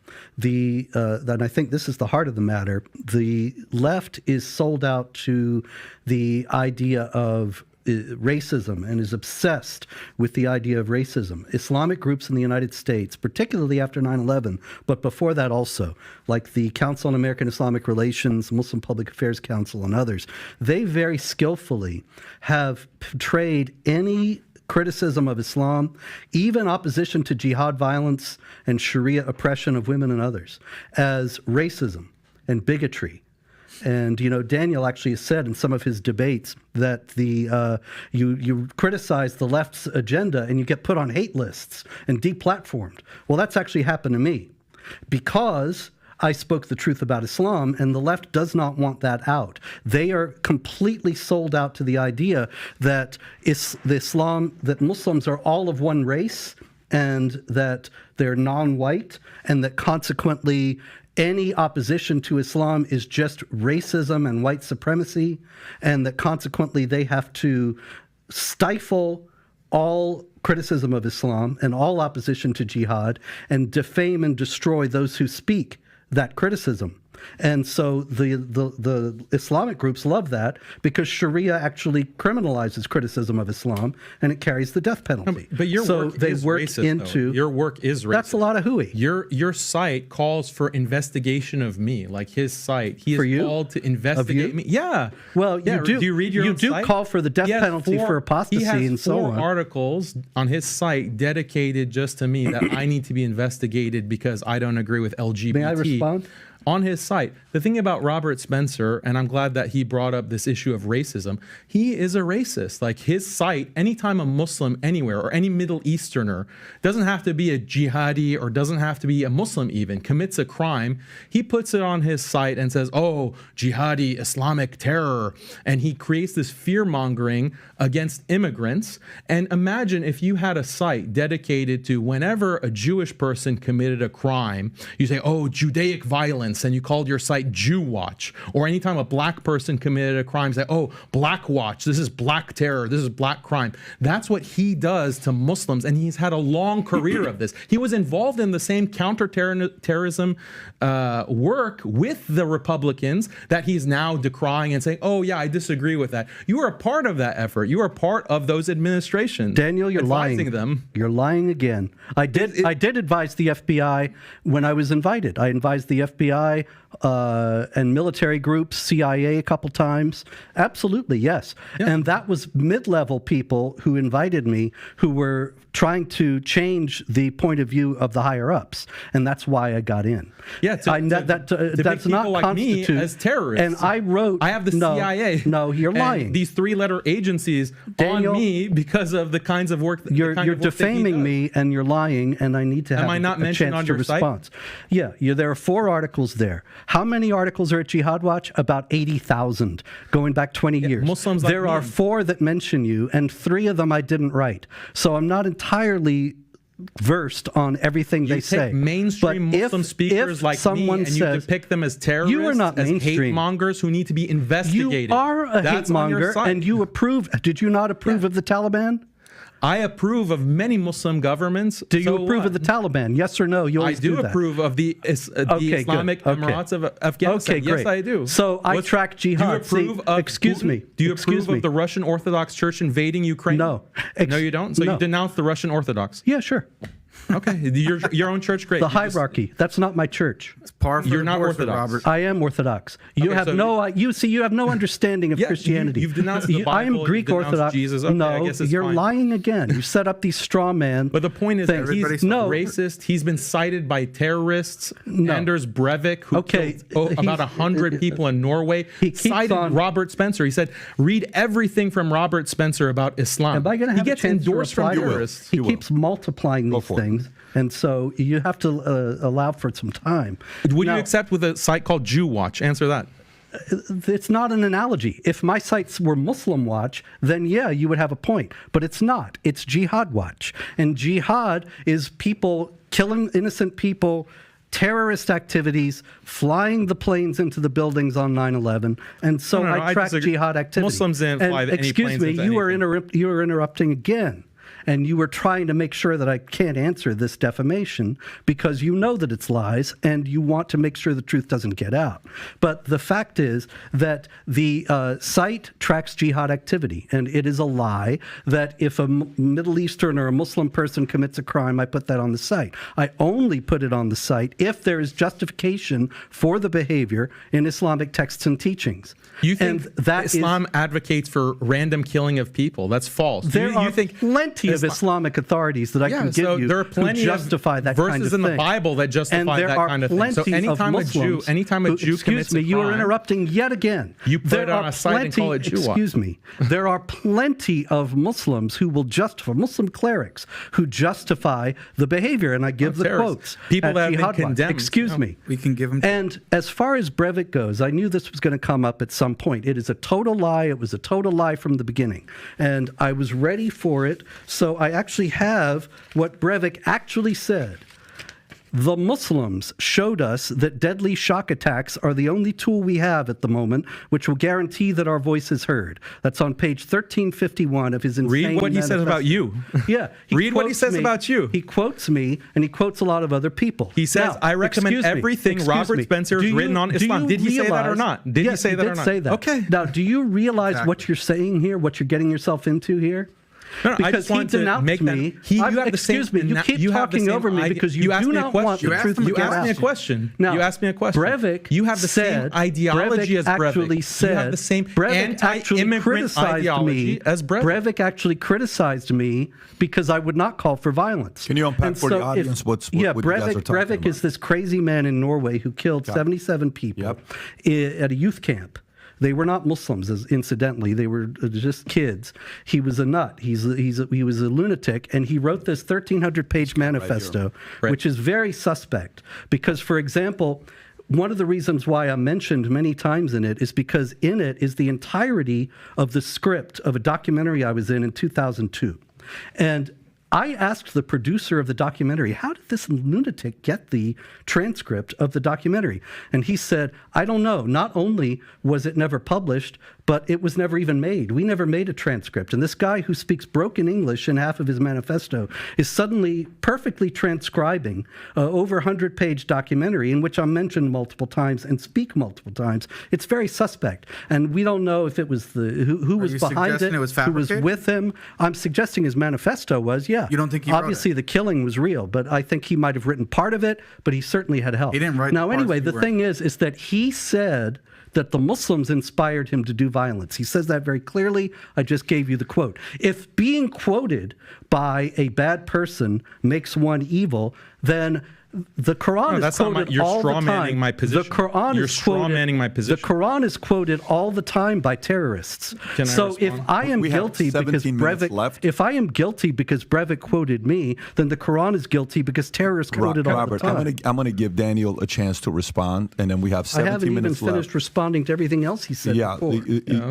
and I think this is the heart of the matter, the left is sold out to the idea of racism and is obsessed with the idea of racism. Islamic groups in the United States, particularly after 9/11, but before that also, like the Council on American Islamic Relations, Muslim Public Affairs Council, and others, they very skillfully have portrayed any criticism of Islam, even opposition to jihad violence and Sharia oppression of women and others, as racism and bigotry. And, you know, Daniel actually has said in some of his debates that you criticize the left's agenda and you get put on hate lists and deplatformed. Well, that's actually happened to me because I spoke the truth about Islam, and the left does not want that out. They are completely sold out to the idea that that Muslims are all of one race and that they're non-white, and that consequently any opposition to Islam is just racism and white supremacy, and that consequently they have to stifle all criticism of Islam and all opposition to jihad and defame and destroy those who speak that criticism. And so the Islamic groups love that because Sharia actually criminalizes criticism of Islam and it carries the death penalty. But your work is racist, though. Your work is racist. That's a lot of hooey. Your site calls for investigation of me, like his site. He is called to investigate me. Yeah. Well, you do. Do you read your own site? You do call for the death penalty for apostasy and so on. He has 4 articles on his site dedicated just to me that I need to be investigated because I don't agree with LGBT. May I respond? On his site. The thing about Robert Spencer, and I'm glad that he brought up this issue of racism, he is a racist. Like his site, anytime a Muslim anywhere or any Middle Easterner, doesn't have to be a jihadi or doesn't have to be a Muslim even, commits a crime, he puts it on his site and says, oh, jihadi, Islamic terror. And he creates this fear-mongering against immigrants. And imagine if you had a site dedicated to whenever a Jewish person committed a crime, you say, oh, Judaic violence, and you called your site Jew Watch. Or anytime a black person committed a crime, say, oh, Black Watch, this is black terror, this is black crime. That's what he does to Muslims, and he's had a long career of this. He was involved in the same counterterrorism work with the Republicans that he's now decrying and saying, oh, yeah, I disagree with that. You were a part of that effort. You were a part of those administrations. Daniel, you're lying. Them. You're lying again. I did advise the FBI when I was invited. I advised the FBI and military groups, CIA a couple times. Absolutely, yes. Yeah. And that was mid-level people who invited me who were trying to change the point of view of the higher-ups. And that's why I got in. Yeah, that's not like constitute me as terrorists. And I wrote... I have the CIA. No, you're lying. These 3-letter agencies Daniel, on me because of the kinds of work... You're defaming me and you're lying, and I need to have a chance to respond. Yeah, there are 4 articles there. How many articles are at Jihad Watch? About 80,000, going back 20 years. Muslims there are 4 that mention you, and 3 of them I didn't write. So I'm not entirely versed on everything they say. Mainstream Muslim speakers like me, and you depict them as terrorists, you are not as mainstream. Hate mongers who need to be investigated. You are a hate monger, and you approve. Did you not approve of the Taliban? I approve of many Muslim governments. Do you approve of the Taliban? Yes or no? You always do that. I do approve of the Islamic Emirates of Afghanistan. Okay, great. Yes, I do. So I track jihad. Do you approve of excuse me. Do you approve of the Russian Orthodox Church invading Ukraine? No. No, you don't? So you denounce the Russian Orthodox? Yeah, sure. Okay, your own church, great. The hierarchy. That's not my church. It's par for You're the not course, Orthodox. Robert. I am Orthodox. You have no understanding of Christianity. You've denounced the Bible. I am Greek Orthodox. Jesus. Okay, no, I guess it's you're fine. lying again. You set up these straw man. But the point is that he's racist. He's been cited by terrorists. Anders Breivik, who killed about 100 people in Norway, cited Robert Spencer. He said, read everything from Robert Spencer about Islam. Am I going to have he gets endorsed from terrorists. He keeps multiplying these things. things, and so you have to allow for some time. Would you accept with a site called Jew Watch? Answer that. It's not an analogy. If my sites were Muslim Watch, then yeah, you would have a point. But it's not. It's Jihad Watch. And jihad is people killing innocent people, terrorist activities, flying the planes into the buildings on 9/11. And so I track jihad activity. Muslims didn't fly any planes into anything. You are interrupting again. And you were trying to make sure that I can't answer this defamation because you know that it's lies and you want to make sure the truth doesn't get out. But the fact is that the site tracks jihad activity, and it is a lie that if a Middle Eastern or a Muslim person commits a crime, I put that on the site. I only put it on the site if there is justification for the behavior in Islamic texts and teachings. You think that Islam advocates for random killing of people? That's false. There are plenty of Islamic authorities that I can give you there are plenty who justify that kind of thing. Verses in the Bible that justify that kind of thing. So anytime a Jew commits a crime, you are interrupting yet again. You put it on a site and call it Jew Watch. Excuse me. There are plenty of Muslims who will justify, Muslim clerics who justify the behavior, and I give the quotes. People that have been condemned. Excuse me. We can give them. And as far as Breivik goes, I knew this was going to come up at some point. It is a total lie. It was a total lie from the beginning. And I was ready for it. So I actually have what Breivik actually said. The Muslims showed us that deadly shock attacks are the only tool we have at the moment, which will guarantee that our voice is heard. That's on page 1351 of his insane Read what he says about you. Yeah. Read what he says about you. He quotes me, and he quotes a lot of other people. He says, I recommend everything Robert Spencer has written on Islam. Did he say that or not? Did he say that or not? Say that. Okay. Now, do you realize what you're saying here, what you're getting yourself into here? No, because I just want to make me. You keep talking over me because you do not want the truth to get out. You asked me a question. Now, you asked me a question. Breivik you have the same ideology as Breivik. You have the same anti-immigrant ideology as Breivik. Breivik actually criticized me because I would not call for violence. Can you unpack for the audience what you guys are talking about? Breivik is this crazy man in Norway who killed 77 people at a youth camp. They were not Muslims, incidentally. They were just kids. He was a nut. He was a lunatic, and he wrote this 1,300-page manifesto, which is very suspect. Because, for example, one of the reasons why I'm mentioned many times in it is because in it is the entirety of the script of a documentary I was in 2002. And I asked the producer of the documentary, how did this lunatic get the transcript of the documentary? And he said, I don't know. Not only was it never published, but it was never even made. We never made a transcript. And this guy who speaks broken English in half of his manifesto is suddenly perfectly transcribing over 100-page documentary in which I'm mentioned multiple times and speak multiple times. It's very suspect. And we don't know if it was who was behind it, who was with him. I'm suggesting his manifesto was, yeah. You don't think he wrote Obviously, the killing was real, but I think he might have written part of it, but he certainly had help. He didn't write Now, anyway, the thing is that he said that the Muslims inspired him to do violence. He says that very clearly. I just gave you the quote. If being quoted by a bad person makes one evil, then the Quran is quoted all the time. My position. The Quran you're is quoted. My position. The Quran is quoted all the time by terrorists. So if I am guilty because Breivik quoted me, then the Quran is guilty because terrorists quoted all the time. I'm going to give Daniel a chance to respond, and then we have 17 minutes left. I haven't even finished responding to everything else he said before.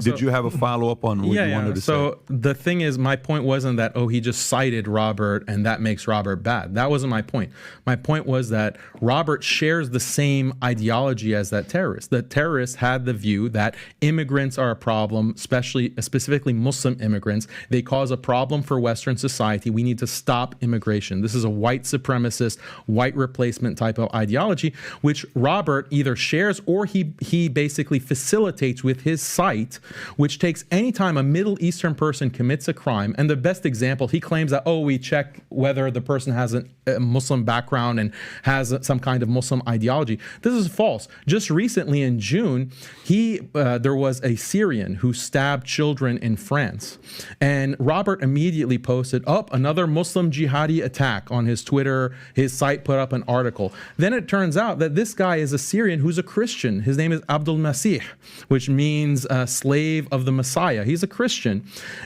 Did you have a follow-up on what you wanted to say? So the thing is, my point wasn't that, he just cited Robert and that makes Robert bad. That wasn't my point. My point was that Robert shares the same ideology as that terrorist. The terrorist had the view that immigrants are a problem, specifically Muslim immigrants. They cause a problem for Western society. We need to stop immigration. This is a white supremacist, white replacement type of ideology, which Robert either shares or he basically facilitates with his site, which takes any time a Middle Eastern person commits a crime. And the best example, he claims that, we check whether the person has a Muslim background has some kind of Muslim ideology. This is false. Just recently in June, there was a Syrian who stabbed children in France. And Robert immediately posted up another Muslim jihadi attack on his Twitter. His site put up an article. Then it turns out that this guy is a Syrian who's a Christian. His name is Abdul Masih, which means slave of the Messiah. He's a Christian.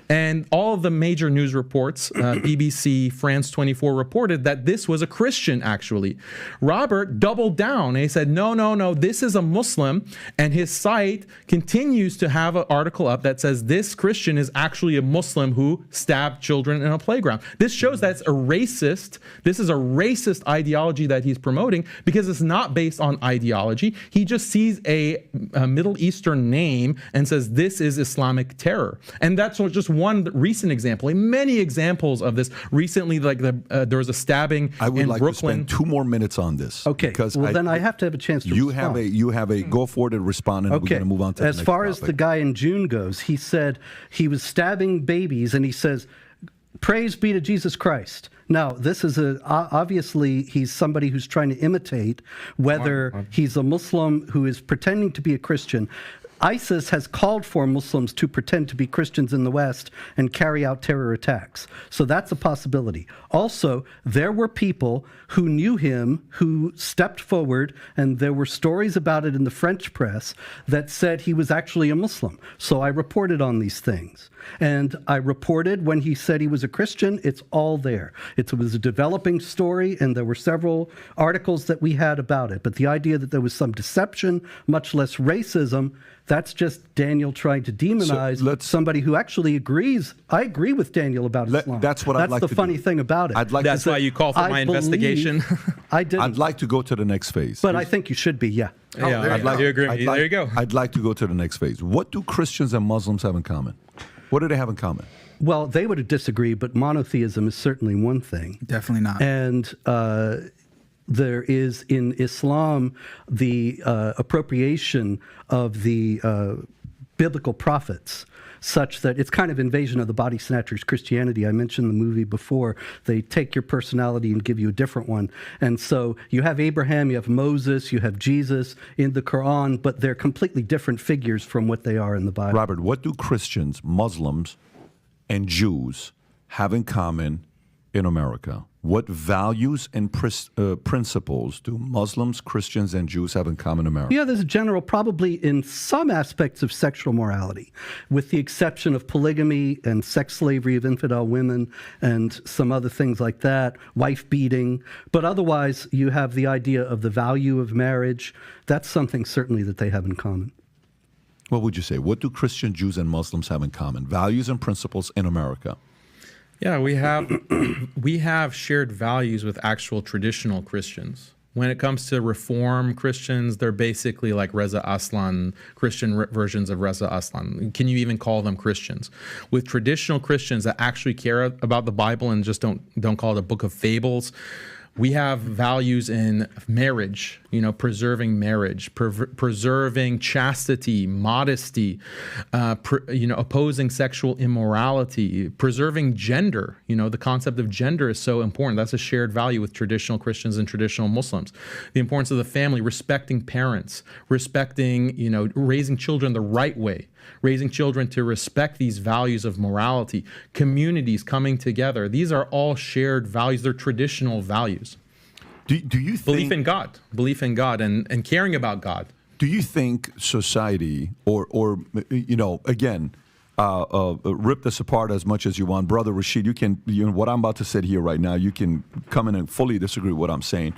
And all of the major news reports, BBC, France 24, reported that this was a Christian, actually. Robert doubled down and he said, no, this is a Muslim. And his site continues to have an article up that says this Christian is actually a Muslim who stabbed children in a playground. This shows that's a racist. This is a racist ideology that he's promoting because it's not based on ideology. He just sees a Middle Eastern name and says this is Islamic terror. And that's just one recent example. Many examples of this. Recently, like there was a stabbing I would in like Brooklyn. to spend 2 more minutes on this. Okay. Because well, then I have to have a chance to respond. You have a go forward and respond, and we're going to move on to the next As far as topic. the guy in June goes, he said he was stabbing babies, and he says, "Praise be to Jesus Christ." Now, this is obviously he's somebody who's trying to imitate whether he's a Muslim who is pretending to be a Christian. ISIS has called for Muslims to pretend to be Christians in the West and carry out terror attacks. So that's a possibility. Also, there were people who knew him who stepped forward, and there were stories about it in the French press that said he was actually a Muslim. So I reported on these things. And I reported when he said he was a Christian, it's all there. It was a developing story, and there were several articles that we had about it. But the idea that there was some deception, much less racism, that's just Daniel trying to demonize somebody who actually agrees. I agree with Daniel about Islam. That's what I'd like to do. That's the funny thing about it. That's why you call for my investigation. I didn't. I'd like to go to the next phase. But I think you should be, yeah. I agree. There you go. I'd like to go to the next phase. What do Christians and Muslims have in common? What do they have in common? Well, they would disagree, but monotheism is certainly one thing. Definitely not. And there is in Islam the appropriation of the biblical prophets, such that it's kind of invasion of the body snatchers Christianity. I mentioned the movie before. They take your personality and give you a different one. And so you have Abraham, you have Moses, you have Jesus in the Quran, but they're completely different figures from what they are in the Bible. Robert, what do Christians, Muslims, and Jews have in common in America? What values and principles do Muslims, Christians, and Jews have in common in America? Yeah, there's a general, probably in some aspects of sexual morality, with the exception of polygamy and sex slavery of infidel women and some other things like that, wife beating. But otherwise, you have the idea of the value of marriage. That's something certainly that they have in common. What would you say? What do Christian, Jews, and Muslims have in common? Values and principles in America. Yeah, we have shared values with actual traditional Christians. When it comes to Reform Christians, they're basically like Reza Aslan, Christian versions of Reza Aslan. Can you even call them Christians? With traditional Christians that actually care about the Bible and just don't call it a book of fables, we have values in marriage, preserving marriage, preserving chastity, modesty, opposing sexual immorality, preserving gender. The concept of gender is so important. That's a shared value with traditional Christians and traditional Muslims. The importance of the family, respecting parents, respecting, raising children the right way. Raising children to respect these values of morality, communities coming together. These are all shared values. They're traditional values. Do you think... Belief in God and caring about God. Do you think society or again, rip this apart as much as you want. Brother Rashid, you can, what I'm about to say here right now, you can come in and fully disagree with what I'm saying.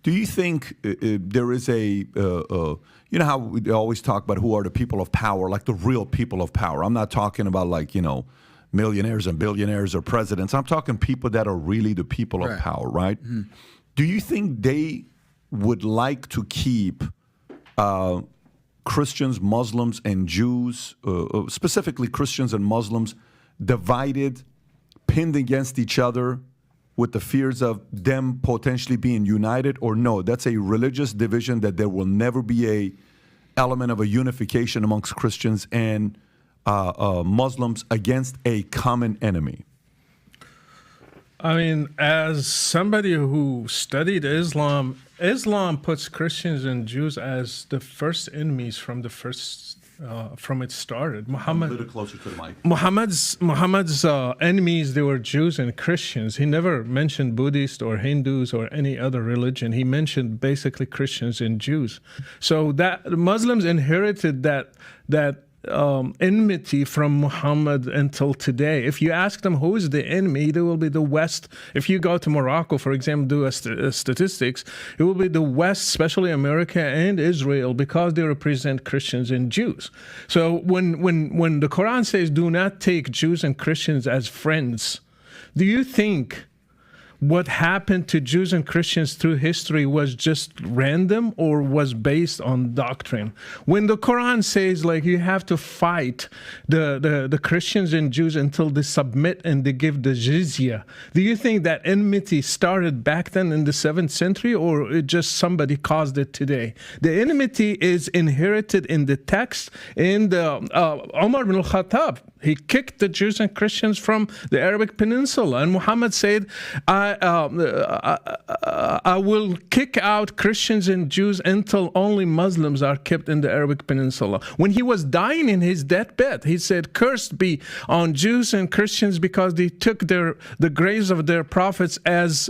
Do you think there is how we always talk about who are the people of power, like the real people of power? I'm not talking about millionaires and billionaires or presidents. I'm talking people that are really the people of power, right? Mm-hmm. Do you think they would like to keep Christians, Muslims, and Jews, specifically Christians and Muslims, divided, pinned against each other, with the fears of them potentially being united, or no, that's a religious division that there will never be a element of a unification amongst Christians and Muslims against a common enemy? I mean, as somebody who studied Islam, Islam puts Christians and Jews as the first enemies from the first, from it started. A little closer to the mic. Muhammad's enemies, they were Jews and Christians. He never mentioned Buddhists or Hindus or any other religion. He mentioned basically Christians and Jews. So that Muslims inherited that enmity from Muhammad until today. If you ask them who is the enemy, they will be the West. If you go to Morocco, for example, do statistics, it will be the West, especially America and Israel, because they represent Christians and Jews. So when the Quran says do not take Jews and Christians as friends, do you think what happened to Jews and Christians through history was just random or was based on doctrine? When the Quran says, like, you have to fight the Christians and Jews until they submit and they give the jizya, do you think that enmity started back then in the 7th century, or it just somebody caused it today? The enmity is inherited in the text. In the Umar ibn al-Khattab, he kicked the Jews and Christians from the Arabic Peninsula. And Muhammad said, I will kick out Christians and Jews until only Muslims are kept in the Arabic Peninsula. When he was dying in his deathbed, he said, cursed be on Jews and Christians because they took the graves of their prophets as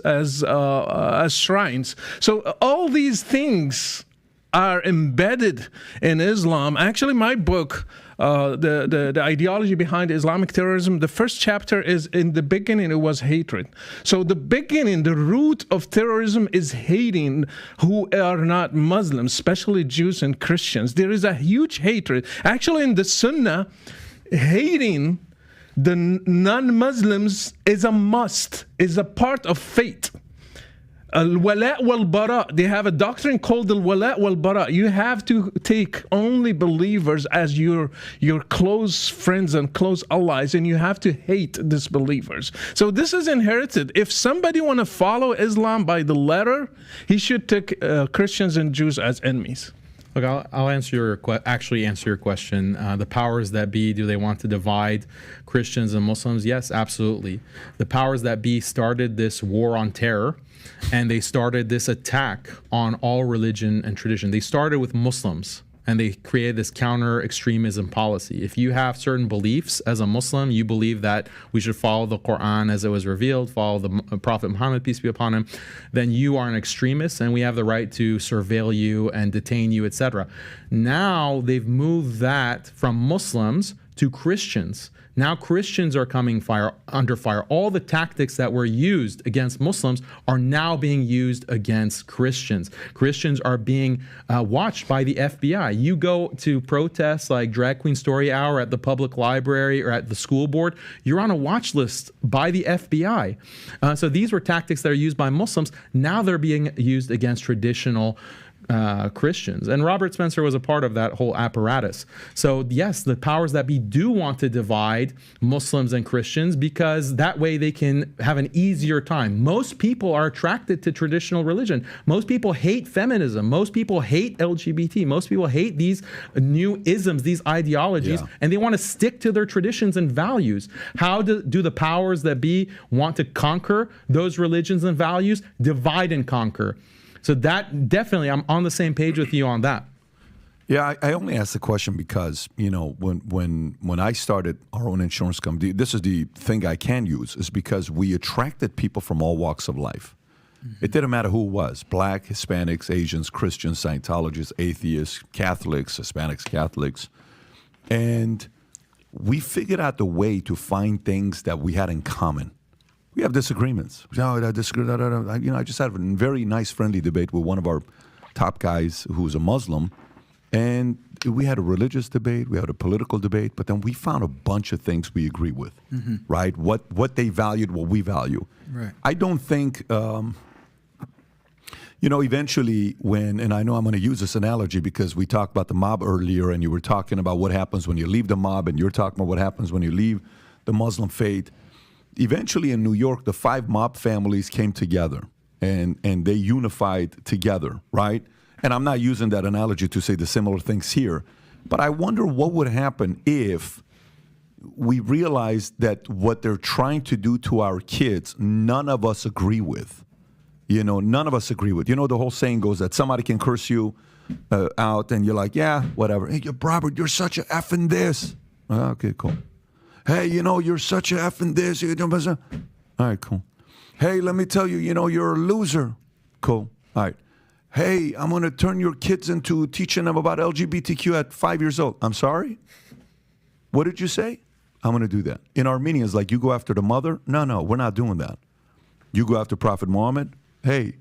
shrines. So all these things are embedded in Islam. Actually, my book, the ideology behind Islamic terrorism, the first chapter is, in the beginning, it was hatred. So the beginning, the root of terrorism is hating who are not Muslims, especially Jews and Christians. There is a huge hatred. Actually, in the Sunnah, hating the non-Muslims is a must, is a part of faith. Al-wala wal-bara, they have a doctrine called al-wala wal-bara. You have to take only believers as your close friends and close allies, and you have to hate disbelievers. So this is inherited. If somebody want to follow Islam by the letter, he should take Christians and Jews as enemies. Look, I'll answer your question. The powers that be, do they want to divide Christians and Muslims? Yes, absolutely. The powers that be started this war on terror, and they started this attack on all religion and tradition. They started with Muslims, and they created this counter-extremism policy. If you have certain beliefs as a Muslim, you believe that we should follow the Quran as it was revealed, follow the Prophet Muhammad, peace be upon him, then you are an extremist, and we have the right to surveil you and detain you, etc. Now they've moved that from Muslims to Christians. Now Christians are coming under fire. All the tactics that were used against Muslims are now being used against Christians. Christians are being watched by the FBI. You go to protests like Drag Queen Story Hour at the public library or at the school board, you're on a watch list by the FBI. So these were tactics that are used by Muslims. Now they're being used against traditional Christians. And Robert Spencer was a part of that whole apparatus. So yes, the powers that be do want to divide Muslims and Christians because that way they can have an easier time. Most people are attracted to traditional religion. Most people hate feminism. Most people hate LGBT. Most people hate these new isms, these ideologies, and they want to stick to their traditions and values. How do the powers that be want to conquer those religions and values? Divide and conquer. So that definitely, I'm on the same page with you on that. Yeah, I only asked the question because, you know, when I started our own insurance company, this is the thing I can use, is because we attracted people from all walks of life. Mm-hmm. It didn't matter who it was, Black, Hispanics, Asians, Christians, Scientologists, atheists, Catholics, Hispanics, Catholics. And we figured out the way to find things that we had in common. We have disagreements. I disagree. You know, I just had a very nice, friendly debate with one of our top guys who's a Muslim, and we had a religious debate, we had a political debate, but then we found a bunch of things we agree with, right? What they valued, what we value. Right. I don't think, you know, eventually and I know I'm going to use this analogy because we talked about the mob earlier, and you were talking about what happens when you leave the mob, and you're talking about what happens when you leave the Muslim faith. Eventually in New York, the 5 mob families came together and they unified together, right? And I'm not using that analogy to say the similar things here, but I wonder what would happen if we realize that what they're trying to do to our kids, none of us agree with. None of us agree with. The whole saying goes that somebody can curse you out, and you're like, yeah, whatever. Hey, Robert, you're such a effing this. Okay, cool. Hey, you're such a effing this. All right, cool. Hey, let me tell you, you're a loser. Cool. All right. Hey, I'm going to turn your kids into teaching them about LGBTQ at 5 years old. I'm sorry? What did you say? I'm going to do that. In Armenians, like, you go after the mother? No, we're not doing that. You go after Prophet Muhammad? Hey,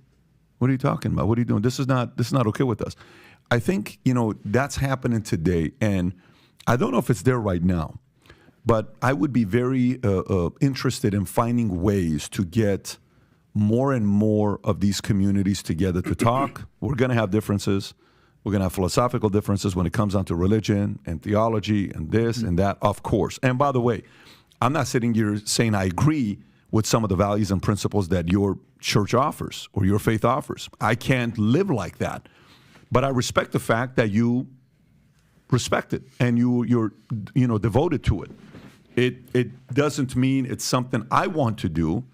what are you talking about? What are you doing? This is not okay with us. I think, that's happening today, and I don't know if it's there right now, but I would be very interested in finding ways to get more and more of these communities together to talk. We're going to have differences. We're going to have philosophical differences when it comes down to religion and theology and this and that, of course. And by the way, I'm not sitting here saying I agree with some of the values and principles that your church offers or your faith offers. I can't live like that. But I respect the fact that you respect it and you're devoted to it. It doesn't mean it's something I want to do,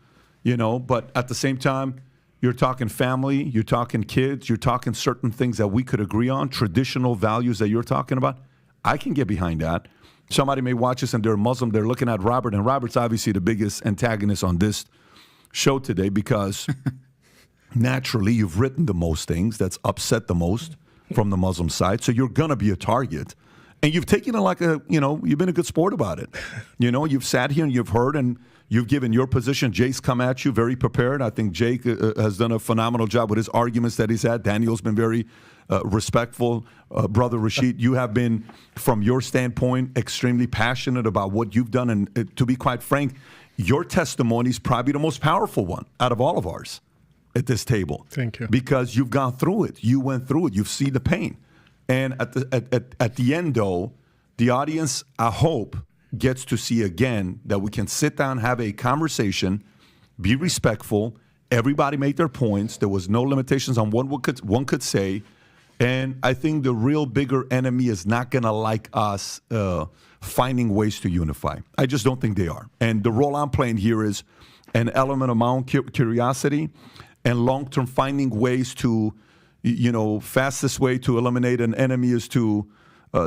but at the same time, you're talking family, you're talking kids, you're talking certain things that we could agree on, traditional values that you're talking about. I can get behind that. Somebody may watch this and they're Muslim, they're looking at Robert, and Robert's obviously the biggest antagonist on this show today because naturally you've written the most things that's upset the most from the Muslim side, so you're going to be a target. And you've taken it like you've been a good sport about it. You've sat here and you've heard and you've given your position. Jake's come at you very prepared. I think Jake has done a phenomenal job with his arguments that he's had. Daniel's been very respectful. Brother Rashid, you have been, from your standpoint, extremely passionate about what you've done. And to be quite frank, your testimony is probably the most powerful one out of all of ours at this table. Thank you. Because you've gone through it. You went through it. You've seen the pain. And at the end, though, the audience, I hope, gets to see again that we can sit down, have a conversation, be respectful. Everybody made their points. There was no limitations on what one could say. And I think the real bigger enemy is not going to like us finding ways to unify. I just don't think they are. And the role I'm playing here is an element of my own curiosity and long-term finding ways to, fastest way to eliminate an enemy is to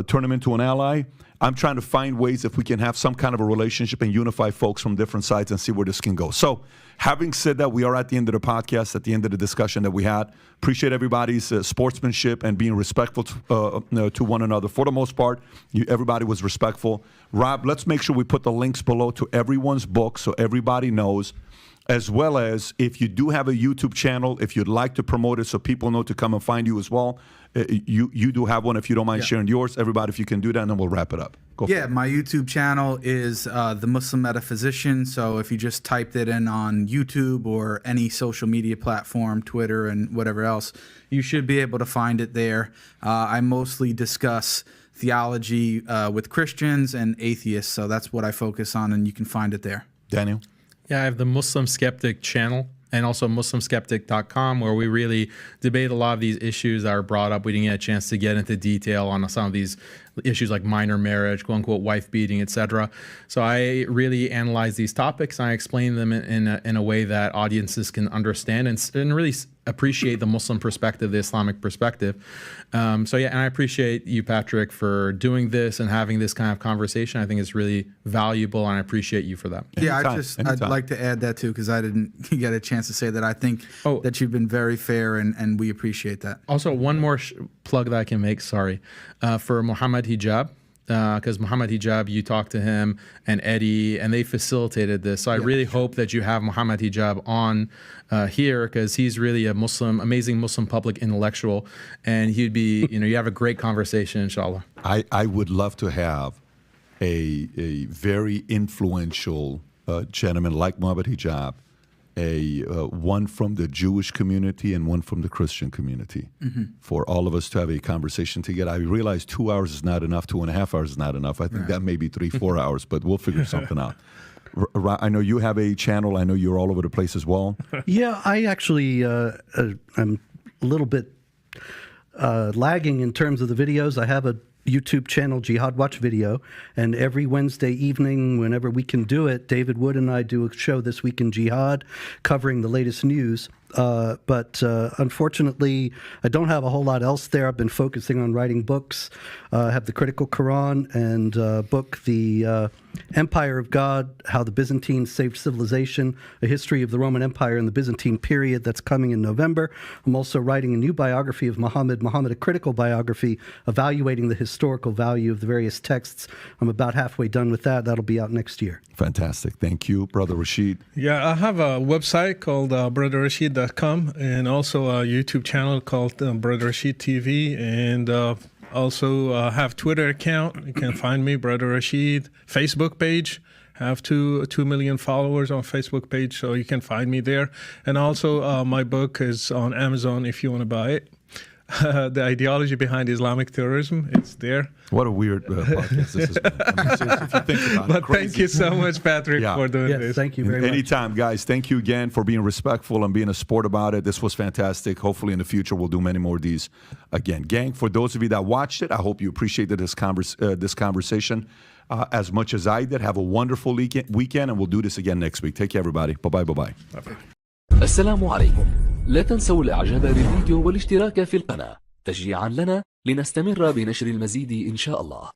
turn him into an ally. I'm trying to find ways if we can have some kind of a relationship and unify folks from different sides and see where this can go. So having said that, we are at the end of the podcast, at the end of the discussion that we had. Appreciate everybody's sportsmanship and being respectful to one another. For the most part, everybody was respectful. Rob, let's make sure we put the links below to everyone's book so everybody knows, as well as if you do have a YouTube channel, if you'd like to promote it so people know to come and find you as well. You do have one. If you don't mind sharing yours, everybody, if you can do that, and then we'll wrap it up. Go for it. My YouTube channel is The Muslim Metaphysician. So if you just typed it in on YouTube or any social media platform, Twitter and whatever else, you should be able to find it there. I mostly discuss theology with Christians and atheists. So that's what I focus on, and you can find it there. Daniel? Yeah, I have the Muslim Skeptic channel and also MuslimSkeptic.com, where we really debate a lot of these issues that are brought up. We didn't get a chance to get into detail on some of these issues like minor marriage, quote unquote, wife beating, etc. So I really analyze these topics and I explain them in a way that audiences can understand and really appreciate the Muslim perspective, the Islamic perspective. And I appreciate you, Patrick, for doing this and having this kind of conversation. I think it's really valuable, and I appreciate you for that. I'd like to add that too, because I didn't get a chance to say that. I think that you've been very fair, and we appreciate that. Also, one more plug that I can make, for Muhammad Hijab. Because Muhammad Hijab, you talked to him and Eddie, and they facilitated this. So I really hope that you have Muhammad Hijab on here, because he's really amazing Muslim public intellectual, and he'd be, you have a great conversation, inshallah. I would love to have a very influential gentleman like Muhammad Hijab, one from the Jewish community and one from the Christian community, for all of us to have a conversation together. I realize 2 hours is not enough, 2.5 hours is not enough. I think that may be 3-4 hours, but we'll figure something out. I know you have a channel. I know you're all over the place as well. Yeah, I actually I'm a little bit lagging in terms of the videos. I have a YouTube channel, Jihad Watch Video. And every Wednesday evening, whenever we can do it, David Wood and I do a show, This Week in Jihad, covering the latest news. But unfortunately, I don't have a whole lot else there. I've been focusing on writing books. I have the Critical Quran and book, The Empire of God, How the Byzantines Saved Civilization, A History of the Roman Empire and the Byzantine Period, that's coming in November. I'm also writing a new biography of Muhammad, a critical biography, evaluating the historical value of the various texts. I'm about halfway done with that. That'll be out next year. Fantastic. Thank you, Brother Rashid. Yeah, I have a website called brotherrashid.com and also a YouTube channel called Brother Rashid TV, and also have Twitter account. You can find me, Brother Rashid. Facebook page. Have 2 million followers on Facebook page, so you can find me there. And also my book is on Amazon if you want to buy it. The ideology behind Islamic terrorism, it's there. What a weird podcast this has been. I mean, seriously, if you think about it, But crazy. thank you so much, Patrick, for doing Yes, this. thank you very much. Anytime, guys. Thank you again for being respectful and being a sport about it. This was fantastic. Hopefully in the future we'll do many more of these again. Gang, for those of you that watched it, I hope you appreciated this conversation as much as I did. Have a wonderful weekend, and we'll do this again next week. Take care, everybody. Bye-bye, bye-bye. السلام عليكم. لا تنسوا الإعجاب بالفيديو والاشتراك في القناة تشجيعا لنا لنستمر بنشر المزيد إن شاء الله.